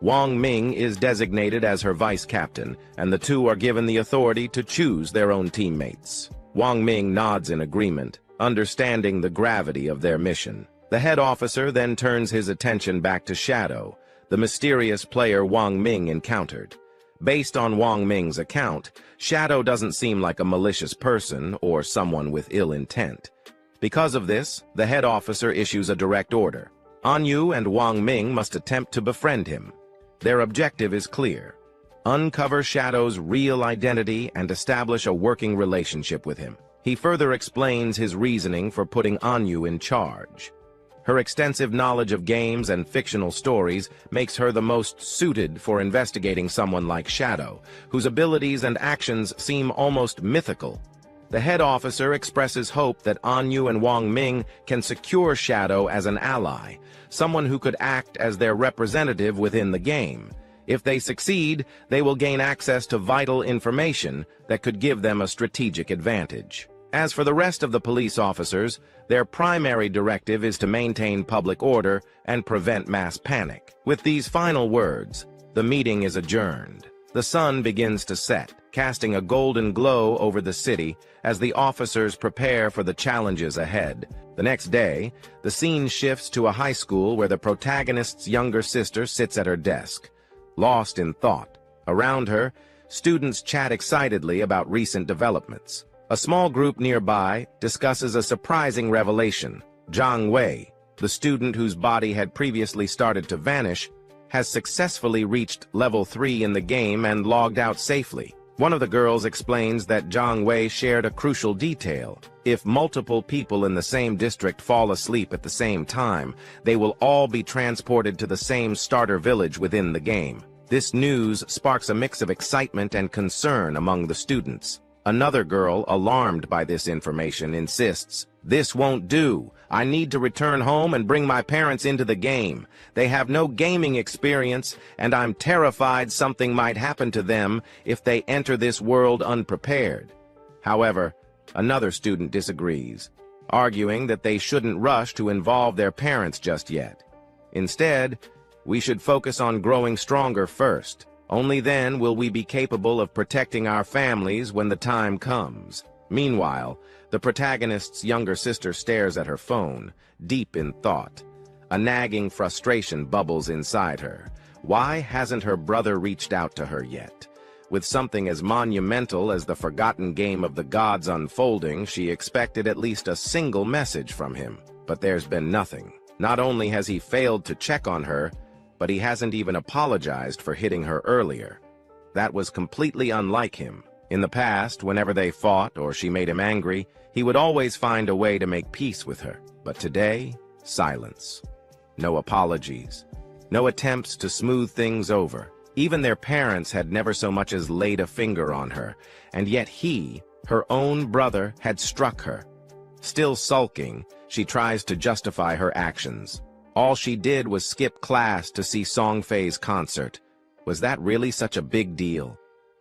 Wang Ming is designated as her vice-captain, and the two are given the authority to choose their own teammates. Wang Ming nods in agreement, understanding the gravity of their mission. The head officer then turns his attention back to Shadow, the mysterious player Wang Ming encountered. Based on Wang Ming's account, Shadow doesn't seem like a malicious person or someone with ill intent. Because of this, the head officer issues a direct order. An Yu and Wang Ming must attempt to befriend him. Their objective is clear: uncover Shadow's real identity and establish a working relationship with him. He further explains his reasoning for putting An Yu in charge. Her extensive knowledge of games and fictional stories makes her the most suited for investigating someone like Shadow, whose abilities and actions seem almost mythical. The head officer expresses hope that An Yu and Wang Ming can secure Shadow as an ally, someone who could act as their representative within the game. If they succeed, they will gain access to vital information that could give them a strategic advantage. As for the rest of the police officers, their primary directive is to maintain public order and prevent mass panic. With these final words, the meeting is adjourned. The sun begins to set, casting a golden glow over the city as the officers prepare for the challenges ahead. The next day, the scene shifts to a high school where the protagonist's younger sister sits at her desk, lost in thought. Around her, students chat excitedly about recent developments. A small group nearby discusses a surprising revelation. Zhang Wei, the student whose body had previously started to vanish, has successfully reached level 3 in the game and logged out safely. One of the girls explains that Zhang Wei shared a crucial detail. If multiple people in the same district fall asleep at the same time, they will all be transported to the same starter village within the game. This news sparks a mix of excitement and concern among the students. Another girl, alarmed by this information, insists, "This won't do. I need to return home and bring my parents into the game. They have no gaming experience, and I'm terrified something might happen to them if they enter this world unprepared." However, another student disagrees, arguing that they shouldn't rush to involve their parents just yet. Instead, we should focus on growing stronger first. Only then will we be capable of protecting our families when the time comes. Meanwhile, the protagonist's younger sister stares at her phone, deep in thought. A nagging frustration bubbles inside her. Why hasn't her brother reached out to her yet? With something as monumental as the forgotten game of the gods unfolding, she expected at least a single message from him. But there's been nothing. Not only has he failed to check on her, but he hasn't even apologized for hitting her earlier. That was completely unlike him. In the past, whenever they fought or she made him angry, he would always find a way to make peace with her. But today, silence. No apologies. No attempts to smooth things over. Even their parents had never so much as laid a finger on her, and yet he, her own brother, had struck her. Still sulking, she tries to justify her actions. All she did was skip class to see Songfei's concert. Was that really such a big deal?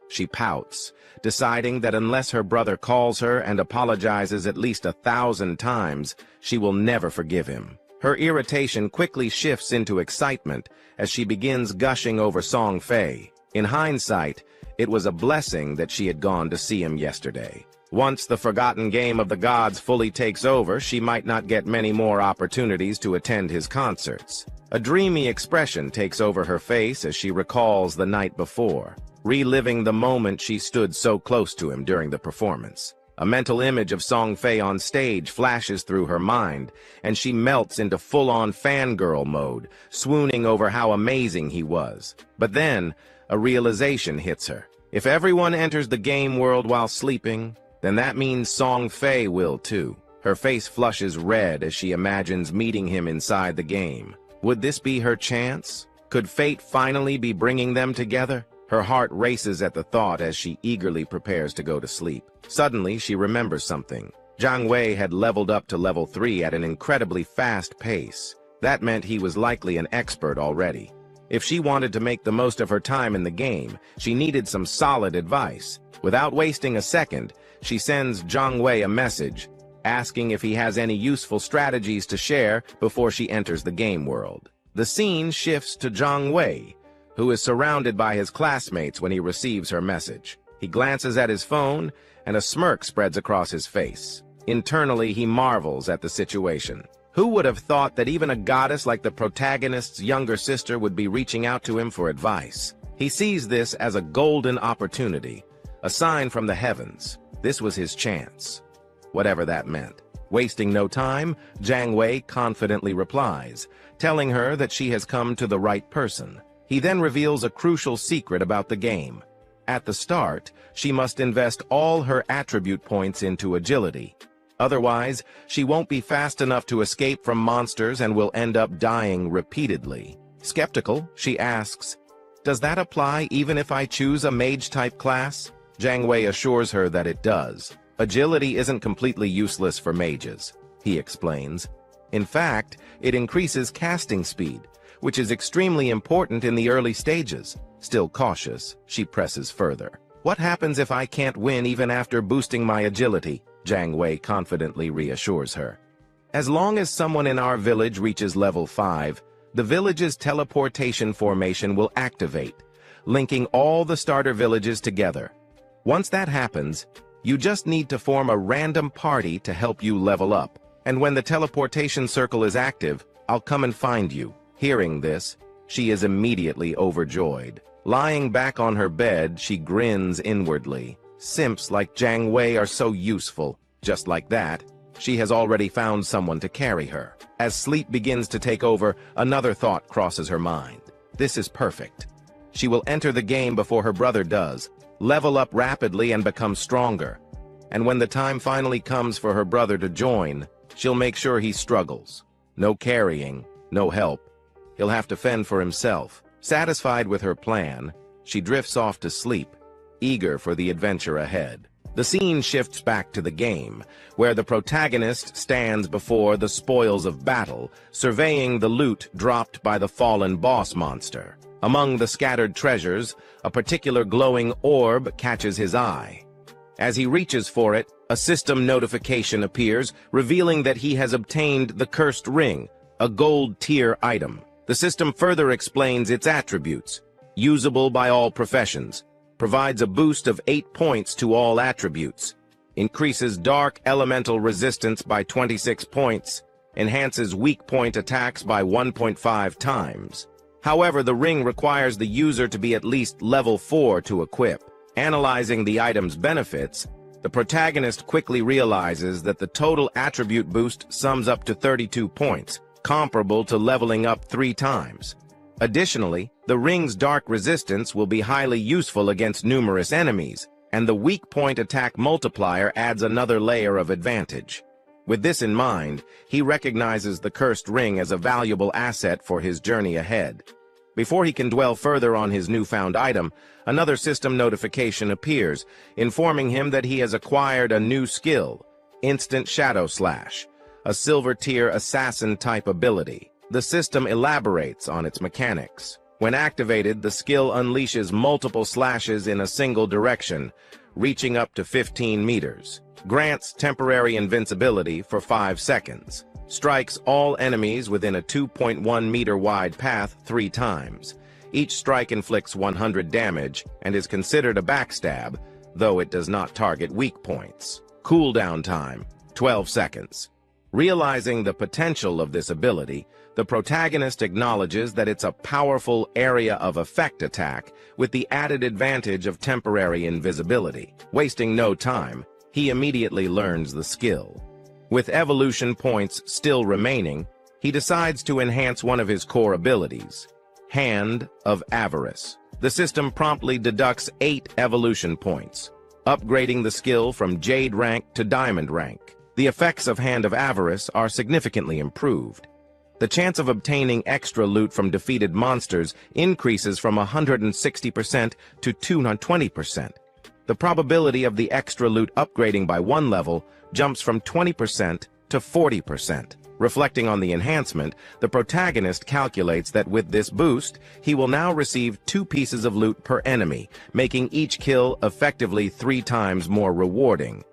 She pouts, deciding that unless her brother calls her and apologizes at least 1,000 times, she will never forgive him. Her irritation quickly shifts into excitement as she begins gushing over Songfei. In hindsight, it was a blessing that she had gone to see him yesterday. Once the forgotten game of the gods fully takes over, she might not get many more opportunities to attend his concerts. A dreamy expression takes over her face as she recalls the night before, reliving the moment she stood so close to him during the performance. A mental image of Songfei on stage flashes through her mind, and she melts into full-on fangirl mode, swooning over how amazing he was. But then, a realization hits her. If everyone enters the game world while sleeping, then that means Songfei will too. Her face flushes red as she imagines meeting him inside the game. Would this be her chance? Could fate finally be bringing them together? Her heart races at the thought as she eagerly prepares to go to sleep. Suddenly, she remembers something. Jiang Wei had leveled up to level 3 at an incredibly fast pace. That meant he was likely an expert already. If she wanted to make the most of her time in the game, she needed some solid advice. Without wasting a second, she sends Jiang Wei a message, asking if he has any useful strategies to share before she enters the game world. The scene shifts to Jiang Wei, who is surrounded by his classmates when he receives her message. He glances at his phone, and a smirk spreads across his face. Internally, he marvels at the situation. Who would have thought that even a goddess like the protagonist's younger sister would be reaching out to him for advice? He sees this as a golden opportunity, a sign from the heavens. This was his chance, whatever that meant. Wasting no time, Jiang Wei confidently replies, telling her that she has come to the right person. He then reveals a crucial secret about the game. At the start, she must invest all her attribute points into agility. Otherwise, she won't be fast enough to escape from monsters and will end up dying repeatedly. Skeptical, she asks, "Does that apply even if I choose a mage-type class?" Jiang Wei assures her that it does. Agility isn't completely useless for mages, he explains. In fact, it increases casting speed, which is extremely important in the early stages. Still cautious, she presses further. "What happens if I can't win even after boosting my agility?" Jiang Wei confidently reassures her. "As long as someone in our village reaches level 5, the village's teleportation formation will activate, linking all the starter villages together. Once that happens, you just need to form a random party to help you level up. And when the teleportation circle is active, I'll come and find you." Hearing this, she is immediately overjoyed. Lying back on her bed, she grins inwardly. Simps like Jiang Wei are so useful. Just like that, she has already found someone to carry her. As sleep begins to take over, another thought crosses her mind. This is perfect. She will enter the game before her brother does, level up rapidly and become stronger. And when the time finally comes for her brother to join, she'll make sure he struggles. No carrying, no help. He'll have to fend for himself. Satisfied with her plan, she drifts off to sleep, eager for the adventure ahead. The scene shifts back to the game, where the protagonist stands before the spoils of battle, surveying the loot dropped by the fallen boss monster. Among the scattered treasures, a particular glowing orb catches his eye. As he reaches for it, a system notification appears, revealing that he has obtained the Cursed Ring, a gold-tier item. The system further explains its attributes. Usable by all professions. Provides a boost of 8 points to all attributes. Increases dark elemental resistance by 26 points. Enhances weak point attacks by 1.5 times. However, the ring requires the user to be at least level 4 to equip. Analyzing the item's benefits, the protagonist quickly realizes that the total attribute boost sums up to 32 points, comparable to leveling up 3 times. Additionally, the ring's dark resistance will be highly useful against numerous enemies, and the weak point attack multiplier adds another layer of advantage. With this in mind, he recognizes the Cursed Ring as a valuable asset for his journey ahead. Before he can dwell further on his newfound item, another system notification appears, informing him that he has acquired a new skill, Instant Shadow Slash, a silver-tier assassin-type ability. The system elaborates on its mechanics. When activated, the skill unleashes multiple slashes in a single direction, reaching up to 15 meters. Grants temporary invincibility for 5 seconds. Strikes all enemies within a 2.1-meter-wide path 3 times. Each strike inflicts 100 damage and is considered a backstab, though it does not target weak points. Cooldown time, 12 seconds. Realizing the potential of this ability, the protagonist acknowledges that it's a powerful area of effect attack with the added advantage of temporary invisibility. Wasting no time, he immediately learns the skill. With evolution points still remaining, he decides to enhance one of his core abilities, Hand of Avarice. The system promptly deducts 8 evolution points, upgrading the skill from Jade rank to Diamond rank. The effects of Hand of Avarice are significantly improved. The chance of obtaining extra loot from defeated monsters increases from 160% to 220%. The probability of the extra loot upgrading by 1 level jumps from 20% to 40%. Reflecting on the enhancement, the protagonist calculates that with this boost, he will now receive 2 pieces of loot per enemy, making each kill effectively 3 times more rewarding.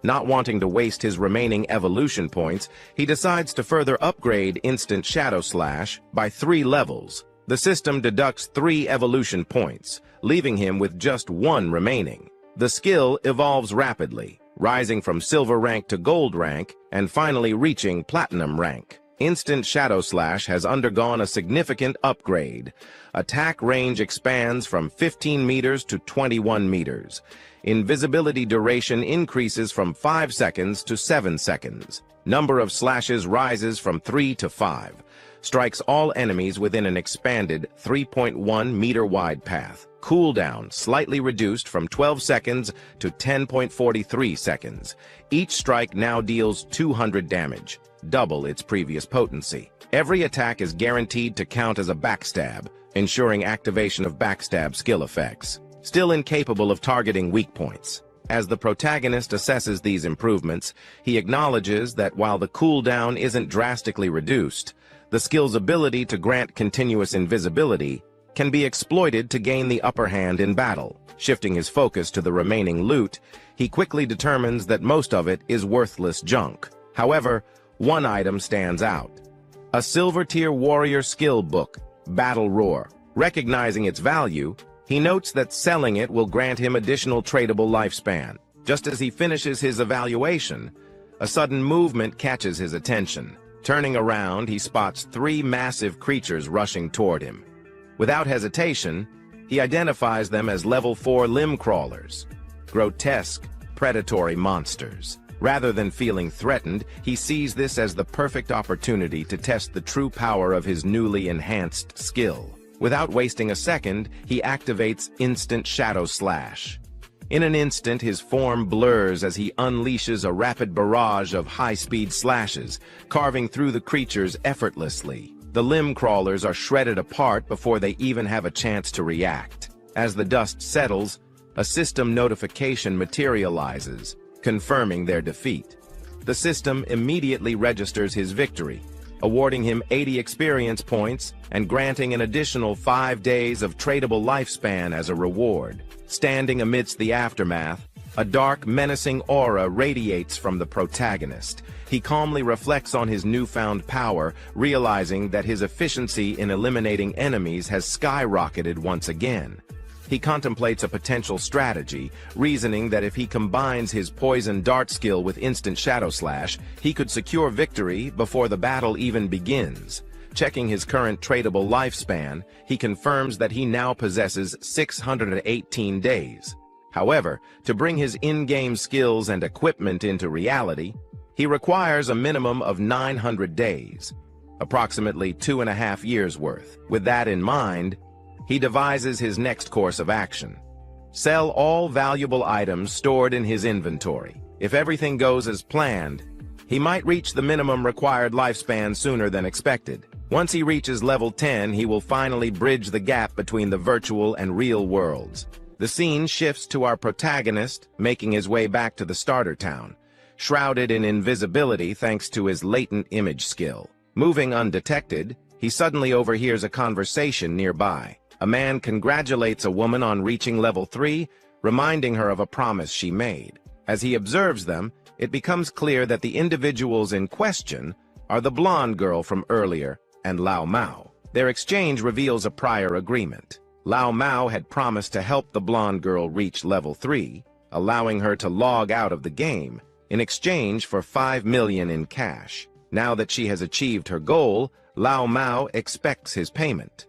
Not wanting to waste his remaining evolution points, he decides to further upgrade Instant Shadow Slash by 3 levels. The system deducts 3 evolution points, leaving him with just 1 remaining. The skill evolves rapidly, rising from silver rank to gold rank, and finally reaching platinum rank. Instant Shadow Slash has undergone a significant upgrade. Attack range expands from 15 meters to 21 meters. Invisibility duration increases from 5 seconds to 7 seconds. Number of slashes rises from 3 to 5. Strikes all enemies within an expanded 3.1-meter-wide path. Cooldown slightly reduced from 12 seconds to 10.43 seconds. Each strike now deals 200 damage, double its previous potency. Every attack is guaranteed to count as a backstab, ensuring activation of backstab skill effects. Still incapable of targeting weak points. As the protagonist assesses these improvements, he acknowledges that while the cooldown isn't drastically reduced, the skill's ability to grant continuous invisibility can be exploited to gain the upper hand in battle. Shifting his focus to the remaining loot, he quickly determines that most of it is worthless junk. However, one item stands out. A silver-tier warrior skill book, Battle Roar. Recognizing its value, he notes that selling it will grant him additional tradable lifespan. Just as he finishes his evaluation, a sudden movement catches his attention. Turning around, he spots 3 massive creatures rushing toward him. Without hesitation, he identifies them as level 4 limb crawlers, grotesque, predatory monsters. Rather than feeling threatened, he sees this as the perfect opportunity to test the true power of his newly enhanced skill. Without wasting a second, he activates Instant Shadow Slash. In an instant, his form blurs as he unleashes a rapid barrage of high-speed slashes, carving through the creatures effortlessly. The limb crawlers are shredded apart before they even have a chance to react. As the dust settles, a system notification materializes, confirming their defeat. The system immediately registers his victory, awarding him 80 experience points and granting an additional 5 days of tradable lifespan as a reward. Standing amidst the aftermath, a dark, menacing aura radiates from the protagonist. He calmly reflects on his newfound power, realizing that his efficiency in eliminating enemies has skyrocketed once again. He contemplates a potential strategy, reasoning that if he combines his poison dart skill with Instant Shadow Slash, he could secure victory before the battle even begins. Checking his current tradable lifespan, he confirms that he now possesses 618 days. However, to bring his in-game skills and equipment into reality, he requires a minimum of 900 days, approximately 2.5 years worth. With that in mind, he devises his next course of action. Sell all valuable items stored in his inventory. If everything goes as planned, he might reach the minimum required lifespan sooner than expected. Once he reaches level 10, he will finally bridge the gap between the virtual and real worlds. The scene shifts to our protagonist making his way back to the starter town, shrouded in invisibility thanks to his latent image skill. Moving undetected, he suddenly overhears a conversation nearby. A man congratulates a woman on reaching level 3, reminding her of a promise she made. As he observes them, it becomes clear that the individuals in question are the blonde girl from earlier and Lao Mao. Their exchange reveals a prior agreement. Lao Mao had promised to help the blonde girl reach level 3, allowing her to log out of the game, in exchange for 5 million in cash. Now that she has achieved her goal, Lao Mao expects his payment.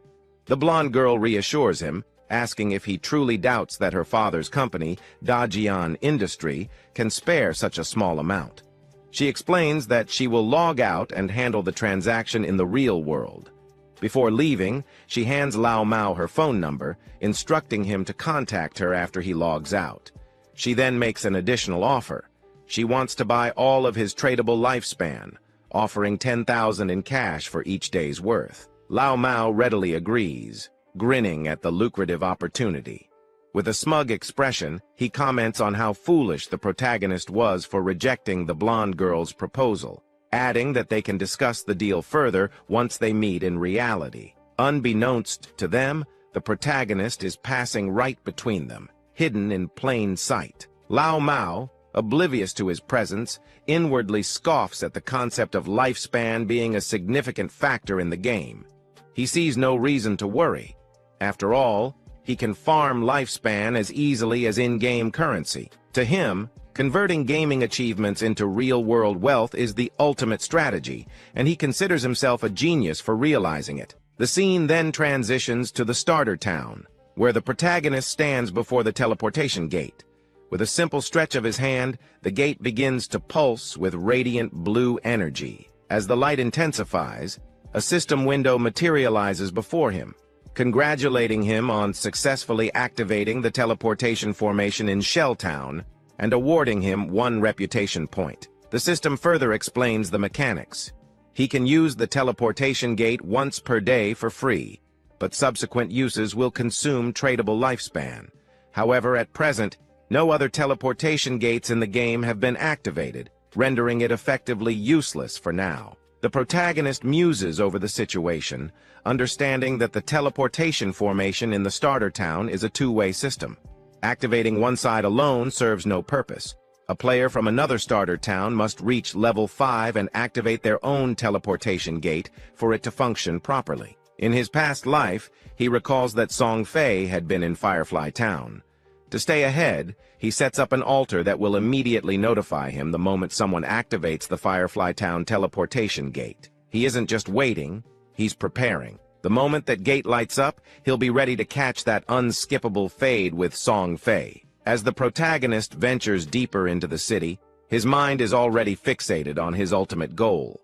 The blonde girl reassures him, asking if he truly doubts that her father's company, Dajian Industry, can spare such a small amount. She explains that she will log out and handle the transaction in the real world. Before leaving, she hands Lao Mao her phone number, instructing him to contact her after he logs out. She then makes an additional offer. She wants to buy all of his tradable lifespan, offering 10,000 in cash for each day's worth. Lao Mao readily agrees, grinning at the lucrative opportunity. With a smug expression, he comments on how foolish the protagonist was for rejecting the blonde girl's proposal, adding that they can discuss the deal further once they meet in reality. Unbeknownst to them, the protagonist is passing right between them, hidden in plain sight. Lao Mao, oblivious to his presence, inwardly scoffs at the concept of lifespan being a significant factor in the game. He sees no reason to worry. After all, he can farm lifespan as easily as in-game currency. To him, converting gaming achievements into real-world wealth is the ultimate strategy, and he considers himself a genius for realizing it. The scene then transitions to the starter town, where the protagonist stands before the teleportation gate. With a simple stretch of his hand, the gate begins to pulse with radiant blue energy. As the light intensifies, a system window materializes before him, congratulating him on successfully activating the teleportation formation in Shelltown and awarding him 1 reputation point. The system further explains the mechanics. He can use the teleportation gate once per day for free, but subsequent uses will consume tradable lifespan. However, at present, no other teleportation gates in the game have been activated, rendering it effectively useless for now. The protagonist muses over the situation, understanding that the teleportation formation in the starter town is a two-way system. Activating one side alone serves no purpose. A player from another starter town must reach level 5 and activate their own teleportation gate for it to function properly. In his past life, he recalls that Song Fei had been in Firefly Town. To stay ahead, he sets up an altar that will immediately notify him the moment someone activates the Firefly Town teleportation gate. He isn't just waiting, he's preparing. The moment that gate lights up, he'll be ready to catch that unskippable fade with Song Fei. As the protagonist ventures deeper into the city, his mind is already fixated on his ultimate goal.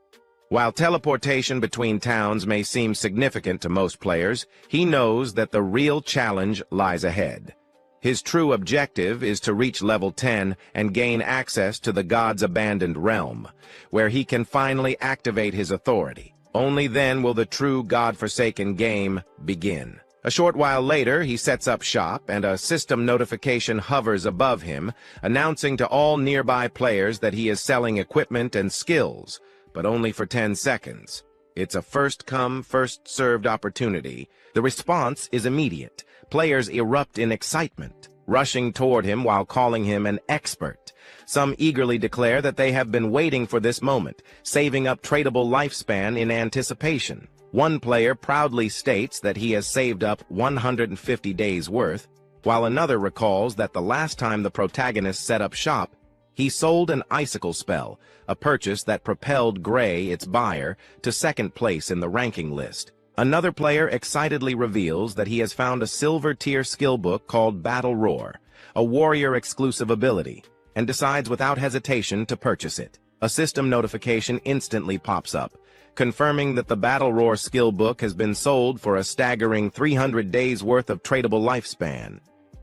While teleportation between towns may seem significant to most players, he knows that the real challenge lies ahead. His true objective is to reach level 10 and gain access to the God's abandoned realm, where he can finally activate his authority. Only then will the true God-forsaken game begin. A short while later, he sets up shop, and a system notification hovers above him, announcing to all nearby players that he is selling equipment and skills, but only for 10 seconds. It's a first-come, first-served opportunity. The response is immediate. Players erupt in excitement, rushing toward him while calling him an expert. Some eagerly declare that they have been waiting for this moment, saving up tradable lifespan in anticipation. One player proudly states that he has saved up 150 days' worth, while another recalls that the last time the protagonist set up shop, he sold an icicle spell, a purchase that propelled Gray, its buyer, to second place in the ranking list. Another player excitedly reveals that he has found a silver-tier skill book called Battle Roar, a warrior-exclusive ability, and decides without hesitation to purchase it. A system notification instantly pops up, confirming that the Battle Roar skill book has been sold for a staggering 300 days' worth of tradable lifespan.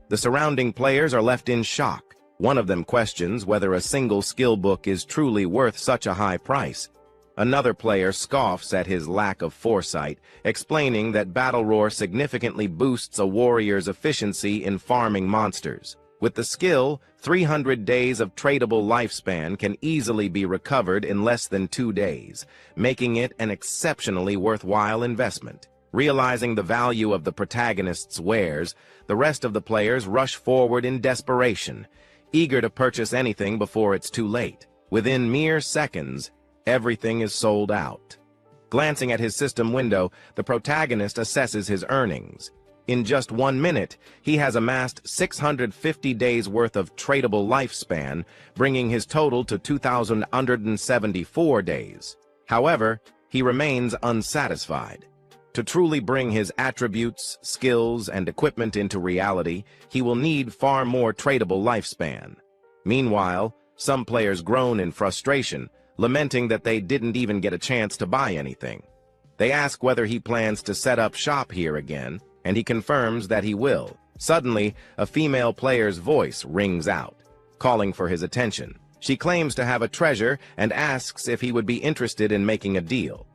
The surrounding players are left in shock. One of them questions whether a single skill book is truly worth such a high price. Another player scoffs at his lack of foresight, explaining that battle roar significantly boosts a warrior's efficiency in farming monsters. With the skill, 300 days of tradable lifespan can easily be recovered in less than 2 days, making it an exceptionally worthwhile investment. Realizing the value of the protagonist's wares, the rest of the players rush forward in desperation, eager to purchase anything before it's too late. Within mere seconds, everything is sold out. Glancing at his system window, the protagonist assesses his earnings. In just 1 minute, he has amassed 650 days worth of tradable lifespan, bringing his total to 2,174 days. However, he remains unsatisfied. To truly bring his attributes, skills, and equipment into reality, he will need far more tradable lifespan. Meanwhile, some players groan in frustration, lamenting that they didn't even get a chance to buy anything. They ask whether he plans to set up shop here again, and he confirms that he will. Suddenly, a female player's voice rings out, calling for his attention. She claims to have a treasure and asks if he would be interested in making a deal.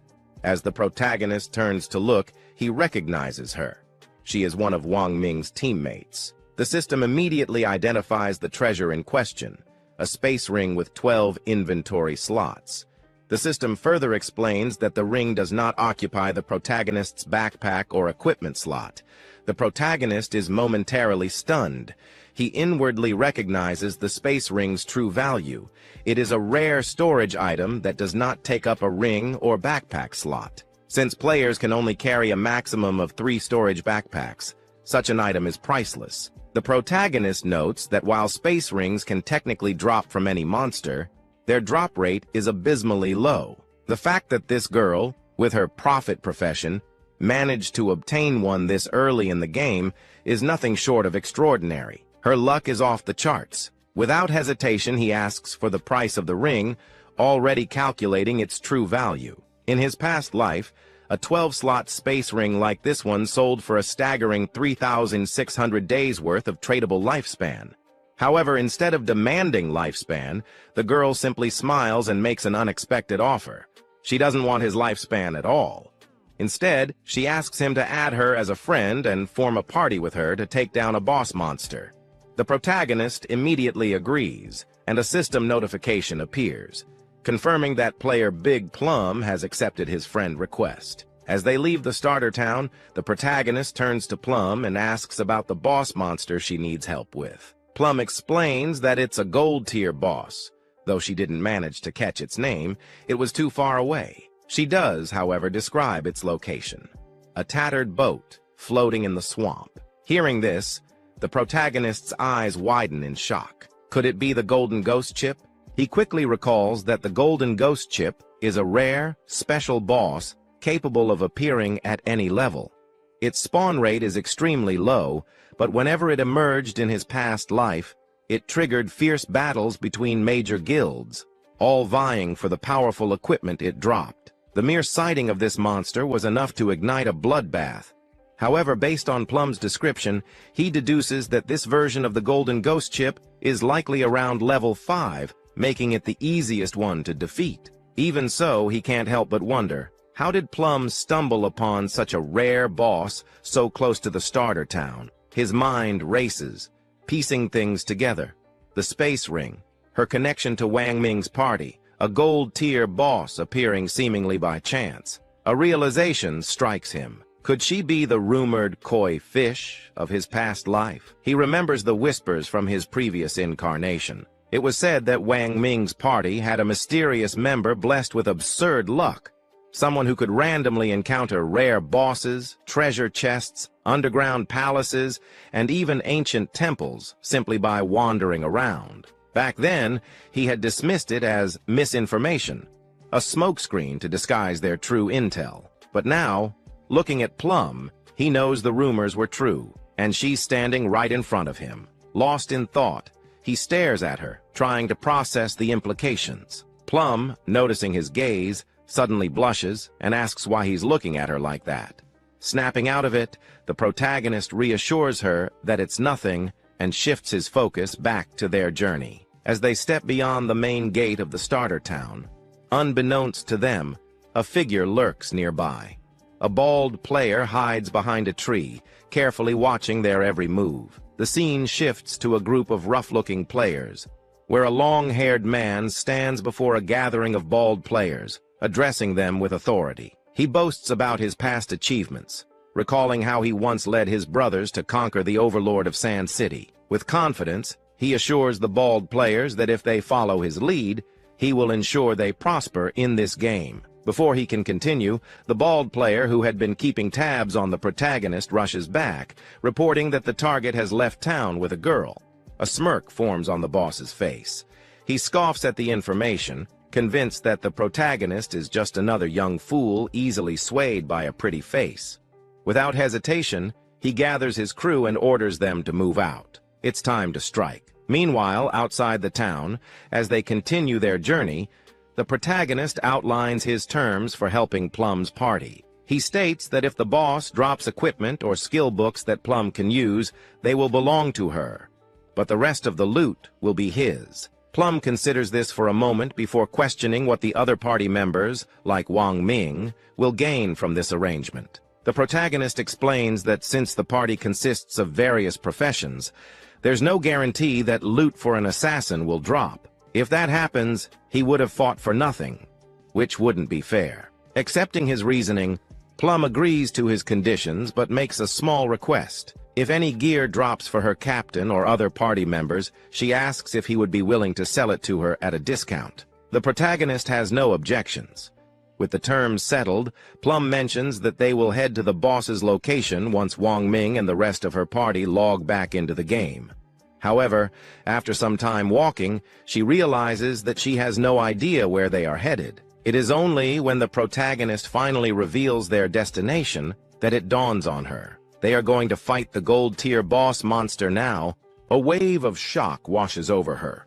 As the protagonist turns to look, he recognizes her. She is one of Wang Ming's teammates. The system immediately identifies the treasure in question, a space ring with 12 inventory slots. The system further explains that the ring does not occupy the protagonist's backpack or equipment slot. The protagonist is momentarily stunned. He inwardly recognizes the space ring's true value. It is a rare storage item that does not take up a ring or backpack slot. Since players can only carry a maximum of 3 storage backpacks, such an item is priceless. The protagonist notes that while space rings can technically drop from any monster, their drop rate is abysmally low. The fact that this girl, with her profit profession, managed to obtain one this early in the game is nothing short of extraordinary. Her luck is off the charts. Without hesitation, he asks for the price of the ring, already calculating its true value. In his past life, a 12-slot space ring like this one sold for a staggering 3,600 days worth of tradable lifespan. However, instead of demanding lifespan, the girl simply smiles and makes an unexpected offer. She doesn't want his lifespan at all. Instead, she asks him to add her as a friend and form a party with her to take down a boss monster. The protagonist immediately agrees, and a system notification appears, confirming that player Big Plum has accepted his friend request. As they leave the starter town, the protagonist turns to Plum and asks about the boss monster she needs help with. Plum explains that it's a gold-tier boss. Though she didn't manage to catch its name, it was too far away. She does, however, describe its location: a tattered boat floating in the swamp. Hearing this, the protagonist's eyes widen in shock. Could it be the Golden Ghost Chip? He quickly recalls that the Golden Ghost Chip is a rare, special boss capable of appearing at any level. Its spawn rate is extremely low, but whenever it emerged in his past life, it triggered fierce battles between major guilds, all vying for the powerful equipment it dropped. The mere sighting of this monster was enough to ignite a bloodbath. However, based on Plum's description, he deduces that this version of the Golden Ghost Chip is likely around level 5, making it the easiest one to defeat. Even so, he can't help but wonder, how did Plum stumble upon such a rare boss so close to the starter town? His mind races, piecing things together. The space ring, her connection to Wang Ming's party, a gold-tier boss appearing seemingly by chance. A realization strikes him. Could she be the rumored koi fish of his past life? He remembers the whispers from his previous incarnation. It was said that Wang Ming's party had a mysterious member blessed with absurd luck, someone who could randomly encounter rare bosses, treasure chests, underground palaces, and even ancient temples simply by wandering around. Back then, he had dismissed it as misinformation, a smokescreen to disguise their true intel. But now, looking at Plum, he knows the rumors were true, and she's standing right in front of him. Lost in thought, he stares at her, trying to process the implications. Plum, noticing his gaze, suddenly blushes and asks why he's looking at her like that. Snapping out of it, the protagonist reassures her that it's nothing and shifts his focus back to their journey. As they step beyond the main gate of the starter town, Unbeknownst to them, a figure lurks nearby. A bald player hides behind a tree, carefully watching their every move. The scene shifts to a group of rough-looking players, where a long-haired man stands before a gathering of bald players, addressing them with authority. He boasts about his past achievements, recalling how he once led his brothers to conquer the overlord of Sand City. With confidence, he assures the bald players that if they follow his lead, he will ensure they prosper in this game. Before he can continue, the bald player who had been keeping tabs on the protagonist rushes back, reporting that the target has left town with a girl. A smirk forms on the boss's face. He scoffs at the information, convinced that the protagonist is just another young fool easily swayed by a pretty face. Without hesitation, he gathers his crew and orders them to move out. It's time to strike. Meanwhile, outside the town, as they continue their journey, the protagonist outlines his terms for helping Plum's party. He states that if the boss drops equipment or skill books that Plum can use, they will belong to her, but the rest of the loot will be his. Plum considers this for a moment before questioning what the other party members, like Wang Ming, will gain from this arrangement. The protagonist explains that since the party consists of various professions, there's no guarantee that loot for an assassin will drop. If that happens, he would have fought for nothing, which wouldn't be fair. Accepting his reasoning, Plum agrees to his conditions but makes a small request. If any gear drops for her captain or other party members, she asks if he would be willing to sell it to her at a discount. The protagonist has no objections. With the terms settled, Plum mentions that they will head to the boss's location once Wang Ming and the rest of her party log back into the game. However, after some time walking, she realizes that she has no idea where they are headed. It is only when the protagonist finally reveals their destination that it dawns on her. They are going to fight the gold-tier boss monster now. A wave of shock washes over her.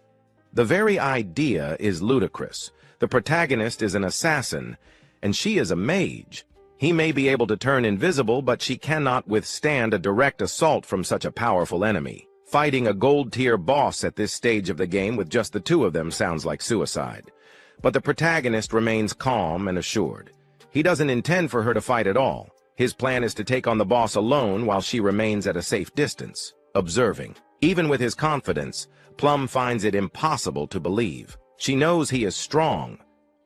The very idea is ludicrous. The protagonist is an assassin, and she is a mage. He may be able to turn invisible, but she cannot withstand a direct assault from such a powerful enemy. Fighting a gold-tier boss at this stage of the game with just the two of them sounds like suicide. But the protagonist remains calm and assured. He doesn't intend for her to fight at all. His plan is to take on the boss alone while she remains at a safe distance, observing. Even with his confidence, Plum finds it impossible to believe. She knows he is strong,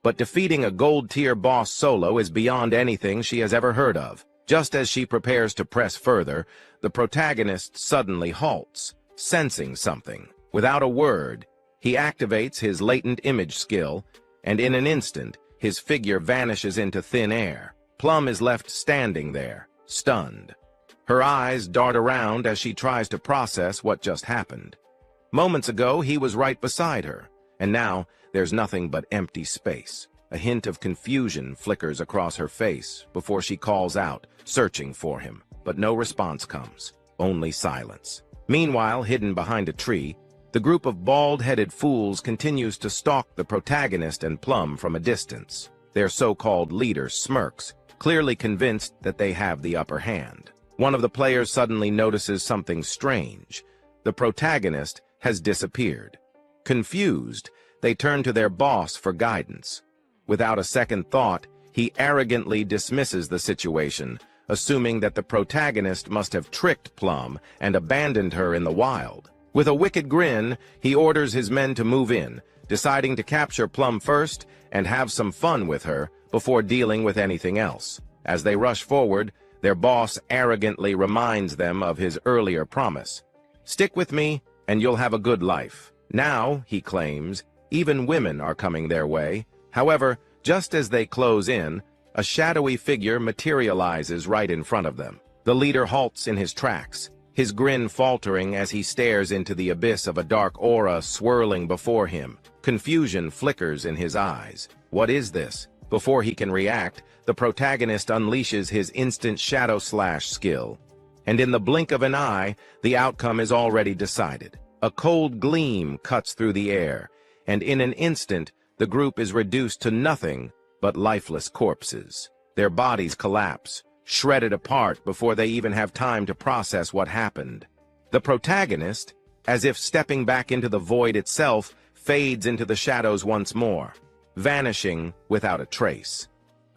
but defeating a gold-tier boss solo is beyond anything she has ever heard of. Just as she prepares to press further, the protagonist suddenly halts, sensing something. Without a word, he activates his latent image skill, and in an instant, his figure vanishes into thin air. Plum is left standing there, stunned. Her eyes dart around as she tries to process what just happened. Moments ago, he was right beside her, and now there's nothing but empty space. A hint of confusion flickers across her face before she calls out, searching for him, but no response comes, only silence. Meanwhile, hidden behind a tree, the group of bald-headed fools continues to stalk the protagonist and Plum from a distance. Their so-called leader smirks, clearly convinced that they have the upper hand. One of the players suddenly notices something strange. The protagonist has disappeared. Confused, they turn to their boss for guidance. Without a second thought, he arrogantly dismisses the situation, assuming that the protagonist must have tricked Plum and abandoned her in the wild. With a wicked grin, he orders his men to move in, deciding to capture Plum first and have some fun with her before dealing with anything else. As they rush forward, their boss arrogantly reminds them of his earlier promise. "Stick with me, and you'll have a good life." Now, he claims, even women are coming their way. However, just as they close in, a shadowy figure materializes right in front of them. The leader halts in his tracks, his grin faltering as he stares into the abyss of a dark aura swirling before him. Confusion flickers in his eyes. What is this? Before he can react, the protagonist unleashes his instant shadow slash skill. And in the blink of an eye, the outcome is already decided. A cold gleam cuts through the air, and in an instant, the group is reduced to nothing but lifeless corpses. Their bodies collapse, shredded apart before they even have time to process what happened. The protagonist, as if stepping back into the void itself, fades into the shadows once more. vanishing without a trace.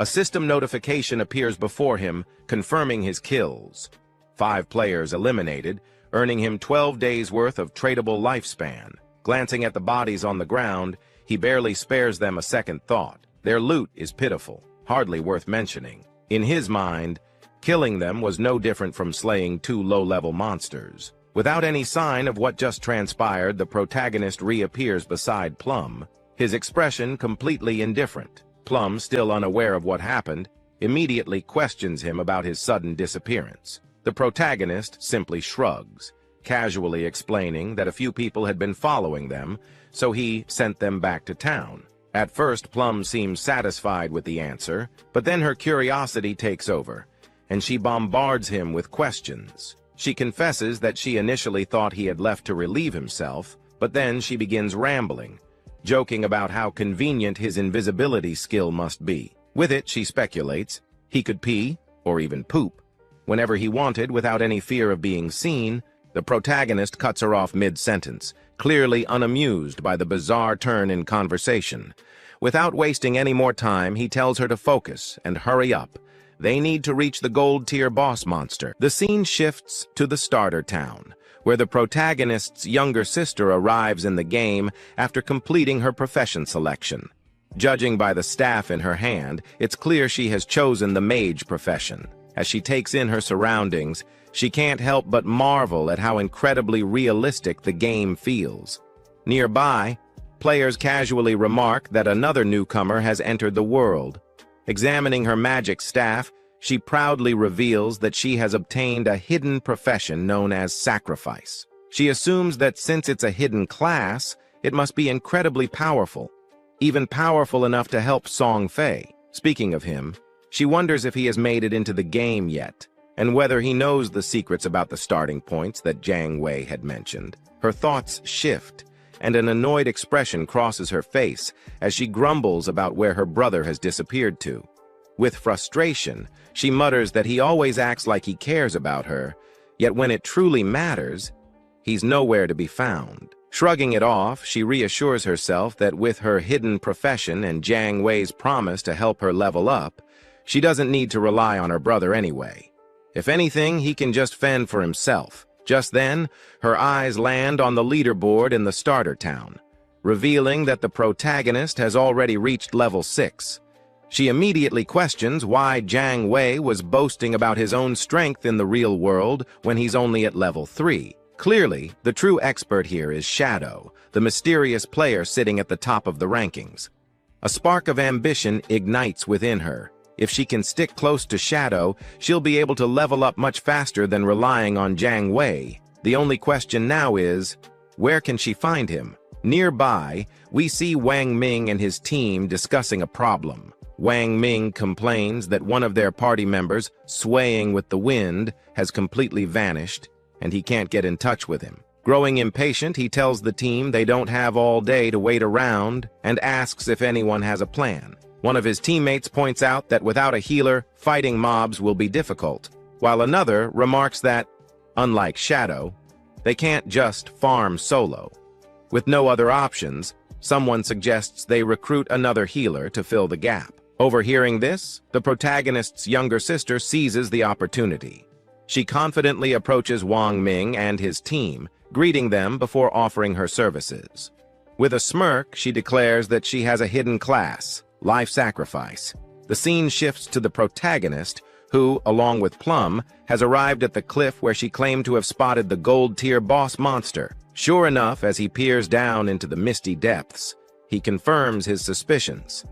A system notification appears before him, confirming his kills. 5 players eliminated, earning him 12 days' worth of tradable lifespan. Glancing at the bodies on the ground, he barely spares them a second thought. Their loot is pitiful, hardly worth mentioning. In his mind, killing them was no different from slaying 2 low-level monsters. Without any sign of what just transpired, the protagonist reappears beside Plum, his expression completely indifferent. Plum, still unaware of what happened, immediately questions him about his sudden disappearance. The protagonist simply shrugs, casually explaining that a few people had been following them, so he sent them back to town. At first, Plum seems satisfied with the answer, but then her curiosity takes over, and she bombards him with questions. She confesses that she initially thought he had left to relieve himself, but then she begins rambling, joking about how convenient his invisibility skill must be. With it, she speculates, he could pee, or even poop, whenever he wanted without any fear of being seen. The protagonist cuts her off mid-sentence, clearly unamused by the bizarre turn in conversation. Without wasting any more time, he tells her to focus and hurry up. They need to reach the gold-tier boss monster. The scene shifts to the starter town, where the protagonist's younger sister arrives in the game after completing her profession selection. Judging by the staff in her hand, it's clear she has chosen the mage profession. As she takes in her surroundings, she can't help but marvel at how incredibly realistic the game feels. Nearby, players casually remark that another newcomer has entered the world. Examining her magic staff, she proudly reveals that she has obtained a hidden profession known as sacrifice. She assumes that since it's a hidden class, it must be incredibly powerful, even powerful enough to help Song Fei. Speaking of him, she wonders if he has made it into the game yet, and whether he knows the secrets about the starting points that Jiang Wei had mentioned. Her thoughts shift, and an annoyed expression crosses her face as she grumbles about where her brother has disappeared to. With frustration, she mutters that he always acts like he cares about her, yet when it truly matters, he's nowhere to be found. Shrugging it off, she reassures herself that with her hidden profession and Jiang Wei's promise to help her level up, she doesn't need to rely on her brother anyway. If anything, he can just fend for himself. Just then, her eyes land on the leaderboard in the starter town, revealing that the protagonist has already reached level 6. She immediately questions why Jiang Wei was boasting about his own strength in the real world when he's only at level 3. Clearly, the true expert here is Shadow, the mysterious player sitting at the top of the rankings. A spark of ambition ignites within her. If she can stick close to Shadow, she'll be able to level up much faster than relying on Jiang Wei. The only question now is, where can she find him? Nearby, we see Wang Ming and his team discussing a problem. Wang Ming complains that one of their party members, swaying with the wind, has completely vanished, and he can't get in touch with him. Growing impatient, he tells the team they don't have all day to wait around and asks if anyone has a plan. One of his teammates points out that without a healer, fighting mobs will be difficult, while another remarks that, unlike Shadow, they can't just farm solo. With no other options, someone suggests they recruit another healer to fill the gap. Overhearing this, the protagonist's younger sister seizes the opportunity. She confidently approaches Wang Ming and his team, greeting them before offering her services. With a smirk, she declares that she has a hidden class, Life Sacrifice. The scene shifts to the protagonist, who, along with Plum, has arrived at the cliff where she claimed to have spotted the gold-tier boss monster. Sure enough, as he peers down into the misty depths, he confirms his suspicions.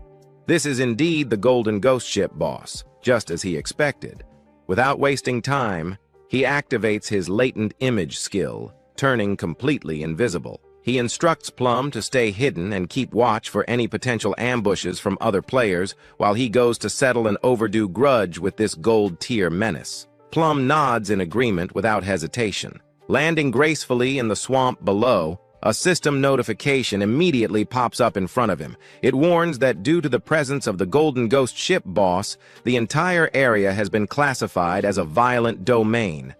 This is indeed the Golden Ghost Ship boss, just as he expected. Without wasting time, he activates his latent image skill, turning completely invisible. He instructs Plum to stay hidden and keep watch for any potential ambushes from other players while he goes to settle an overdue grudge with this gold-tier menace. Plum nods in agreement without hesitation. Landing gracefully in the swamp below, a system notification immediately pops up in front of him. It warns that due to the presence of the Golden Ghost Ship boss, the entire area has been classified as a violent domain.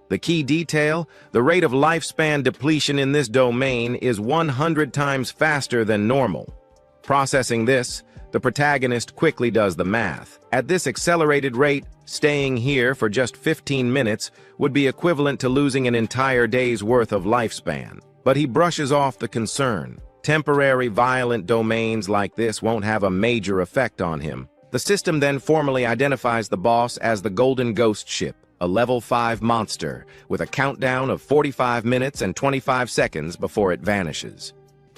The key detail, the rate of lifespan depletion in this domain is 100 times faster than normal. Processing this, the protagonist quickly does the math. At this accelerated rate, staying here for just 15 minutes would be equivalent to losing an entire day's worth of lifespan. But he brushes off the concern. Temporary violent domains like this won't have a major effect on him. The system then formally identifies the boss as the Golden Ghost Ship, a level 5 monster, with a countdown of 45 minutes and 25 seconds before it vanishes.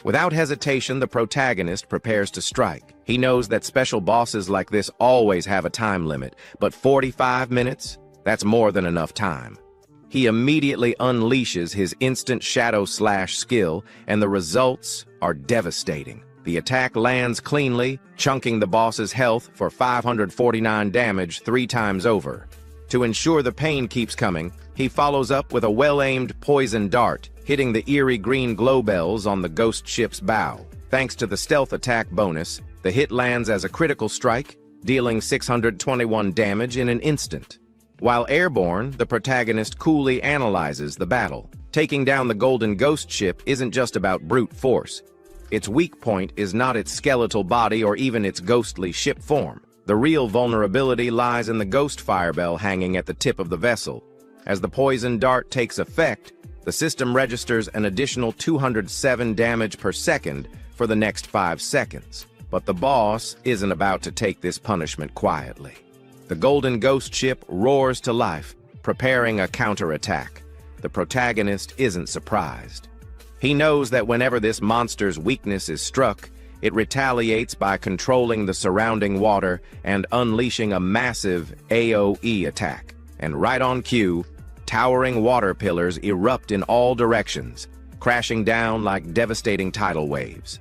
Without hesitation, the protagonist prepares to strike. He knows that special bosses like this always have a time limit, but 45 minutes? That's more than enough time. He immediately unleashes his instant shadow slash skill, and the results are devastating. The attack lands cleanly, chunking the boss's health for 549 damage 3 times over. To ensure the pain keeps coming, he follows up with a well-aimed poison dart, hitting the eerie green glow bells on the ghost ship's bow. Thanks to the stealth attack bonus, the hit lands as a critical strike, dealing 621 damage in an instant. While airborne, the protagonist coolly analyzes the battle. Taking down the Golden Ghost Ship isn't just about brute force. Its weak point is not its skeletal body or even its ghostly ship form. The real vulnerability lies in the ghost firebell hanging at the tip of the vessel. As the poison dart takes effect, the system registers an additional 207 damage per second for the next 5 seconds. But the boss isn't about to take this punishment quietly. The Golden Ghost Ship roars to life, preparing a counterattack. The protagonist isn't surprised. He knows that whenever this monster's weakness is struck, it retaliates by controlling the surrounding water and unleashing a massive AoE attack. And right on cue, towering water pillars erupt in all directions, crashing down like devastating tidal waves.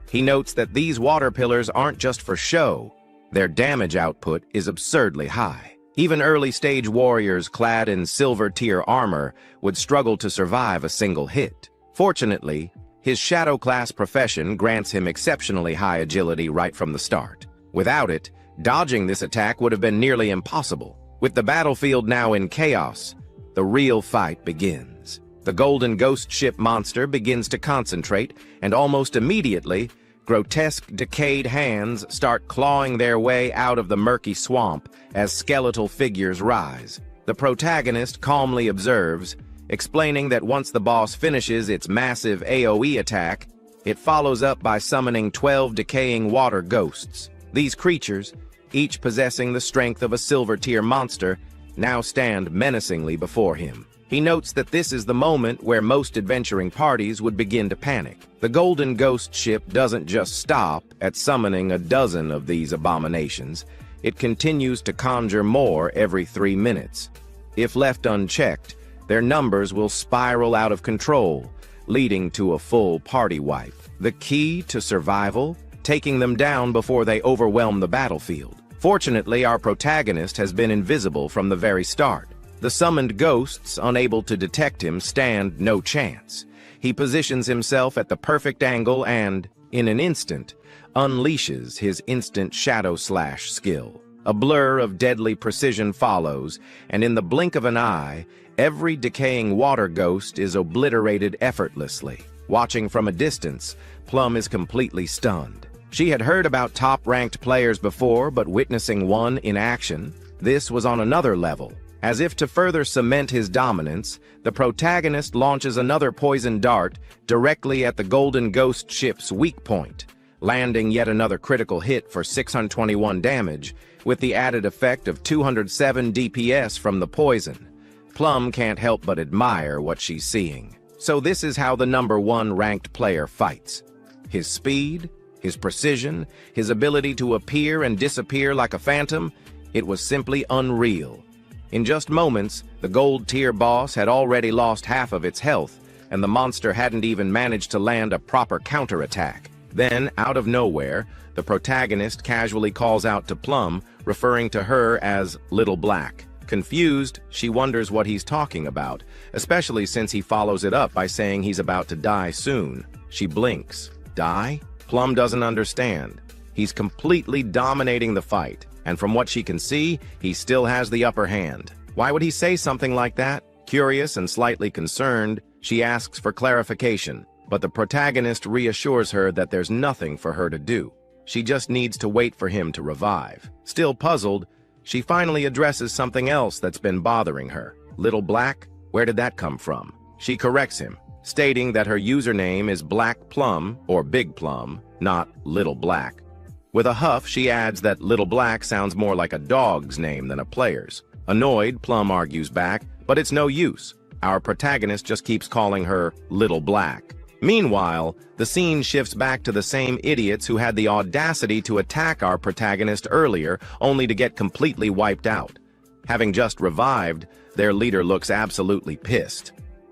He notes that these water pillars aren't just for show. Their damage output is absurdly high. Even early-stage warriors clad in silver-tier armor would struggle to survive a single hit. Fortunately, his Shadow class profession grants him exceptionally high agility right from the start. Without it, dodging this attack would have been nearly impossible. With the battlefield now in chaos, the real fight begins. The Golden Ghost Ship monster begins to concentrate, and almost immediately, grotesque, decayed hands start clawing their way out of the murky swamp as skeletal figures rise. The protagonist calmly observes, explaining that once the boss finishes its massive AoE attack, it follows up by summoning 12 decaying water ghosts. These creatures, each possessing the strength of a silver-tier monster, now stand menacingly before him. He notes that this is the moment where most adventuring parties would begin to panic. The Golden Ghost Ship doesn't just stop at summoning a dozen of these abominations. It continues to conjure more every 3 minutes. If left unchecked, their numbers will spiral out of control, leading to a full party wipe. The key to survival? Taking them down before they overwhelm the battlefield. Fortunately, our protagonist has been invisible from the very start. The summoned ghosts, unable to detect him, stand no chance. He positions himself at the perfect angle and, in an instant, unleashes his instant shadow slash skill. A blur of deadly precision follows, and in the blink of an eye, every decaying water ghost is obliterated effortlessly. Watching from a distance, Plum is completely stunned. She had heard about top-ranked players before, but witnessing one in action, this was on another level. As if to further cement his dominance, the protagonist launches another poison dart directly at the Golden Ghost Ship's weak point, landing yet another critical hit for 621 damage, with the added effect of 207 DPS from the poison. Plum can't help but admire what she's seeing. So this is how the #1 ranked player fights. His speed, his precision, his ability to appear and disappear like a phantom, it was simply unreal. In just moments, the gold-tier boss had already lost half of its health, and the monster hadn't even managed to land a proper counterattack. Then, out of nowhere, the protagonist casually calls out to Plum, referring to her as Little Black. Confused, she wonders what he's talking about, especially since he follows it up by saying he's about to die soon. She blinks. Die? Plum doesn't understand. He's completely dominating the fight, and from what she can see, he still has the upper hand. Why would he say something like that? Curious and slightly concerned, she asks for clarification, but the protagonist reassures her that there's nothing for her to do. She just needs to wait for him to revive. Still puzzled, she finally addresses something else that's been bothering her. Little Black? Where did that come from? She corrects him, stating that her username is Black Plum, or Big Plum, not Little Black. With a huff, she adds that Little Black sounds more like a dog's name than a player's. Annoyed, Plum argues back, but it's no use. Our protagonist just keeps calling her Little Black. Meanwhile, the scene shifts back to the same idiots who had the audacity to attack our protagonist earlier, only to get completely wiped out. Having just revived, their leader looks absolutely pissed.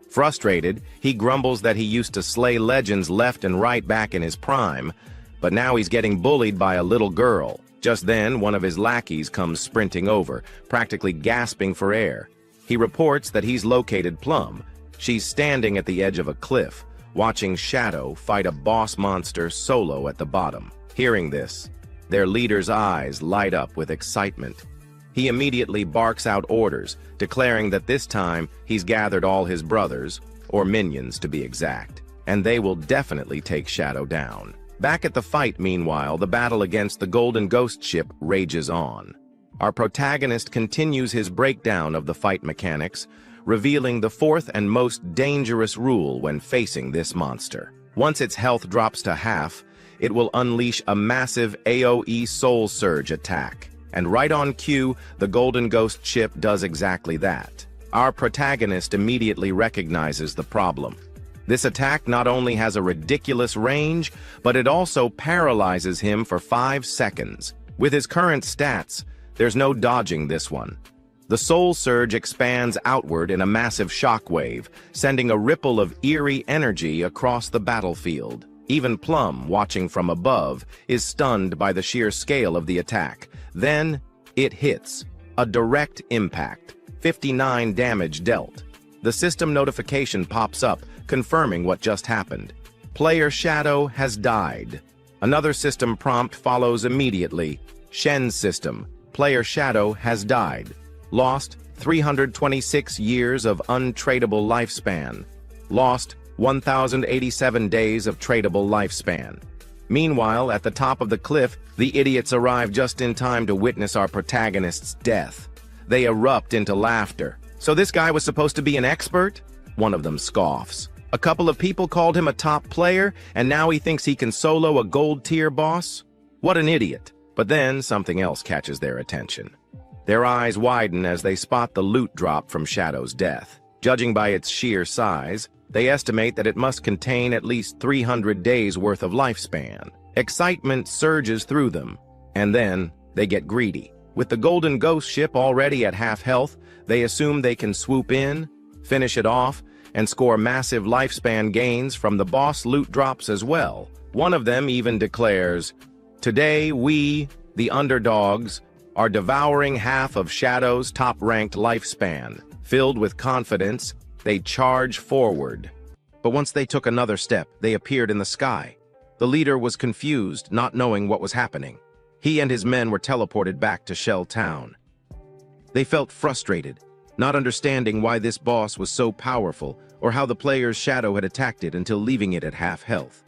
Frustrated, he grumbles that he used to slay legends left and right back in his prime, but now he's getting bullied by a little girl. Just then, one of his lackeys comes sprinting over, practically gasping for air. He reports that he's located Plum. She's standing at the edge of a cliff, watching Shadow fight a boss monster solo at the bottom. Hearing this, their leader's eyes light up with excitement. He immediately barks out orders, declaring that this time he's gathered all his brothers, or minions to be exact, and they will definitely take Shadow down. Back at the fight, meanwhile, the battle against the Golden Ghost ship rages on. Our protagonist continues his breakdown of the fight mechanics, revealing the fourth and most dangerous rule when facing this monster. Once its health drops to half, it will unleash a massive AoE Soul Surge attack. And right on cue, the Golden Ghost ship does exactly that. Our protagonist immediately recognizes the problem. This attack not only has a ridiculous range, but it also paralyzes him for 5 seconds. With his current stats, there's no dodging this one. The Soul Surge expands outward in a massive shockwave, sending a ripple of eerie energy across the battlefield. Even Plum, watching from above, is stunned by the sheer scale of the attack. Then, it hits. A direct impact. 59 damage dealt. The system notification pops up, confirming what just happened. Player Shadow has died. Another system prompt follows immediately. Shen's system. Player Shadow has died. Lost 326 years of untradeable lifespan. Lost 1,087 days of tradable lifespan. Meanwhile, at the top of the cliff, the idiots arrive just in time to witness our protagonist's death. They erupt into laughter. So this guy was supposed to be an expert? One of them scoffs. A couple of people called him a top player, and now he thinks he can solo a gold-tier boss? What an idiot. But then something else catches their attention. Their eyes widen as they spot the loot drop from Shadow's death. Judging by its sheer size, they estimate that it must contain at least 300 days worth of lifespan. Excitement surges through them, and then they get greedy. With the Golden Ghost ship already at half health, they assume they can swoop in, finish it off, and score massive lifespan gains from the boss loot drops as well. One of them even declares, "Today we, the underdogs, are devouring half of Shadow's top-ranked lifespan." Filled with confidence, they charge forward. But once they took another step, they appeared in the sky. The leader was confused, not knowing what was happening. He and his men were teleported back to Shell Town. They felt frustrated, not understanding why this boss was so powerful or how the player's Shadow had attacked it until leaving it at half health.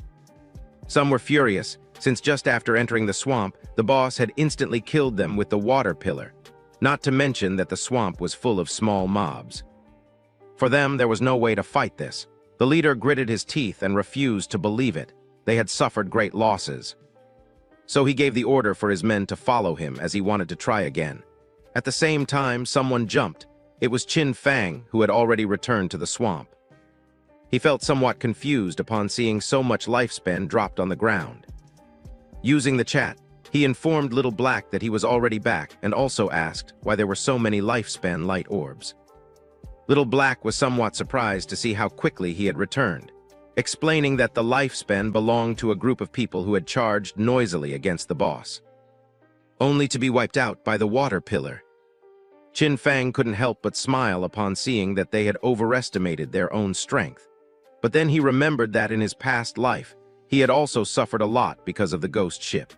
Some were furious, since just after entering the swamp, the boss had instantly killed them with the water pillar, not to mention that the swamp was full of small mobs. For them, there was no way to fight this. The leader gritted his teeth and refused to believe it. They had suffered great losses. So he gave the order for his men to follow him as he wanted to try again. At the same time, someone jumped. It was Qin Fang, who had already returned to the swamp. He felt somewhat confused upon seeing so much lifespan dropped on the ground. Using the chat, he informed Little Black that he was already back and also asked why there were so many lifespan light orbs. Little Black was somewhat surprised to see how quickly he had returned, explaining that the lifespan belonged to a group of people who had charged noisily against the boss, only to be wiped out by the water pillar. Qin Fang couldn't help but smile upon seeing that they had overestimated their own strength. But then he remembered that in his past life, he had also suffered a lot because of the ghost ship.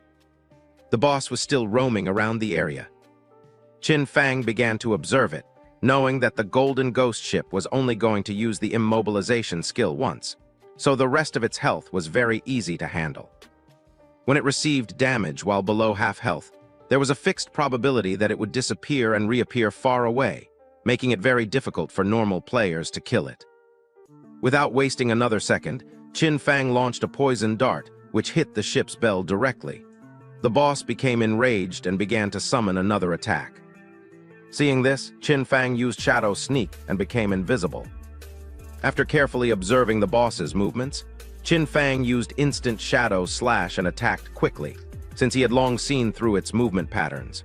The boss was still roaming around the area. Qin Fang began to observe it, knowing that the Golden Ghost ship was only going to use the immobilization skill once, so the rest of its health was very easy to handle. When it received damage while below half health, there was a fixed probability that it would disappear and reappear far away, making it very difficult for normal players to kill it. Without wasting another second, Qin Fang launched a poison dart, which hit the ship's bell directly. The boss became enraged and began to summon another attack. Seeing this, Qin Fang used Shadow Sneak and became invisible. After carefully observing the boss's movements, Qin Fang used Instant Shadow Slash and attacked quickly, since he had long seen through its movement patterns.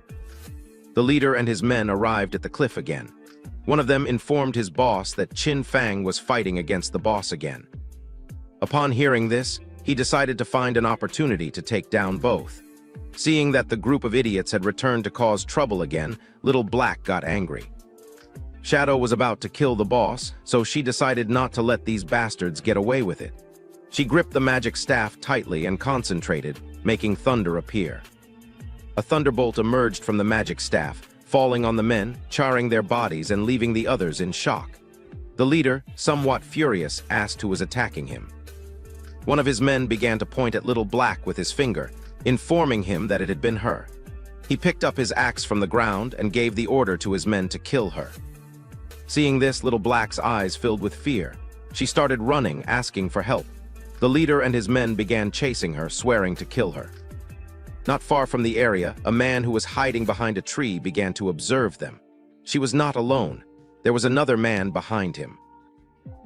The leader and his men arrived at the cliff again. One of them informed his boss that Qin Fang was fighting against the boss again. Upon hearing this, he decided to find an opportunity to take down both. Seeing that the group of idiots had returned to cause trouble again, Little Black got angry. Shadow was about to kill the boss, so she decided not to let these bastards get away with it. She gripped the magic staff tightly and concentrated, making thunder appear. A thunderbolt emerged from the magic staff, falling on the men, charring their bodies and leaving the others in shock. The leader, somewhat furious, asked who was attacking him. One of his men began to point at Little Black with his finger, informing him that it had been her. He picked up his axe from the ground and gave the order to his men to kill her. Seeing this, Little Black's eyes filled with fear. She started running, asking for help. The leader and his men began chasing her, swearing to kill her. Not far from the area, a man who was hiding behind a tree began to observe them. She was not alone. There was another man behind him.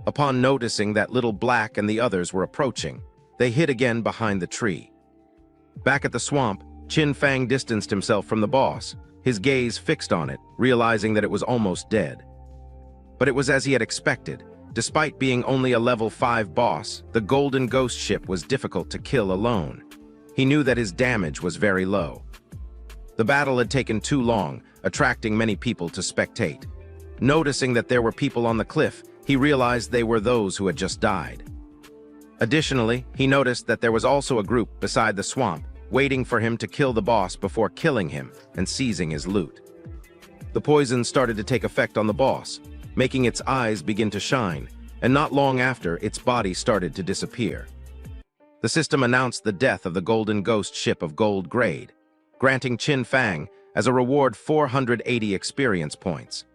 Upon noticing that Little Black and the others were approaching, they hid again behind the tree. Back at the swamp, Qin Fang distanced himself from the boss, his gaze fixed on it, realizing that it was almost dead. But it was as he had expected. Despite being only a level 5 boss, the Golden Ghost ship was difficult to kill alone. He knew that his damage was very low. The battle had taken too long, attracting many people to spectate. Noticing that there were people on the cliff, he realized they were those who had just died. Additionally, he noticed that there was also a group beside the swamp, waiting for him to kill the boss before killing him and seizing his loot. The poison started to take effect on the boss, making its eyes begin to shine, and not long after, its body started to disappear. The system announced the death of the Golden Ghost ship of Gold Grade, granting Qin Fang as a reward 480 experience points.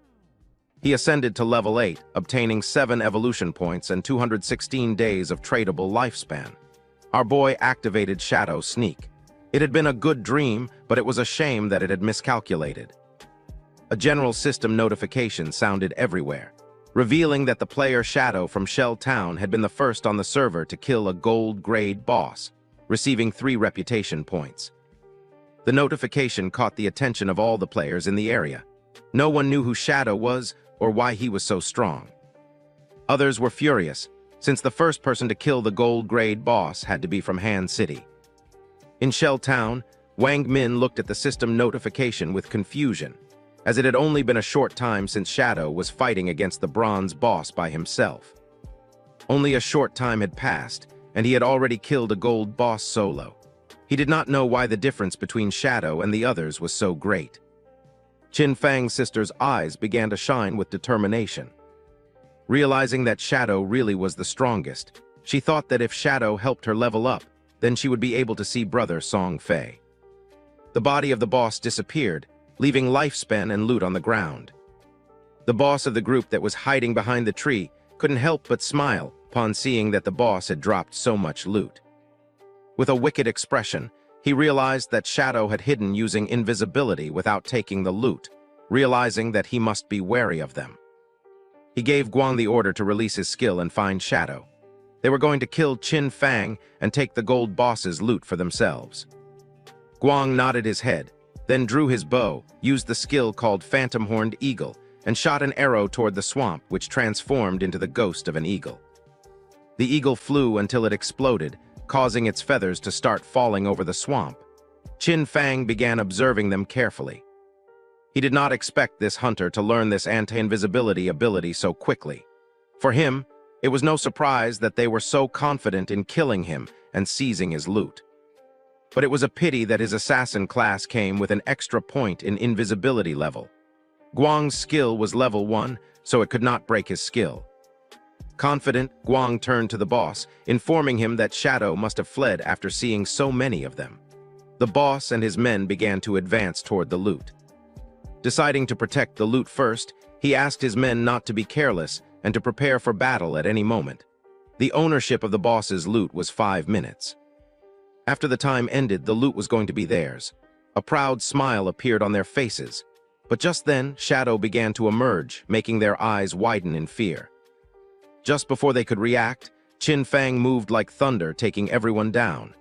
He ascended to level 8, obtaining 7 evolution points and 216 days of tradable lifespan. Our boy activated Shadow Sneak. It had been a good dream, but it was a shame that it had miscalculated. A general system notification sounded everywhere, revealing that the player Shadow from Shell Town had been the first on the server to kill a Gold Grade boss, receiving 3 reputation points. The notification caught the attention of all the players in the area. No one knew who Shadow was or why he was so strong. Others were furious, since the first person to kill the Gold Grade boss had to be from Han City. In Shell Town, Wang Min looked at the system notification with confusion, as it had only been a short time since Shadow was fighting against the bronze boss by himself. Only a short time had passed, and he had already killed a gold boss solo. He did not know why the difference between Shadow and the others was so great. Qin Fang's sister's eyes began to shine with determination. Realizing that Shadow really was the strongest, she thought that if Shadow helped her level up, then she would be able to see brother Song Fei. The body of the boss disappeared, leaving lifespan and loot on the ground. The boss of the group that was hiding behind the tree couldn't help but smile upon seeing that the boss had dropped so much loot. With a wicked expression, he realized that Shadow had hidden using invisibility without taking the loot, realizing that he must be wary of them. He gave Guang the order to release his skill and find Shadow. They were going to kill Qin Fang and take the gold boss's loot for themselves. Guang nodded his head, then drew his bow, used the skill called Phantom Horned Eagle, and shot an arrow toward the swamp, which transformed into the ghost of an eagle. The eagle flew until it exploded, causing its feathers to start falling over the swamp. Qin Fang began observing them carefully. He did not expect this hunter to learn this anti-invisibility ability so quickly. For him, it was no surprise that they were so confident in killing him and seizing his loot. But it was a pity that his assassin class came with an extra point in invisibility level. Guang's skill was level 1, so it could not break his skill. Confident, Guang turned to the boss, informing him that Shadow must have fled after seeing so many of them. The boss and his men began to advance toward the loot. Deciding to protect the loot first, he asked his men not to be careless and to prepare for battle at any moment. The ownership of the boss's loot was 5 minutes. After the time ended, the loot was going to be theirs. A proud smile appeared on their faces, but just then, Shadow began to emerge, making their eyes widen in fear. Just before they could react, Qin Fang moved like thunder, taking everyone down.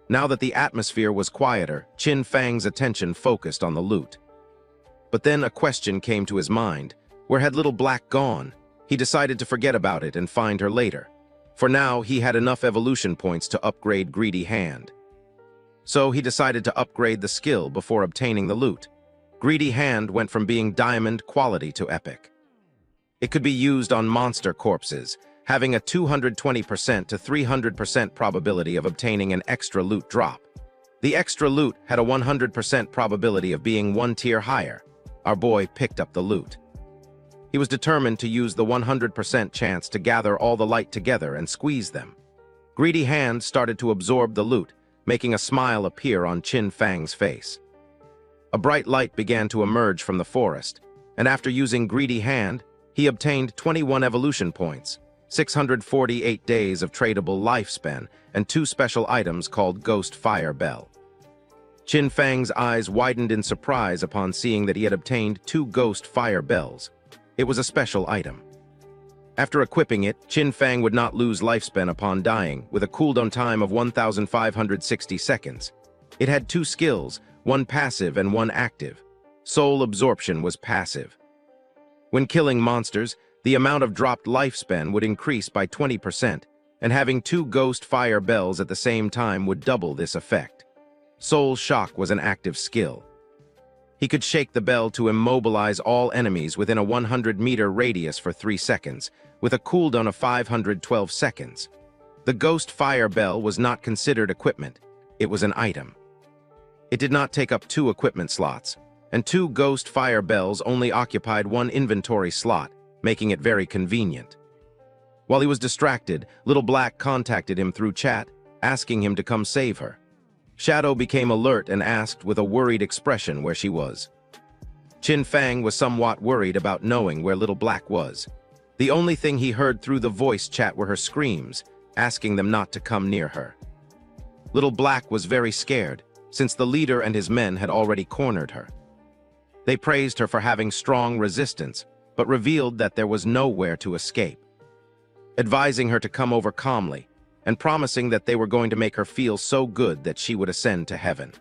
Now that the atmosphere was quieter, Qin Fang's attention focused on the loot. But then a question came to his mind. Where had Little Black gone? He decided to forget about it and find her later. For now, he had enough evolution points to upgrade Greedy Hand. So he decided to upgrade the skill before obtaining the loot. Greedy Hand went from being diamond quality to epic. It could be used on monster corpses, having a 220% to 300% probability of obtaining an extra loot drop. The extra loot had a 100% probability of being 1 tier higher. Our boy picked up the loot. He was determined to use the 100% chance to gather all the light together and squeeze them. Greedy Hand started to absorb the loot, making a smile appear on Qin Fang's face. A bright light began to emerge from the forest, and after using Greedy Hand, he obtained 21 evolution points, 648 days of tradable lifespan, and 2 special items called Ghost Fire Bell. Qin Fang's eyes widened in surprise upon seeing that he had obtained 2 Ghost Fire Bells. It was a special item. After equipping it, Qin Fang would not lose lifespan upon dying, with a cooldown time of 1,560 seconds. It had 2 skills, one passive and one active. Soul Absorption was passive. When killing monsters, the amount of dropped lifespan would increase by 20%, and having 2 Ghost Fire Bells at the same time would double this effect. Soul Shock was an active skill. He could shake the bell to immobilize all enemies within a 100-meter radius for 3 seconds, with a cooldown of 512 seconds. The Ghost Fire Bell was not considered equipment, it was an item. It did not take up 2 equipment slots, and 2 Ghost Fire Bells only occupied 1 inventory slot, making it very convenient. While he was distracted, Little Black contacted him through chat, asking him to come save her. Shadow became alert and asked with a worried expression where she was. Qin Fang was somewhat worried about knowing where Little Black was. The only thing he heard through the voice chat were her screams, asking them not to come near her. Little Black was very scared, since the leader and his men had already cornered her. They praised her for having strong resistance, but revealed that there was nowhere to escape, advising her to come over calmly, and promising that they were going to make her feel so good that she would ascend to heaven.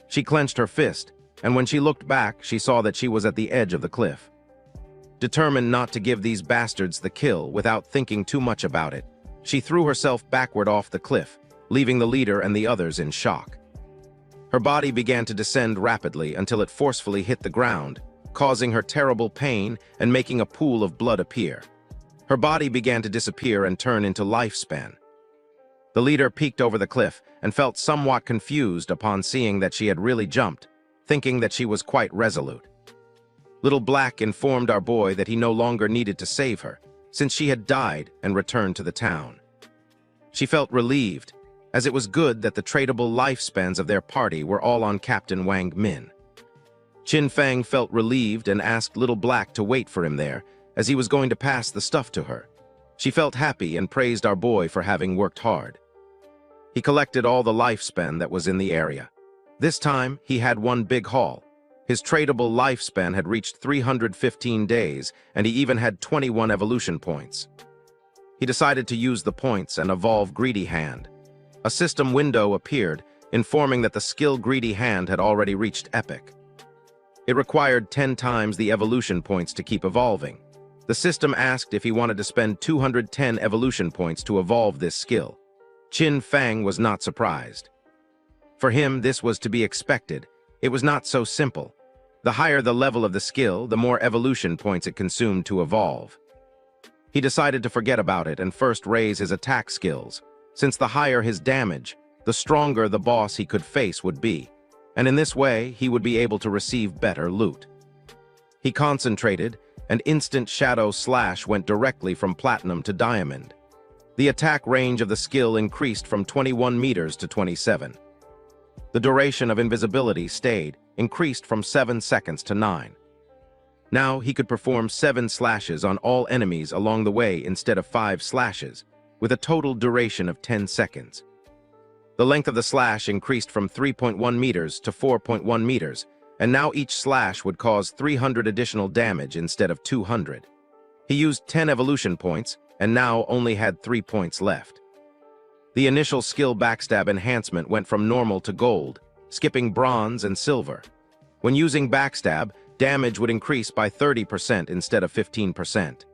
She clenched her fist, and when she looked back, she saw that she was at the edge of the cliff. Determined not to give these bastards the kill without thinking too much about it, she threw herself backward off the cliff, leaving the leader and the others in shock. Her body began to descend rapidly until it forcefully hit the ground, causing her terrible pain and making a pool of blood appear. Her body began to disappear and turn into lifespan. The leader peeked over the cliff and felt somewhat confused upon seeing that she had really jumped, thinking that she was quite resolute. Little Black informed our boy that he no longer needed to save her, since she had died and returned to the town. She felt relieved, as it was good that the tradable lifespans of their party were all on Captain Wang Min. Qin Fang felt relieved and asked Little Black to wait for him there, as he was going to pass the stuff to her. She felt happy and praised our boy for having worked hard. He collected all the lifespan that was in the area. This time, he had one big haul. His tradable lifespan had reached 315 days, and he even had 21 evolution points. He decided to use the points and evolve Greedy Hand. A system window appeared, informing that the skill Greedy Hand had already reached epic. It required 10 times the evolution points to keep evolving. The system asked if he wanted to spend 210 evolution points to evolve this skill. Qin Fang was not surprised. For him, this was to be expected. It was not so simple. The higher the level of the skill, the more evolution points it consumed to evolve. He decided to forget about it and first raise his attack skills, since the higher his damage, the stronger the boss he could face would be, and in this way, he would be able to receive better loot. He concentrated and instant shadow slash went directly from platinum to diamond. The attack range of the skill increased from 21 meters to 27. The duration of invisibility increased from 7 seconds to 9. Now he could perform 7 slashes on all enemies along the way instead of 5 slashes, with a total duration of 10 seconds. The length of the slash increased from 3.1 meters to 4.1 meters, and now each slash would cause 300 additional damage instead of 200. He used 10 evolution points, and now only had 3 points left. The initial skill backstab enhancement went from normal to gold, skipping bronze and silver. When using backstab, damage would increase by 30% instead of 15%.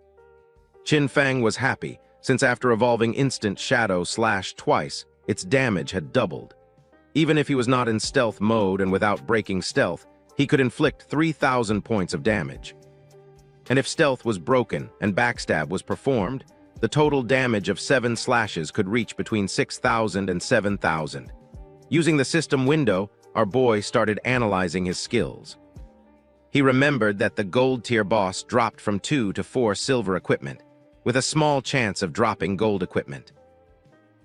Qin Fang was happy, since after evolving instant shadow slash twice, its damage had doubled. Even if he was not in stealth mode and without breaking stealth, he could inflict 3,000 points of damage. And if stealth was broken and backstab was performed, the total damage of 7 slashes could reach between 6,000 and 7,000. Using the system window, our boy started analyzing his skills. He remembered that the gold tier boss dropped from 2 to 4 silver equipment, with a small chance of dropping gold equipment.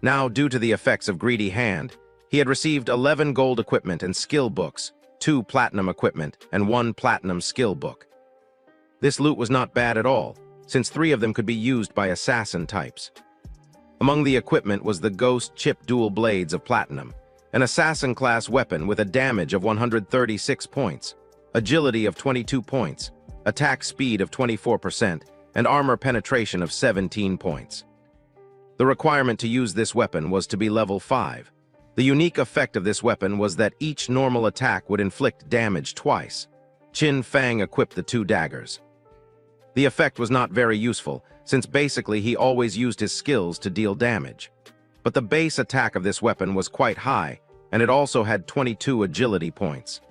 Now, due to the effects of Greedy Hand, he had received 11 gold equipment and skill books, 2 platinum equipment, and 1 platinum skill book. This loot was not bad at all, since 3 of them could be used by assassin types. Among the equipment was the Ghost Chip Dual Blades of Platinum, an assassin-class weapon with a damage of 136 points, agility of 22 points, attack speed of 24%, and armor penetration of 17 points. The requirement to use this weapon was to be level 5. The unique effect of this weapon was that each normal attack would inflict damage twice. Qin Fang equipped the 2 daggers. The effect was not very useful, since basically he always used his skills to deal damage. But the base attack of this weapon was quite high, and it also had 22 agility points.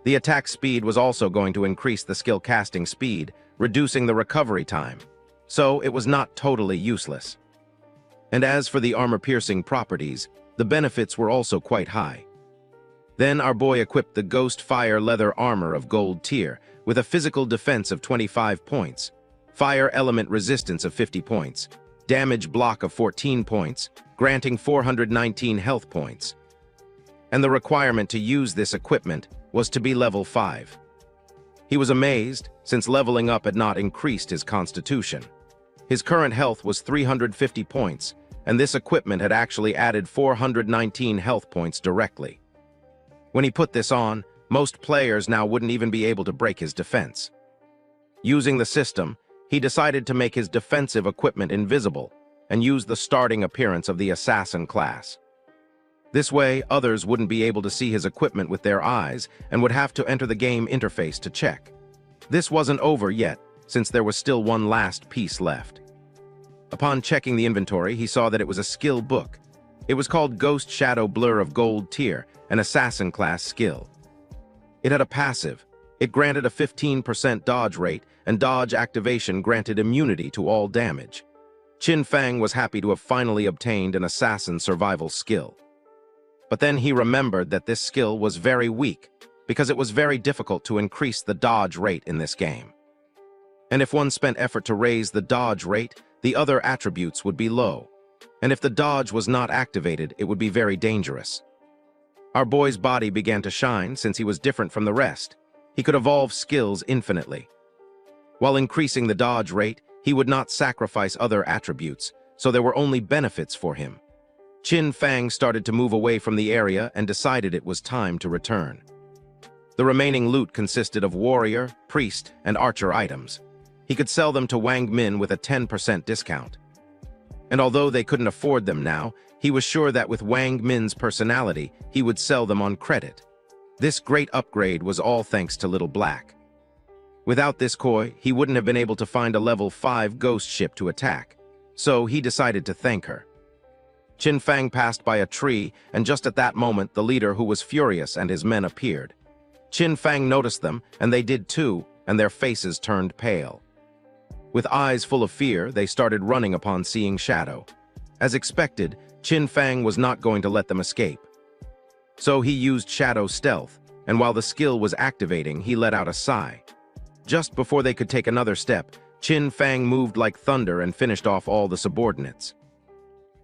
The attack speed was also going to increase the skill casting speed, reducing the recovery time, so it was not totally useless. And as for the armor-piercing properties, the benefits were also quite high. Then our boy equipped the Ghost Fire Leather Armor of Gold Tier, with a physical defense of 25 points, fire element resistance of 50 points, damage block of 14 points, granting 419 health points. And the requirement to use this equipment was to be level 5. He was amazed, since leveling up had not increased his constitution. His current health was 350 points, and this equipment had actually added 419 health points directly. When he put this on, most players now wouldn't even be able to break his defense. Using the system, he decided to make his defensive equipment invisible and use the starting appearance of the assassin class. This way, others wouldn't be able to see his equipment with their eyes and would have to enter the game interface to check. This wasn't over yet, since there was still one last piece left. Upon checking the inventory, he saw that it was a skill book. It was called Ghost Shadow Blur of Gold Tier, an assassin class skill. It had a passive. It granted a 15% dodge rate, and dodge activation granted immunity to all damage. Qin Fang was happy to have finally obtained an assassin survival skill. But then he remembered that this skill was very weak, because it was very difficult to increase the dodge rate in this game. And if one spent effort to raise the dodge rate, the other attributes would be low. And if the dodge was not activated, it would be very dangerous. Our boy's body began to shine since he was different from the rest. He could evolve skills infinitely. While increasing the dodge rate, he would not sacrifice other attributes, so there were only benefits for him. Qin Fang started to move away from the area and decided it was time to return. The remaining loot consisted of warrior, priest, and archer items. He could sell them to Wang Min with a 10% discount. And although they couldn't afford them now, he was sure that with Wang Min's personality, he would sell them on credit. This great upgrade was all thanks to Little Black. Without this koi, he wouldn't have been able to find a level 5 ghost ship to attack, so he decided to thank her. Qin Fang passed by a tree, and just at that moment, the leader, who was furious, and his men appeared. Qin Fang noticed them, and they did too, and their faces turned pale. With eyes full of fear, they started running upon seeing Shadow. As expected, Qin Fang was not going to let them escape. So he used Shadow Stealth, and while the skill was activating, he let out a sigh. Just before they could take another step, Qin Fang moved like thunder and finished off all the subordinates.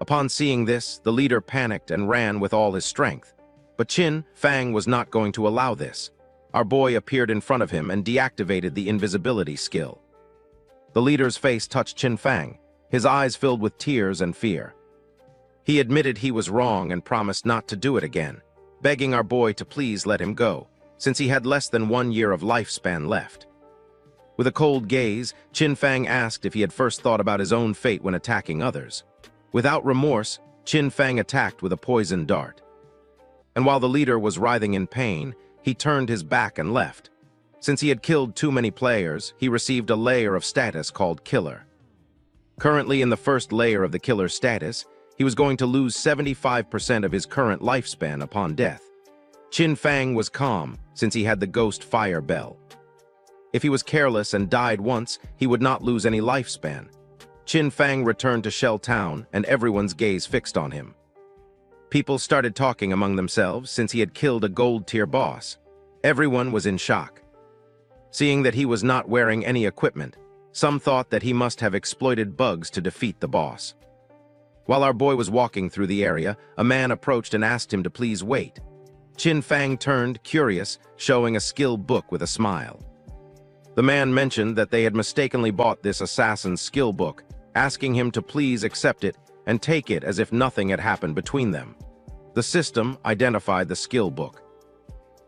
Upon seeing this, the leader panicked and ran with all his strength. But Qin Fang was not going to allow this. Our boy appeared in front of him and deactivated the invisibility skill. The leader's face touched Qin Fang, his eyes filled with tears and fear. He admitted he was wrong and promised not to do it again, begging our boy to please let him go, since he had less than 1 year of lifespan left. With a cold gaze, Qin Fang asked if he had first thought about his own fate when attacking others. Without remorse, Qin Fang attacked with a poison dart. And while the leader was writhing in pain, he turned his back and left. Since he had killed too many players, he received a layer of status called Killer. Currently in the first layer of the Killer status, he was going to lose 75% of his current lifespan upon death. Qin Fang was calm, since he had the Ghost Fire Bell. If he was careless and died once, he would not lose any lifespan. Qin Fang returned to Shell Town, and everyone's gaze fixed on him. People started talking among themselves since he had killed a gold-tier boss. Everyone was in shock. Seeing that he was not wearing any equipment, some thought that he must have exploited bugs to defeat the boss. While our boy was walking through the area, a man approached and asked him to please wait. Qin Fang turned, curious, showing a skill book with a smile. The man mentioned that they had mistakenly bought this assassin's skill book, asking him to please accept it and take it as if nothing had happened between them. The system identified the skill book.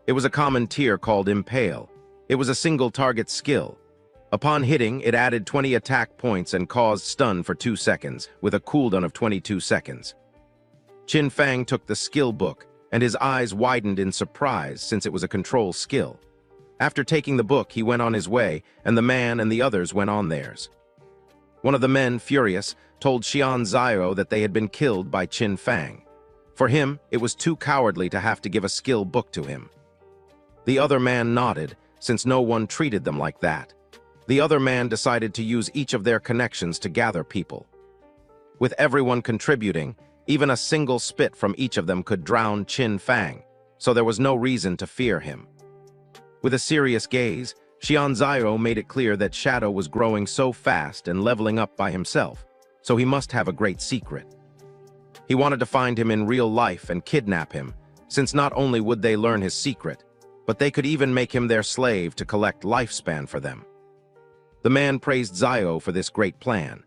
It was a common tier called Impale. It was a single-target skill. Upon hitting, it added 20 attack points and caused stun for 2 seconds, with a cooldown of 22 seconds. Qin Fang took the skill book, and his eyes widened in surprise since it was a control skill. After taking the book, he went on his way, and the man and the others went on theirs. One of the men, furious, told Xian Zhao that they had been killed by Qin Fang. For him, it was too cowardly to have to give a skill book to him. The other man nodded, since no one treated them like that. The other man decided to use each of their connections to gather people. With everyone contributing, even a single spit from each of them could drown Qin Fang, so there was no reason to fear him. With a serious gaze, Xian Zhao made it clear that Shadow was growing so fast and leveling up by himself, so he must have a great secret. He wanted to find him in real life and kidnap him, since not only would they learn his secret, but they could even make him their slave to collect lifespan for them. The man praised Zhao for this great plan.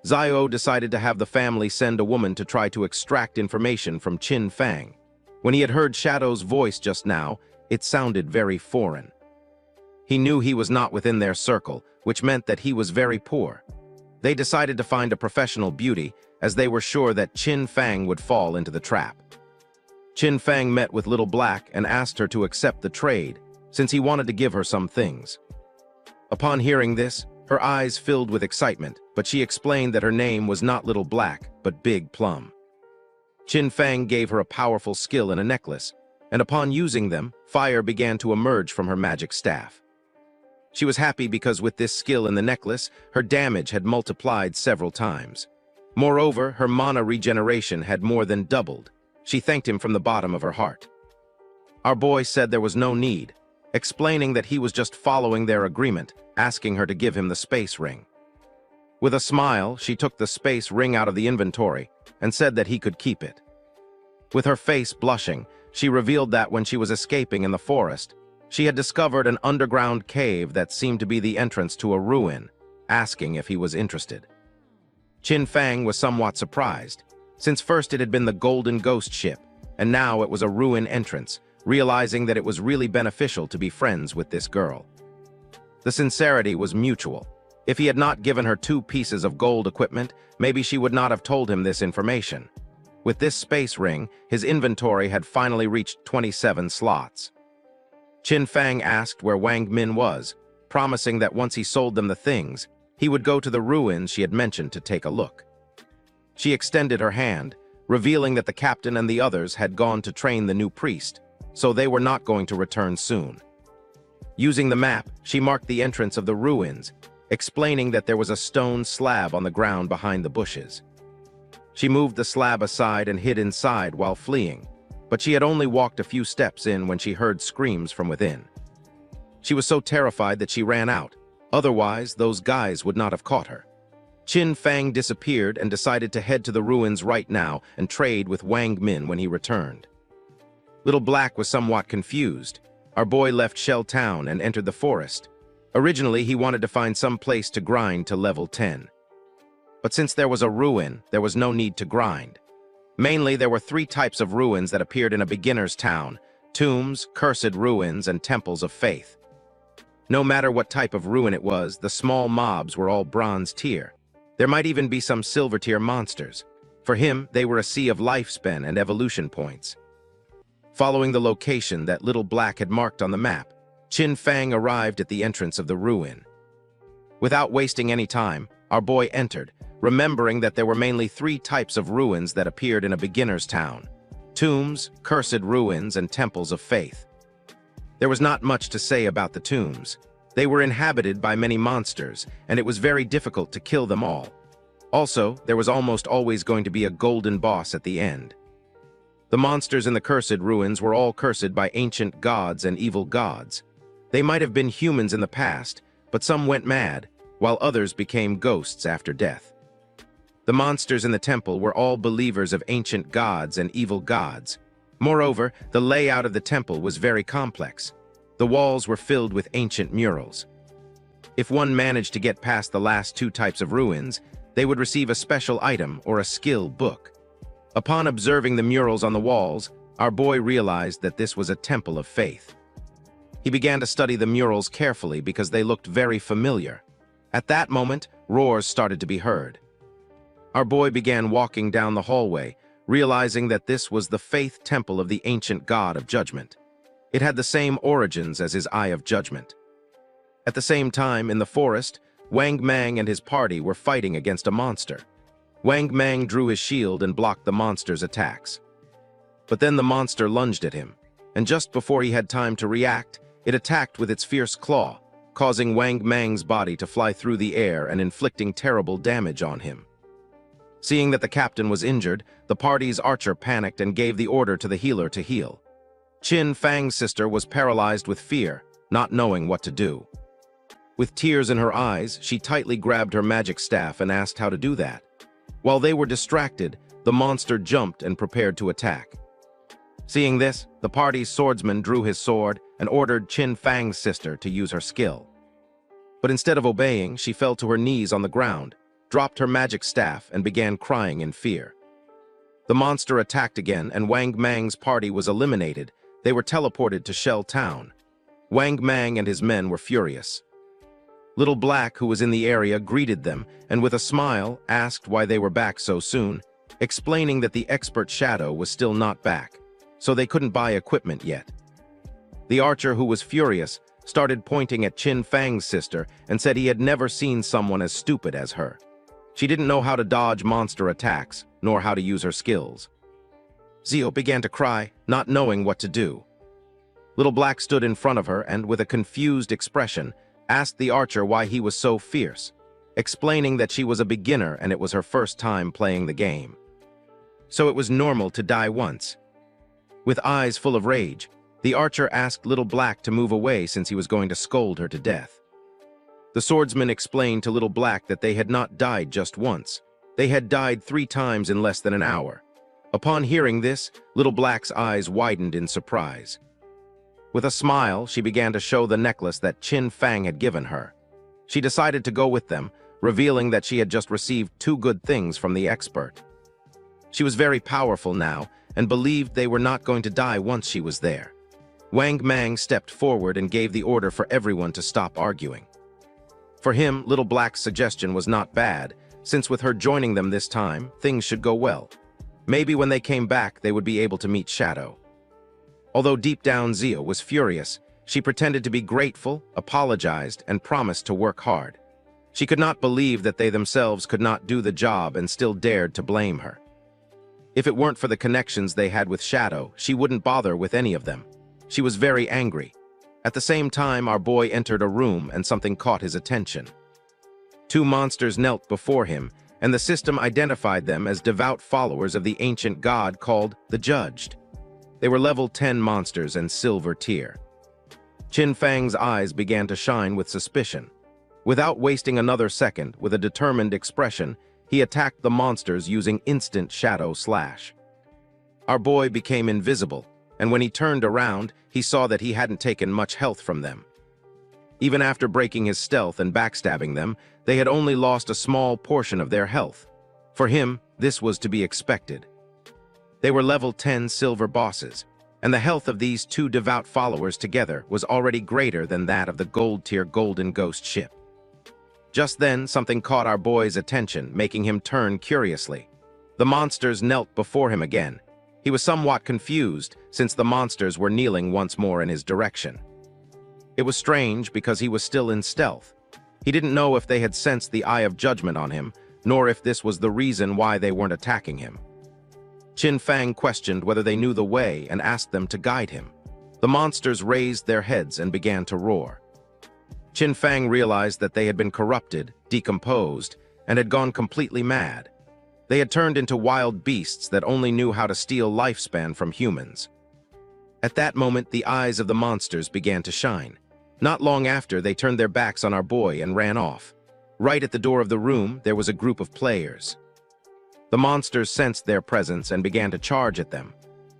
Zhao decided to have the family send a woman to try to extract information from Qin Fang. When he had heard Shadow's voice just now, it sounded very foreign. He knew he was not within their circle, which meant that he was very poor. They decided to find a professional beauty, as they were sure that Qin Fang would fall into the trap. Qin Fang met with Little Black and asked her to accept the trade, since he wanted to give her some things. Upon hearing this, her eyes filled with excitement, but she explained that her name was not Little Black, but Big Plum. Qin Fang gave her a powerful skill in a necklace, and upon using them, fire began to emerge from her magic staff. She was happy because with this skill in the necklace, her damage had multiplied several times. Moreover, her mana regeneration had more than doubled. She thanked him from the bottom of her heart. Our boy said there was no need, explaining that he was just following their agreement, asking her to give him the space ring. With a smile, she took the space ring out of the inventory and said that he could keep it. With her face blushing, she revealed that when she was escaping in the forest, she had discovered an underground cave that seemed to be the entrance to a ruin, asking if he was interested. Qin Fang was somewhat surprised, since first it had been the Golden Ghost ship, and now it was a ruin entrance, realizing that it was really beneficial to be friends with this girl. The sincerity was mutual. If he had not given her 2 pieces of gold equipment, maybe she would not have told him this information. With this space ring, his inventory had finally reached 27 slots. Qin Fang asked where Wang Min was, promising that once he sold them the things, he would go to the ruins she had mentioned to take a look. She extended her hand, revealing that the captain and the others had gone to train the new priest, so they were not going to return soon. Using the map, she marked the entrance of the ruins, explaining that there was a stone slab on the ground behind the bushes. She moved the slab aside and hid inside while fleeing, but she had only walked a few steps in when she heard screams from within. She was so terrified that she ran out. Otherwise, those guys would not have caught her. Qin Fang disappeared and decided to head to the ruins right now and trade with Wang Min when he returned. Little Black was somewhat confused. Our boy left Shell Town and entered the forest. Originally, he wanted to find some place to grind to level 10. But since there was a ruin, there was no need to grind. Mainly, there were 3 types of ruins that appeared in a beginner's town: tombs, cursed ruins, and temples of faith. No matter what type of ruin it was, the small mobs were all bronze tier. There might even be some silver tier monsters. For him, they were a sea of lifespan and evolution points. Following the location that Little Black had marked on the map, Qin Fang arrived at the entrance of the ruin. Without wasting any time, our boy entered, remembering that there were mainly 3 types of ruins that appeared in a beginner's town: tombs, cursed ruins, and temples of faith. There was not much to say about the tombs. They were inhabited by many monsters, and it was very difficult to kill them all. Also, there was almost always going to be a golden boss at the end. The monsters in the cursed ruins were all cursed by ancient gods and evil gods. They might have been humans in the past, but some went mad, while others became ghosts after death. The monsters in the temple were all believers of ancient gods and evil gods. Moreover, the layout of the temple was very complex. The walls were filled with ancient murals. If one managed to get past the last 2 types of ruins, they would receive a special item or a skill book. Upon observing the murals on the walls, our boy realized that this was a temple of faith. He began to study the murals carefully because they looked very familiar. At that moment, roars started to be heard. Our boy began walking down the hallway, realizing that this was the faith temple of the ancient god of judgment. It had the same origins as his Eye of Judgment. At the same time, in the forest, Wang Mang and his party were fighting against a monster. Wang Mang drew his shield and blocked the monster's attacks. But then the monster lunged at him, and just before he had time to react, it attacked with its fierce claw, causing Wang Mang's body to fly through the air and inflicting terrible damage on him. Seeing that the captain was injured, the party's archer panicked and gave the order to the healer to heal. Qin Fang's sister was paralyzed with fear, not knowing what to do. With tears in her eyes, she tightly grabbed her magic staff and asked how to do that. While they were distracted, the monster jumped and prepared to attack. Seeing this, the party's swordsman drew his sword and ordered Qin Fang's sister to use her skill. But instead of obeying, she fell to her knees on the ground, dropped her magic staff, and began crying in fear. The monster attacked again, and Wang Mang's party was eliminated. They were teleported to Shell Town. Wang Mang and his men were furious. Little Black, who was in the area, greeted them, and with a smile, asked why they were back so soon, explaining that the expert Shadow was still not back, so they couldn't buy equipment yet. The archer, who was furious, started pointing at Qin Fang's sister and said he had never seen someone as stupid as her. She didn't know how to dodge monster attacks, nor how to use her skills. Zio began to cry, not knowing what to do. Little Black stood in front of her and, with a confused expression, asked the archer why he was so fierce, explaining that she was a beginner and it was her first time playing the game. So it was normal to die once. With eyes full of rage, the archer asked Little Black to move away since he was going to scold her to death. The swordsman explained to Little Black that they had not died just once. They had died 3 times in less than an hour. Upon hearing this, Little Black's eyes widened in surprise. With a smile, she began to show the necklace that Qin Fang had given her. She decided to go with them, revealing that she had just received 2 good things from the expert. She was very powerful now and believed they were not going to die once she was there. Wang Mang stepped forward and gave the order for everyone to stop arguing. For him, Little Black's suggestion was not bad, since with her joining them this time, things should go well. Maybe when they came back, they would be able to meet Shadow. Although deep down Zio was furious, she pretended to be grateful, apologized, and promised to work hard. She could not believe that they themselves could not do the job and still dared to blame her. If it weren't for the connections they had with Shadow, she wouldn't bother with any of them. She was very angry. At the same time, our boy entered a room and something caught his attention. 2 monsters knelt before him, and the system identified them as devout followers of the ancient god called the Judged. They were level 10 monsters and silver tier. Qin Fang's eyes began to shine with suspicion. Without wasting another second, with a determined expression, he attacked the monsters using instant shadow slash. Our boy became invisible, and when he turned around, he saw that he hadn't taken much health from them. Even after breaking his stealth and backstabbing them, they had only lost a small portion of their health. For him, this was to be expected. They were level 10 silver bosses, and the health of these two devout followers together was already greater than that of the gold-tier Golden Ghost ship. Just then, something caught our boy's attention, making him turn curiously. The monsters knelt before him again. He was somewhat confused, since the monsters were kneeling once more in his direction. It was strange because he was still in stealth. He didn't know if they had sensed the Eye of Judgment on him, nor if this was the reason why they weren't attacking him. Qin Fang questioned whether they knew the way and asked them to guide him. The monsters raised their heads and began to roar. Qin Fang realized that they had been corrupted, decomposed, and had gone completely mad. They had turned into wild beasts that only knew how to steal lifespan from humans. At that moment, the eyes of the monsters began to shine. Not long after, they turned their backs on our boy and ran off. Right at the door of the room, there was a group of players. The monsters sensed their presence and began to charge at them.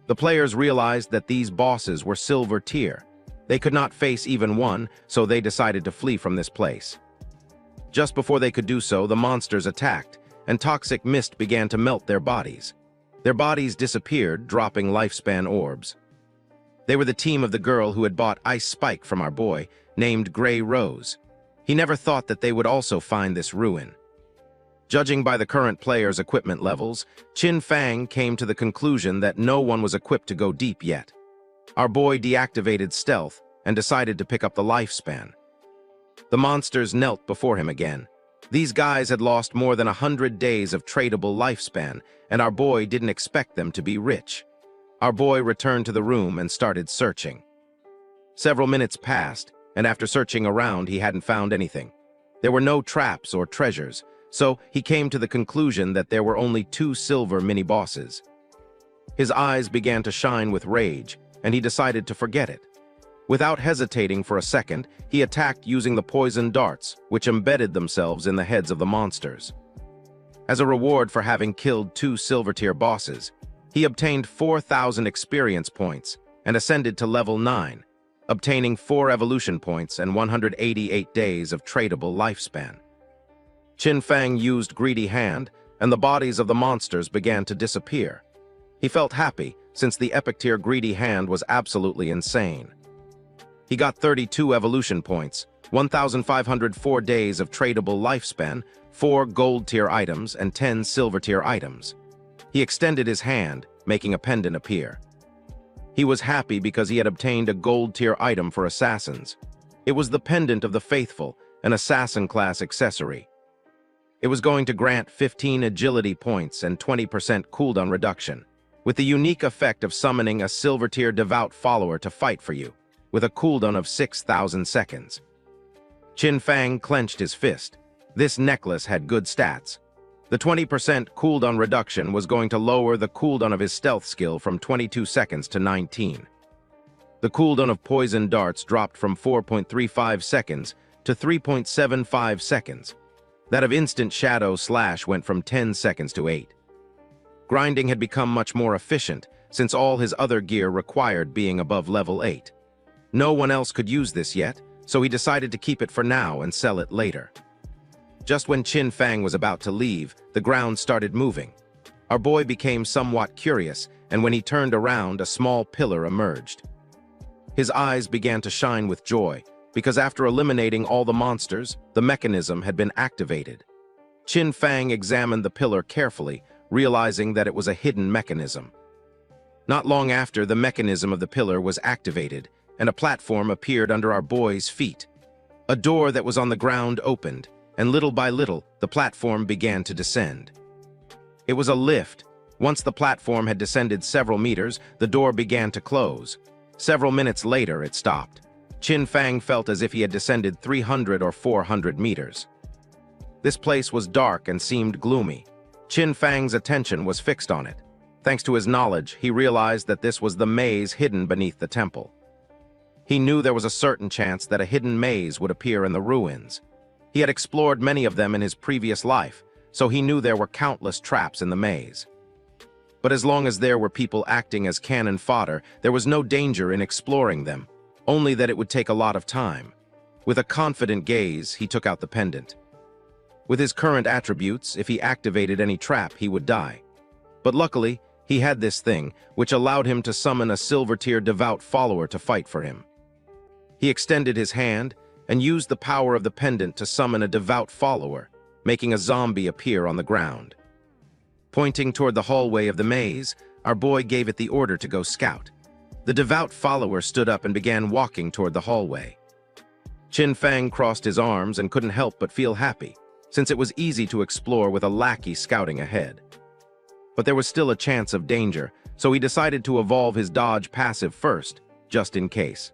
The players realized that these bosses were silver tier. They could not face even one, so they decided to flee from this place. Just before they could do so, the monsters attacked, and toxic mist began to melt their bodies. Their bodies disappeared, dropping lifespan orbs. They were the team of the girl who had bought Ice Spike from our boy, named Gray Rose. He never thought that they would also find this ruin. Judging by the current players' equipment levels, Qin Fang came to the conclusion that no one was equipped to go deep yet. Our boy deactivated stealth and decided to pick up the lifespan. The monsters knelt before him again. These guys had lost more than 100 days of tradable lifespan, and our boy didn't expect them to be rich. Our boy returned to the room and started searching. Several minutes passed, and after searching around, he hadn't found anything. There were no traps or treasures, so he came to the conclusion that there were only 2 silver mini-bosses. His eyes began to shine with rage, and he decided to forget it. Without hesitating for a second, he attacked using the poison darts, which embedded themselves in the heads of the monsters. As a reward for having killed 2 silver-tier bosses, he obtained 4,000 experience points and ascended to level 9, obtaining 4 evolution points and 188 days of tradable lifespan. Qin Fang used Greedy Hand, and the bodies of the monsters began to disappear. He felt happy, since the epic tier Greedy Hand was absolutely insane. He got 32 evolution points, 1,504 days of tradable lifespan, 4 gold tier items, and 10 silver tier items. He extended his hand, making a pendant appear. He was happy because he had obtained a gold tier item for assassins. It was the Pendant of the Faithful, an assassin class accessory. It was going to grant 15 agility points and 20% cooldown reduction, with the unique effect of summoning a silver tier devout follower to fight for you, with a cooldown of 6,000 seconds. Qin Fang clenched his fist. This necklace had good stats. The 20% cooldown reduction was going to lower the cooldown of his stealth skill from 22 seconds to 19. The cooldown of poison darts dropped from 4.35 seconds to 3.75 seconds. That of instant shadow slash went from 10 seconds to 8. Grinding had become much more efficient, since all his other gear required being above level 8. No one else could use this yet, so he decided to keep it for now and sell it later. Just when Qin Fang was about to leave, the ground started moving. Our boy became somewhat curious, and when he turned around, a small pillar emerged. His eyes began to shine with joy, because after eliminating all the monsters, the mechanism had been activated. Qin Fang examined the pillar carefully, realizing that it was a hidden mechanism. Not long after, the mechanism of the pillar was activated, and a platform appeared under our boy's feet. A door that was on the ground opened, and little by little, the platform began to descend. It was a lift. Once the platform had descended several meters, the door began to close. Several minutes later, it stopped. Qin Fang felt as if he had descended 300 or 400 meters. This place was dark and seemed gloomy. Qin Fang's attention was fixed on it. Thanks to his knowledge, he realized that this was the maze hidden beneath the temple. He knew there was a certain chance that a hidden maze would appear in the ruins. He had explored many of them in his previous life, so he knew there were countless traps in the maze. But as long as there were people acting as cannon fodder, there was no danger in exploring them, only that it would take a lot of time. With a confident gaze, he took out the pendant. With his current attributes, if he activated any trap, he would die. But luckily, he had this thing, which allowed him to summon a silver-tier devout follower to fight for him. He extended his hand and used the power of the pendant to summon a devout follower, making a zombie appear on the ground. Pointing toward the hallway of the maze, our boy gave it the order to go scout. The devout follower stood up and began walking toward the hallway. Qin Fang crossed his arms and couldn't help but feel happy, since it was easy to explore with a lackey scouting ahead. But there was still a chance of danger, so he decided to evolve his dodge passive first, just in case.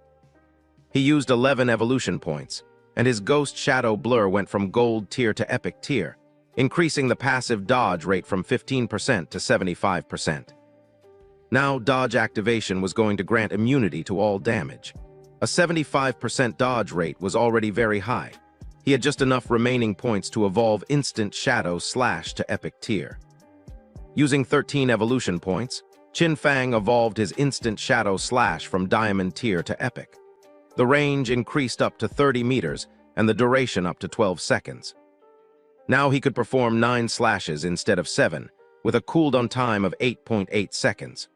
He used 11 evolution points, and his ghost shadow blur went from gold tier to epic tier, increasing the passive dodge rate from 15% to 75%. Now, dodge activation was going to grant immunity to all damage. A 75% dodge rate was already very high. He had just enough remaining points to evolve Instant Shadow Slash to epic tier. Using 13 evolution points, Qin Fang evolved his Instant Shadow Slash from Diamond tier to epic. The range increased up to 30 meters and the duration up to 12 seconds. Now he could perform 9 slashes instead of 7, with a cooldown time of 8.8 seconds.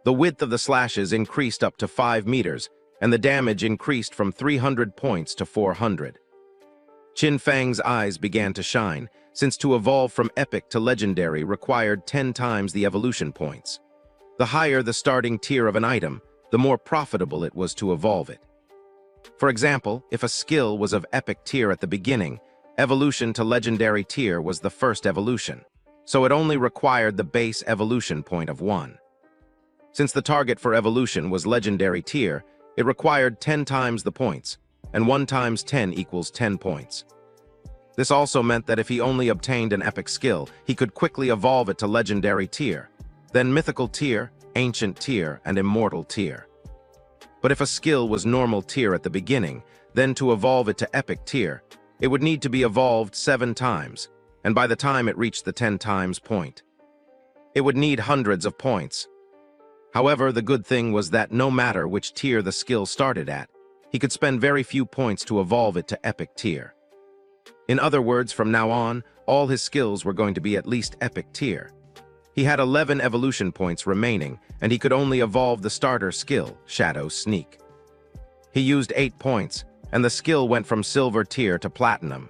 The width of the slashes increased up to 5 meters, and the damage increased from 300 points to 400. Qin Fang's eyes began to shine, since to evolve from epic to legendary required 10 times the evolution points. The higher the starting tier of an item, the more profitable it was to evolve it. For example, if a skill was of epic tier at the beginning, evolution to legendary tier was the first evolution, so it only required the base evolution point of 1. Since the target for evolution was legendary tier, it required 10 times the points, and 1 times 10 equals 10 points. This also meant that if he only obtained an epic skill, he could quickly evolve it to legendary tier, then mythical tier, ancient tier, and immortal tier. But if a skill was normal tier at the beginning, then to evolve it to epic tier, it would need to be evolved 7 times, and by the time it reached the 10 times point, it would need hundreds of points. However, the good thing was that no matter which tier the skill started at, he could spend very few points to evolve it to epic tier. In other words, from now on, all his skills were going to be at least epic tier. He had 11 evolution points remaining, and he could only evolve the starter skill, Shadow Sneak. He used 8 points, and the skill went from silver tier to platinum.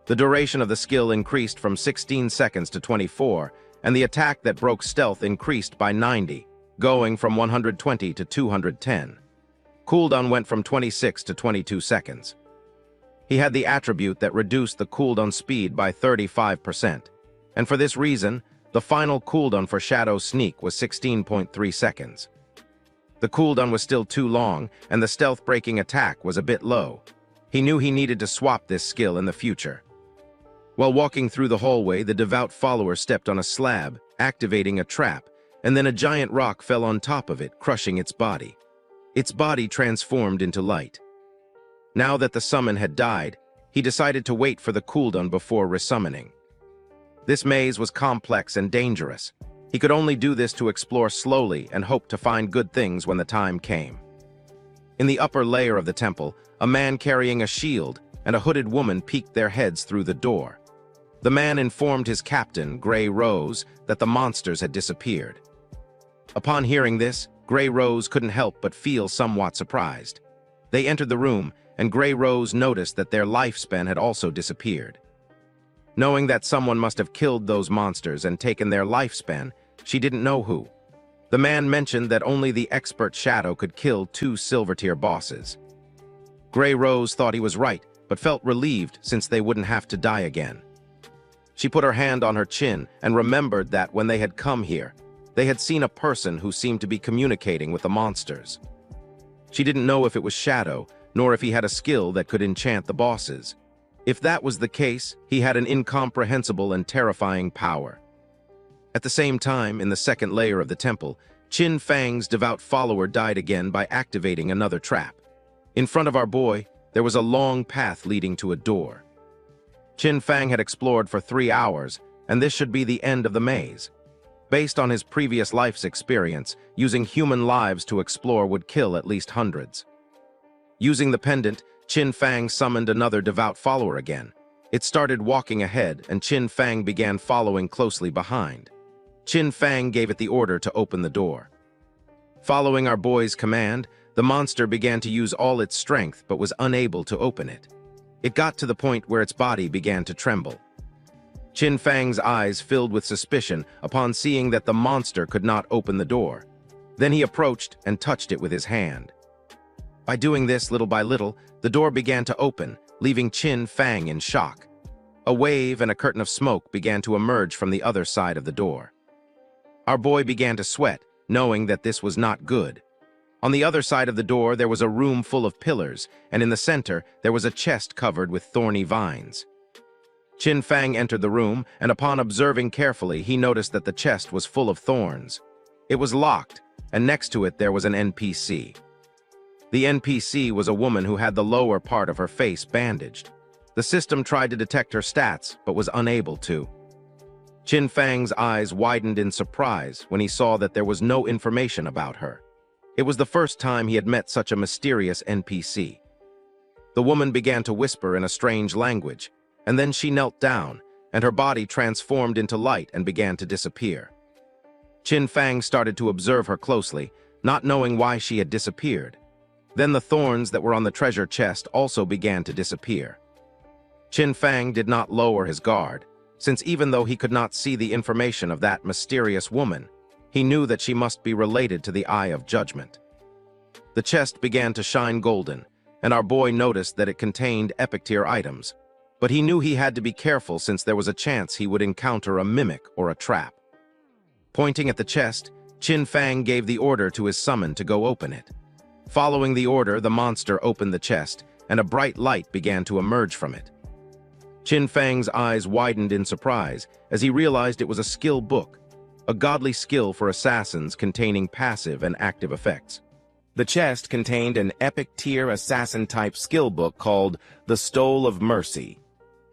The duration of the skill increased from 16 seconds to 24, and the attack that broke stealth increased by 90, going from 120 to 210. Cooldown went from 26 to 22 seconds. He had the attribute that reduced the cooldown speed by 35%, and for this reason, the final cooldown for Shadow Sneak was 16.3 seconds. The cooldown was still too long, and the stealth-breaking attack was a bit low. He knew he needed to swap this skill in the future. While walking through the hallway, the devout follower stepped on a slab, activating a trap, and then a giant rock fell on top of it, crushing its body. Its body transformed into light. Now that the summon had died, he decided to wait for the cooldown before resummoning. This maze was complex and dangerous. He could only do this to explore slowly and hope to find good things when the time came. In the upper layer of the temple, a man carrying a shield and a hooded woman peeked their heads through the door. The man informed his captain, Grey Rose, that the monsters had disappeared. Upon hearing this, Grey Rose couldn't help but feel somewhat surprised. They entered the room, and Grey Rose noticed that their lifespan had also disappeared. Knowing that someone must have killed those monsters and taken their lifespan, she didn't know who. The man mentioned that only the expert Shadow could kill 2 silver-tier bosses. Grey Rose thought he was right, but felt relieved since they wouldn't have to die again. She put her hand on her chin and remembered that when they had come here, they had seen a person who seemed to be communicating with the monsters. She didn't know if it was Shadow, nor if he had a skill that could enchant the bosses. If that was the case, he had an incomprehensible and terrifying power. At the same time, in the second layer of the temple, Qin Fang's devout follower died again by activating another trap. In front of our boy, there was a long path leading to a door. Qin Fang had explored for 3 hours, and this should be the end of the maze. Based on his previous life's experience, using human lives to explore would kill at least hundreds. Using the pendant, Qin Fang summoned another devout follower again. It started walking ahead, and Qin Fang began following closely behind. Qin Fang gave it the order to open the door. Following our boy's command, the monster began to use all its strength but was unable to open it. It got to the point where its body began to tremble. Qin Fang's eyes filled with suspicion upon seeing that the monster could not open the door. Then he approached and touched it with his hand. By doing this little by little, the door began to open, leaving Qin Fang in shock. A wave and a curtain of smoke began to emerge from the other side of the door. Our boy began to sweat, knowing that this was not good. On the other side of the door, there was a room full of pillars, and in the center, there was a chest covered with thorny vines. Qin Fang entered the room, and upon observing carefully, he noticed that the chest was full of thorns. It was locked, and next to it there was an NPC. The NPC was a woman who had the lower part of her face bandaged. The system tried to detect her stats, but was unable to. Qin Fang's eyes widened in surprise when he saw that there was no information about her. It was the first time he had met such a mysterious NPC. The woman began to whisper in a strange language, and then she knelt down, and her body transformed into light and began to disappear. Qin Fang started to observe her closely, not knowing why she had disappeared. Then the thorns that were on the treasure chest also began to disappear. Qin Fang did not lower his guard, since even though he could not see the information of that mysterious woman, he knew that she must be related to the Eye of Judgment. The chest began to shine golden, and our boy noticed that it contained epic-tier items, but he knew he had to be careful since there was a chance he would encounter a mimic or a trap. Pointing at the chest, Qin Fang gave the order to his summon to go open it. Following the order, the monster opened the chest, and a bright light began to emerge from it. Qin Fang's eyes widened in surprise as he realized it was a skill book, a godly skill for assassins containing passive and active effects. The chest contained an epic-tier assassin-type skill book called The Stole of Mercy.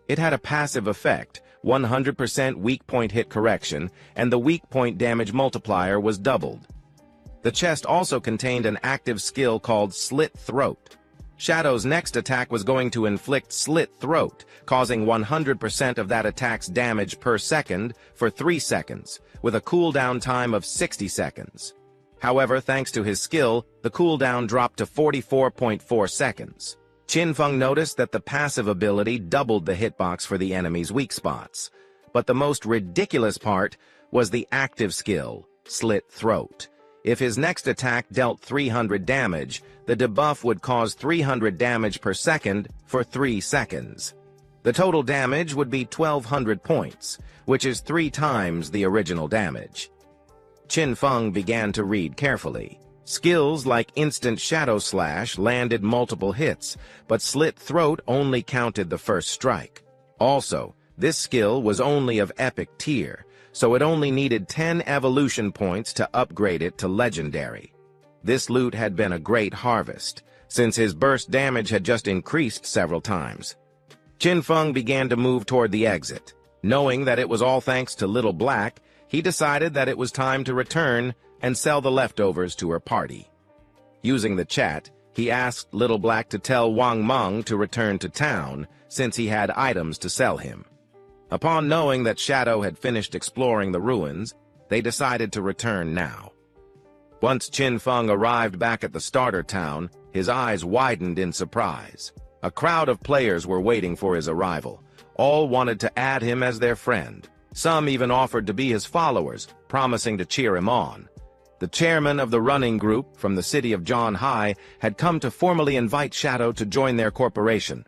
It had a passive effect, 100% weak point hit correction, and the weak point damage multiplier was doubled. The chest also contained an active skill called Slit Throat. Shadow's next attack was going to inflict Slit Throat, causing 100% of that attack's damage per second for 3 seconds, with a cooldown time of 60 seconds. However, thanks to his skill, the cooldown dropped to 44.4 seconds. Qin Feng noticed that the passive ability doubled the hitbox for the enemy's weak spots. But the most ridiculous part was the active skill, Slit Throat. If his next attack dealt 300 damage, the debuff would cause 300 damage per second for 3 seconds. The total damage would be 1,200 points, which is 3 times the original damage. Qin Feng began to read carefully. Skills like Instant Shadow Slash landed multiple hits, but Slit Throat only counted the first strike. Also, this skill was only of epic tier, so it only needed 10 evolution points to upgrade it to legendary. This loot had been a great harvest, since his burst damage had just increased several times. Qin Feng began to move toward the exit. Knowing that it was all thanks to Little Black, he decided that it was time to return and sell the leftovers to her party. Using the chat, he asked Little Black to tell Wang Meng to return to town, since he had items to sell him. Upon knowing that Shadow had finished exploring the ruins, they decided to return now. Once Qin Feng arrived back at the starter town, his eyes widened in surprise. A crowd of players were waiting for his arrival. All wanted to add him as their friend. Some even offered to be his followers, promising to cheer him on. The chairman of the running group from the city of Zhanhai had come to formally invite Shadow to join their corporation.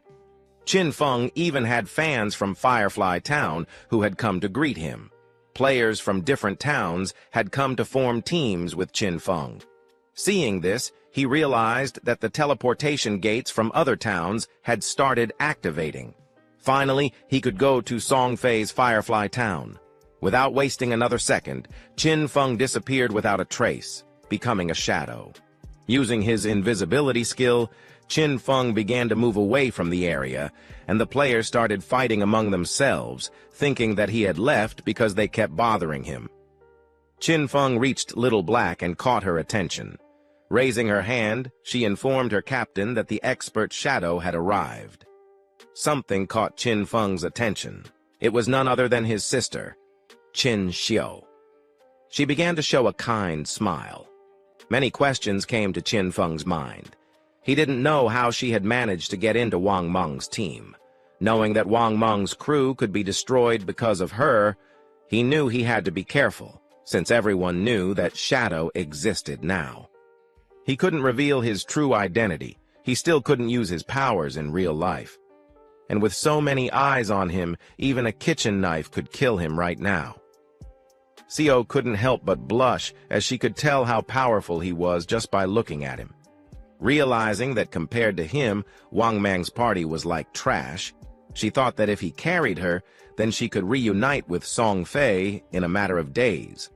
Qin Feng even had fans from Firefly Town who had come to greet him. Players from different towns had come to form teams with Qin Feng. Seeing this, he realized that the teleportation gates from other towns had started activating. Finally, he could go to Songfei's Firefly Town. Without wasting another second, Qin Feng disappeared without a trace, becoming a shadow. Using his invisibility skill, Qin Feng began to move away from the area, and the players started fighting among themselves, thinking that he had left because they kept bothering him. Qin Feng reached Little Black and caught her attention. Raising her hand, she informed her captain that the expert Shadow had arrived. Something caught Qin Feng's attention. It was none other than his sister, Qin Xiu. She began to show a kind smile. Many questions came to Qin Feng's mind. He didn't know how she had managed to get into Wang Meng's team. Knowing that Wang Meng's crew could be destroyed because of her, he knew he had to be careful, since everyone knew that Shadow existed now. He couldn't reveal his true identity. He still couldn't use his powers in real life. And with so many eyes on him, even a kitchen knife could kill him right now. Xiu couldn't help but blush as she could tell how powerful he was just by looking at him. Realizing that compared to him, Wang Meng's party was like trash, she thought that if he carried her, then she could reunite with Song Fei in a matter of days.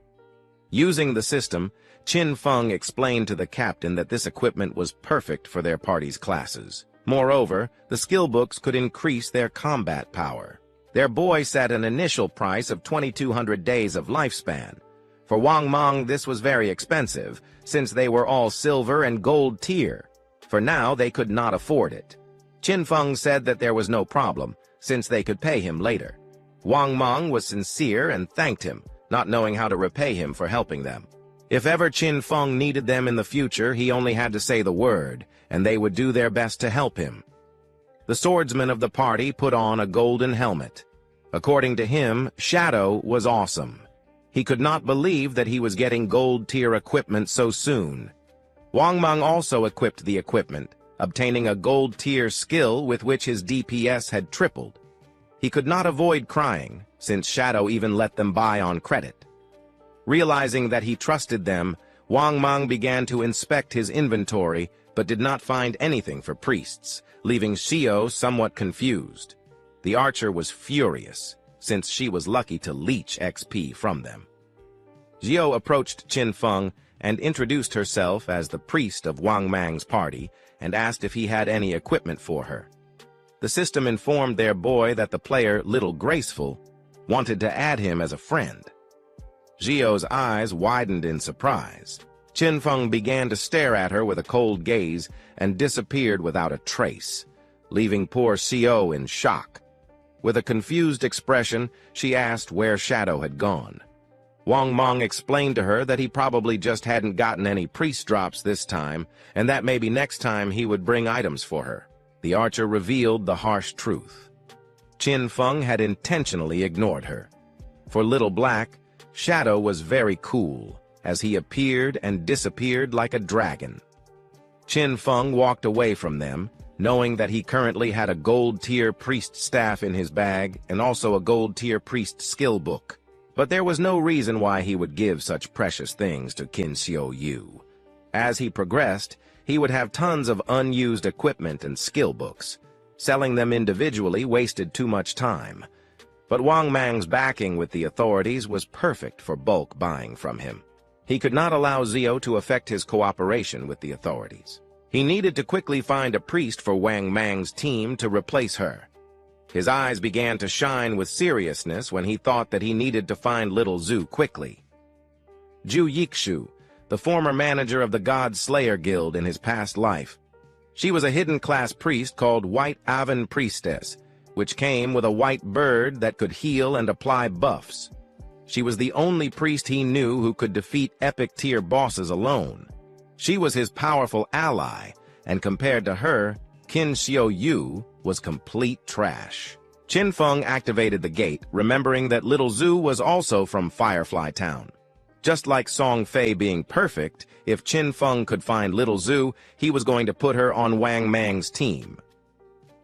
Using the system, Qin Feng explained to the captain that this equipment was perfect for their party's classes. Moreover, the skill books could increase their combat power. Their boy set an initial price of 2,200 days of lifespan. For Wang Meng, this was very expensive, since they were all silver and gold tier. For now, they could not afford it. Qin Feng said that there was no problem, since they could pay him later. Wang Meng was sincere and thanked him, not knowing how to repay him for helping them. If ever Qin Feng needed them in the future, he only had to say the word, and they would do their best to help him. The swordsman of the party put on a golden helmet. According to him, Shadow was awesome. He could not believe that he was getting gold-tier equipment so soon. Wang Meng also equipped the equipment, obtaining a gold-tier skill with which his DPS had tripled. He could not avoid crying, since Shadow even let them buy on credit. Realizing that he trusted them, Wang Meng began to inspect his inventory, but did not find anything for priests, leaving Xiu somewhat confused. The archer was furious, since she was lucky to leech XP from them. Xiu approached Qin Feng and introduced herself as the priest of Wang Meng's party and asked if he had any equipment for her. The system informed their boy that the player, Little Graceful, wanted to add him as a friend. Xiu's eyes widened in surprise. Qin Feng began to stare at her with a cold gaze and disappeared without a trace, leaving poor Xiu in shock. With a confused expression, she asked where Shadow had gone. Wang Meng explained to her that he probably just hadn't gotten any priest drops this time, and that maybe next time he would bring items for her. The archer revealed the harsh truth. Qin Feng had intentionally ignored her. For Little Black, Shadow was very cool, as he appeared and disappeared like a dragon. Qin Feng walked away from them, knowing that he currently had a gold-tier priest staff in his bag and also a gold-tier priest skill book. But there was no reason why he would give such precious things to Qin Xiu Yu. As he progressed, he would have tons of unused equipment and skill books. Selling them individually wasted too much time. But Wang Meng's backing with the authorities was perfect for bulk buying from him. He could not allow Xiu to affect his cooperation with the authorities. He needed to quickly find a priest for Wang Meng's team to replace her. His eyes began to shine with seriousness when he thought that he needed to find Little Zhu quickly. Zhu Yikshu, the former manager of the God Slayer Guild in his past life. She was a hidden class priest called White Aven Priestess, which came with a white bird that could heal and apply buffs. She was the only priest he knew who could defeat epic-tier bosses alone. She was his powerful ally, and compared to her, Qin Xiu Yu was complete trash. Qin Feng activated the gate, remembering that Little Zhu was also from Firefly Town. Just like Song Fei being perfect, if Qin Feng could find Little Zhu, he was going to put her on Wang Meng's team.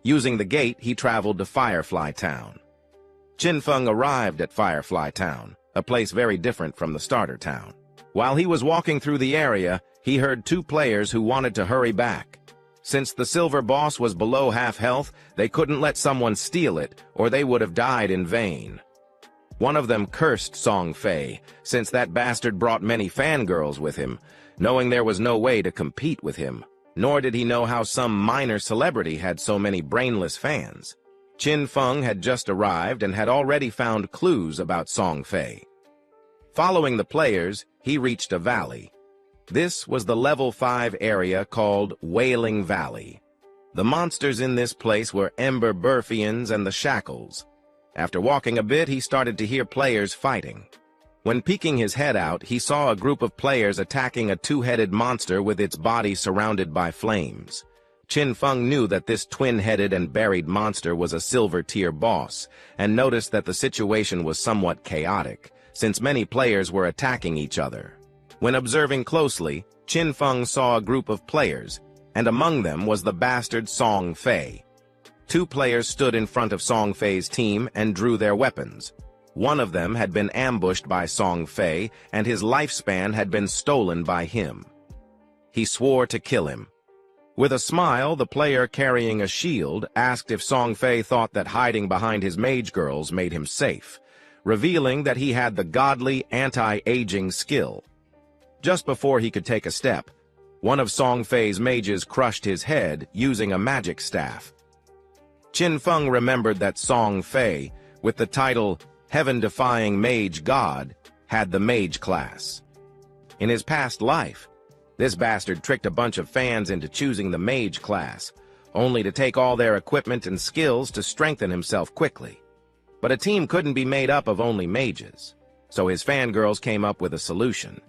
Using the gate, he traveled to Firefly Town. Qin Feng arrived at Firefly Town, a place very different from the starter town. While he was walking through the area, he heard two players who wanted to hurry back. Since the silver boss was below half health, they couldn't let someone steal it, or they would have died in vain. One of them cursed Song Fei, since that bastard brought many fangirls with him, knowing there was no way to compete with him. nor did he know how some minor celebrity had so many brainless fans. Qin Feng had just arrived and had already found clues about Song Fei. Following the players, he reached a valley. This was the level 5 area called Wailing Valley. The monsters in this place were Ember Burfians and the Shackles. After walking a bit, he started to hear players fighting. When peeking his head out, he saw a group of players attacking a two-headed monster with its body surrounded by flames. Qin Feng knew that this twin-headed and buried monster was a silver-tier boss, and noticed that the situation was somewhat chaotic, since many players were attacking each other. When observing closely, Qin Feng saw a group of players, and among them was the bastard Song Fei. Two players stood in front of Song Fei's team and drew their weapons. One of them had been ambushed by Song Fei, and his lifespan had been stolen by him. He swore to kill him. With a smile, the player carrying a shield asked if Song Fei thought that hiding behind his mage girls made him safe, revealing that he had the godly anti-aging skill. Just before he could take a step, one of Song Fei's mages crushed his head using a magic staff. Qin Feng remembered that Song Fei, with the title Heaven-Defying Mage God, had the mage class. In his past life, this bastard tricked a bunch of fans into choosing the mage class, only to take all their equipment and skills to strengthen himself quickly. But a team couldn't be made up of only mages, so his fangirls came up with a solution.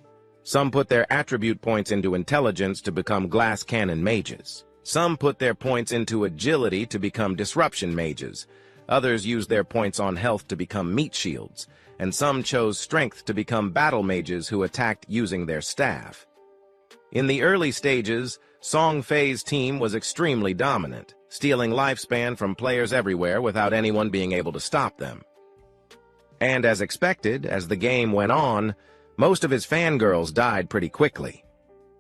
Some put their attribute points into intelligence to become glass cannon mages. Some put their points into agility to become disruption mages. Others used their points on health to become meat shields, and some chose strength to become battle mages who attacked using their staff. In the early stages, Song Fei's team was extremely dominant, stealing lifespan from players everywhere without anyone being able to stop them. And as expected, as the game went on, most of his fangirls died pretty quickly.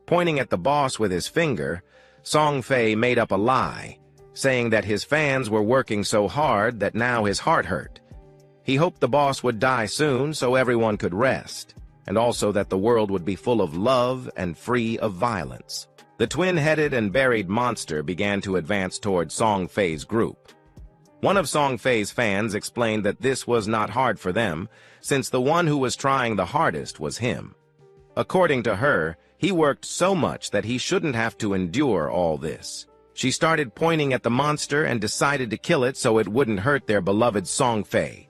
Pointing at the boss with his finger, Song Fei made up a lie, saying that his fans were working so hard that now his heart hurt. He hoped the boss would die soon so everyone could rest, and also that the world would be full of love and free of violence. The twin-headed and buried monster began to advance toward Song Fei's group. One of Song Fei's fans explained that this was not hard for them, since the one who was trying the hardest was him. According to her, he worked so much that he shouldn't have to endure all this. She started pointing at the monster and decided to kill it so it wouldn't hurt their beloved Song Fei.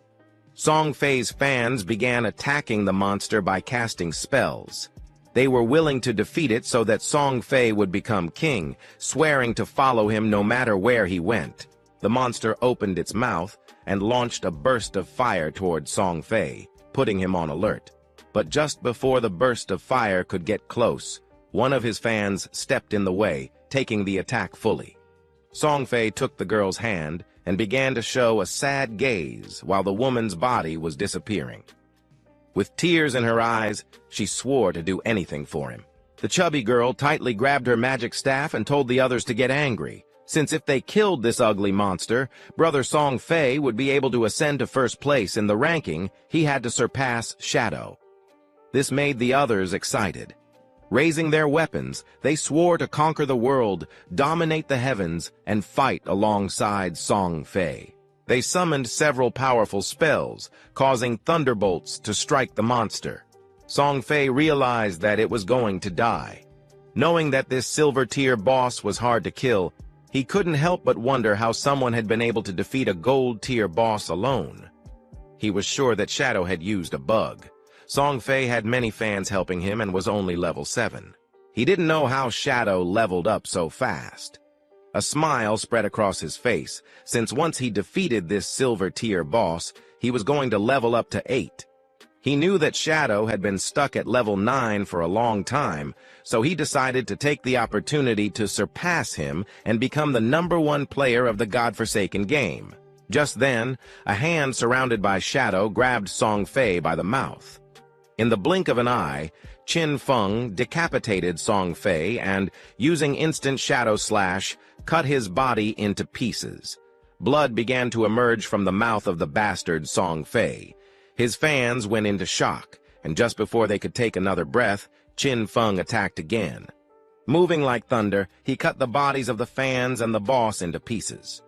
Song Fei's fans began attacking the monster by casting spells. They were willing to defeat it so that Song Fei would become king, swearing to follow him no matter where he went. The monster opened its mouth and launched a burst of fire toward Song Fei, putting him on alert. But just before the burst of fire could get close, one of his fans stepped in the way, taking the attack fully. Song Fei took the girl's hand and began to show a sad gaze while the woman's body was disappearing. With tears in her eyes, she swore to do anything for him. The chubby girl tightly grabbed her magic staff and told the others to get angry, since if they killed this ugly monster, Brother Song Fei would be able to ascend to first place in the ranking he had to surpass Shadow. This made the others excited. Raising their weapons, they swore to conquer the world, dominate the heavens, and fight alongside Song Fei. They summoned several powerful spells, causing thunderbolts to strike the monster. Song Fei realized that it was going to die. Knowing that this silver-tier boss was hard to kill, he couldn't help but wonder how someone had been able to defeat a gold-tier boss alone. He was sure that Shadow had used a bug. Song Fei had many fans helping him and was only level 7. He didn't know how Shadow leveled up so fast. A smile spread across his face, since once he defeated this silver-tier boss, he was going to level up to 8. He knew that Shadow had been stuck at level 9 for a long time, so he decided to take the opportunity to surpass him and become the #1 player of the godforsaken game. Just then, a hand surrounded by Shadow grabbed Song Fei by the mouth. In the blink of an eye, Qin Feng decapitated Song Fei and, using instant Shadow Slash, cut his body into pieces. Blood began to emerge from the mouth of the bastard Song Fei. His fans went into shock, and just before they could take another breath, Qin Feng attacked again. Moving like thunder, he cut the bodies of the fans and the boss into pieces.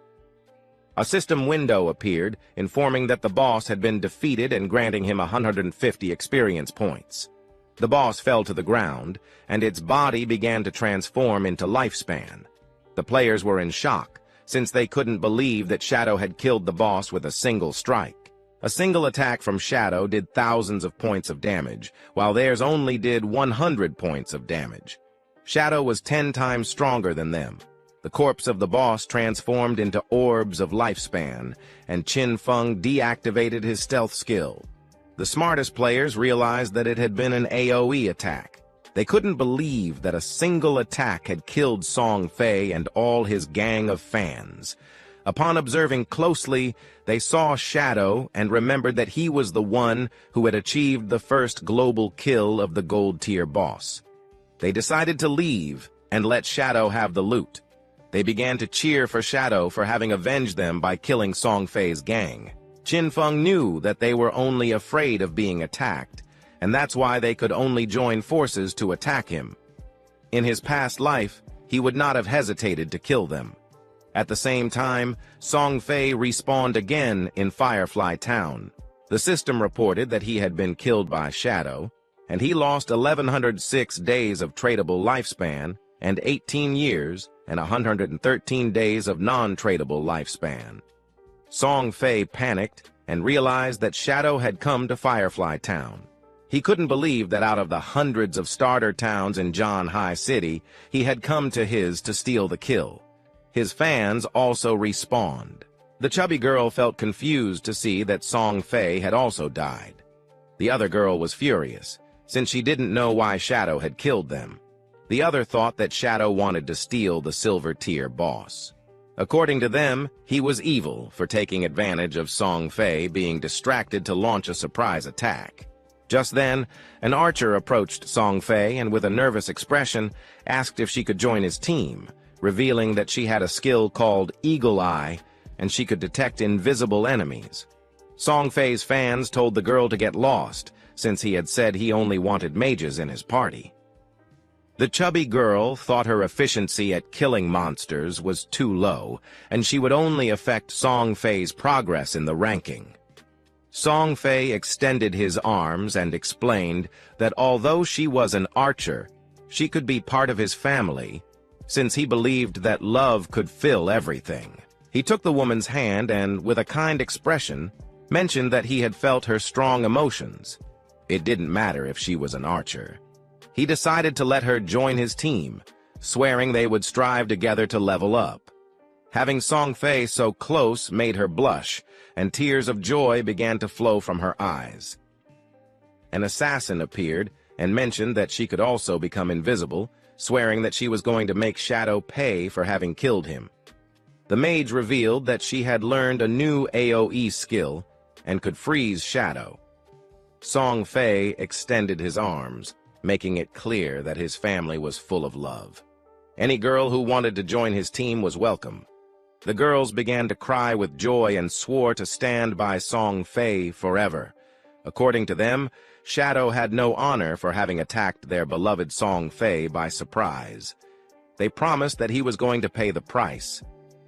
A system window appeared, informing that the boss had been defeated and granting him 150 experience points. The boss fell to the ground, and its body began to transform into lifespan. The players were in shock, since they couldn't believe that Shadow had killed the boss with a single strike. A single attack from Shadow did thousands of points of damage, while theirs only did 100 points of damage. Shadow was 10 times stronger than them. The corpse of the boss transformed into orbs of lifespan, and Qin Feng deactivated his stealth skill. The smartest players realized that it had been an AoE attack. They couldn't believe that a single attack had killed Song Fei and all his gang of fans. Upon observing closely, they saw Shadow and remembered that he was the one who had achieved the first global kill of the gold-tier boss. They decided to leave and let Shadow have the loot. They began to cheer for Shadow for having avenged them by killing Song Fei's gang. Qin Feng knew that they were only afraid of being attacked, and that's why they could only join forces to attack him. In his past life, he would not have hesitated to kill them. At the same time, Song Fei respawned again in Firefly Town. The system reported that he had been killed by Shadow, and he lost 1,106 days of tradable lifespan and 18 years and 113 days of non-tradable lifespan. Song Fei panicked and realized that Shadow had come to Firefly Town. He couldn't believe that out of the hundreds of starter towns in Zhanhai City, he had come to his to steal the kill. His fans also respawned. The chubby girl felt confused to see that Song Fei had also died. The other girl was furious, since she didn't know why Shadow had killed them. The other thought that Shadow wanted to steal the silver-tier boss. According to them, he was evil for taking advantage of Song Fei being distracted to launch a surprise attack. Just then, an archer approached Song Fei and with a nervous expression asked if she could join his team, revealing that she had a skill called Eagle Eye and she could detect invisible enemies. Song Fei's fans told the girl to get lost, since he had said he only wanted mages in his party. The chubby girl thought her efficiency at killing monsters was too low, and she would only affect Song Fei's progress in the ranking. Song Fei extended his arms and explained that although she was an archer, she could be part of his family, since he believed that love could fill everything. He took the woman's hand and, with a kind expression, mentioned that he had felt her strong emotions. It didn't matter if she was an archer. He decided to let her join his team, swearing they would strive together to level up. Having Song Fei so close made her blush, and tears of joy began to flow from her eyes. An assassin appeared and mentioned that she could also become invisible, swearing that she was going to make Shadow pay for having killed him. The mage revealed that she had learned a new AoE skill and could freeze Shadow. Song Fei extended his arms, making it clear that his family was full of love. Any girl who wanted to join his team was welcome. The girls began to cry with joy and swore to stand by Song Fei forever. According to them, Shadow had no honor for having attacked their beloved Song Fei by surprise. They promised that he was going to pay the price.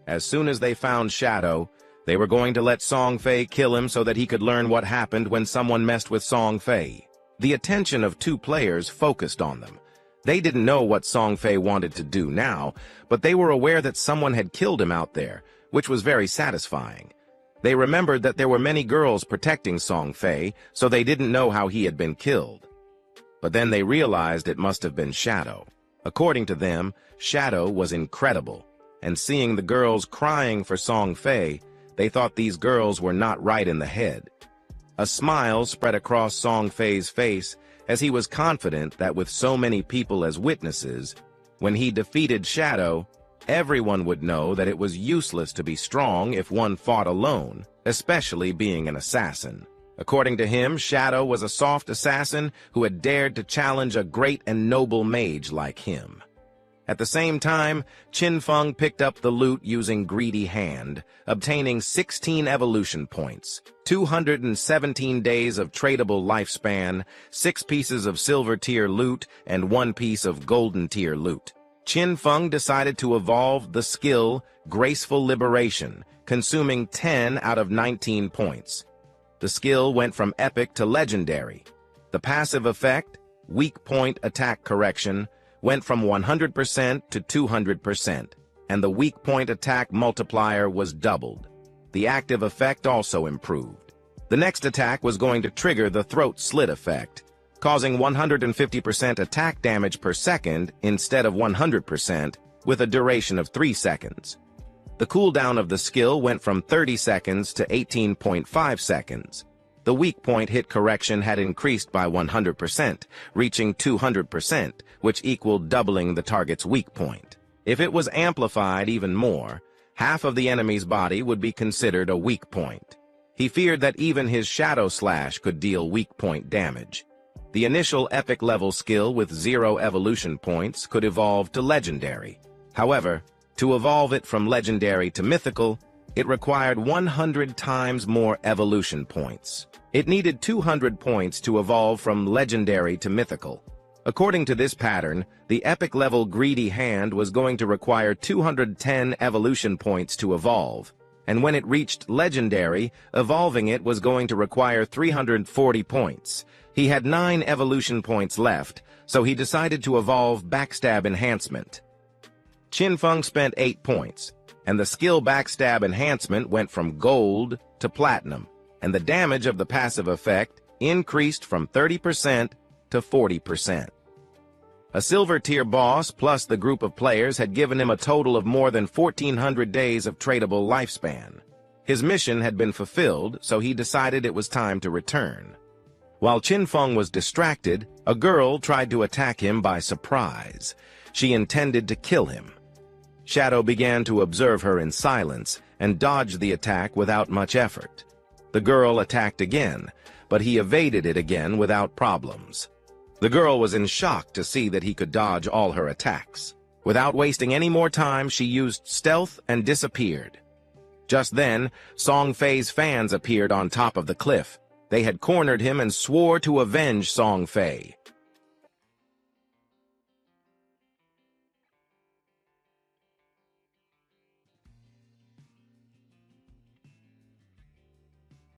As soon as they found Shadow, they were going to let Song Fei kill him so that he could learn what happened when someone messed with Song Fei. The attention of two players focused on them. They didn't know what Song Fei wanted to do now, but they were aware that someone had killed him out there, which was very satisfying. They remembered that there were many girls protecting Song Fei, so they didn't know how he had been killed. But then they realized it must have been Shadow. According to them, Shadow was incredible, and seeing the girls crying for Song Fei, they thought these girls were not right in the head. A smile spread across Song Fei's face as he was confident that with so many people as witnesses, when he defeated Shadow, everyone would know that it was useless to be strong if one fought alone, especially being an assassin. According to him, Shadow was a soft assassin who had dared to challenge a great and noble mage like him. At the same time, Qin Feng picked up the loot using Greedy Hand, obtaining 16 evolution points, 217 days of tradable lifespan, 6 pieces of silver-tier loot, and 1 piece of golden-tier loot. Qin Feng decided to evolve the skill Graceful Liberation, consuming 10 out of 19 points. The skill went from epic to legendary. The passive effect, Weak Point Attack Correction, went from 100% to 200%, and the weak point attack multiplier was doubled. The active effect also improved. The next attack was going to trigger the throat slit effect, causing 150% attack damage per second instead of 100%, with a duration of 3 seconds. The cooldown of the skill went from 30 seconds to 18.5 seconds. The weak point hit correction had increased by 100%, reaching 200%, which equaled doubling the target's weak point. If it was amplified even more, half of the enemy's body would be considered a weak point. He feared that even his Shadow Slash could deal weak point damage. The initial epic level skill with 0 evolution points could evolve to legendary. However, to evolve it from legendary to mythical, it required 100 times more evolution points. It needed 200 points to evolve from legendary to mythical. According to this pattern, the epic level Greedy Hand was going to require 210 evolution points to evolve, and when it reached legendary, evolving it was going to require 340 points. He had 9 evolution points left, so he decided to evolve Backstab Enhancement. Qin Feng spent 8 points, and the skill Backstab Enhancement went from gold to platinum, and the damage of the passive effect increased from 30% to 40%. A silver tier boss plus the group of players had given him a total of more than 1,400 days of tradable lifespan. His mission had been fulfilled, so he decided it was time to return. While Qin Feng was distracted, a girl tried to attack him by surprise. She intended to kill him. Shadow began to observe her in silence and dodged the attack without much effort. The girl attacked again, but he evaded it again without problems. The girl was in shock to see that he could dodge all her attacks. Without wasting any more time, she used stealth and disappeared. Just then, Song Fei's fans appeared on top of the cliff. They had cornered him and swore to avenge Song Fei.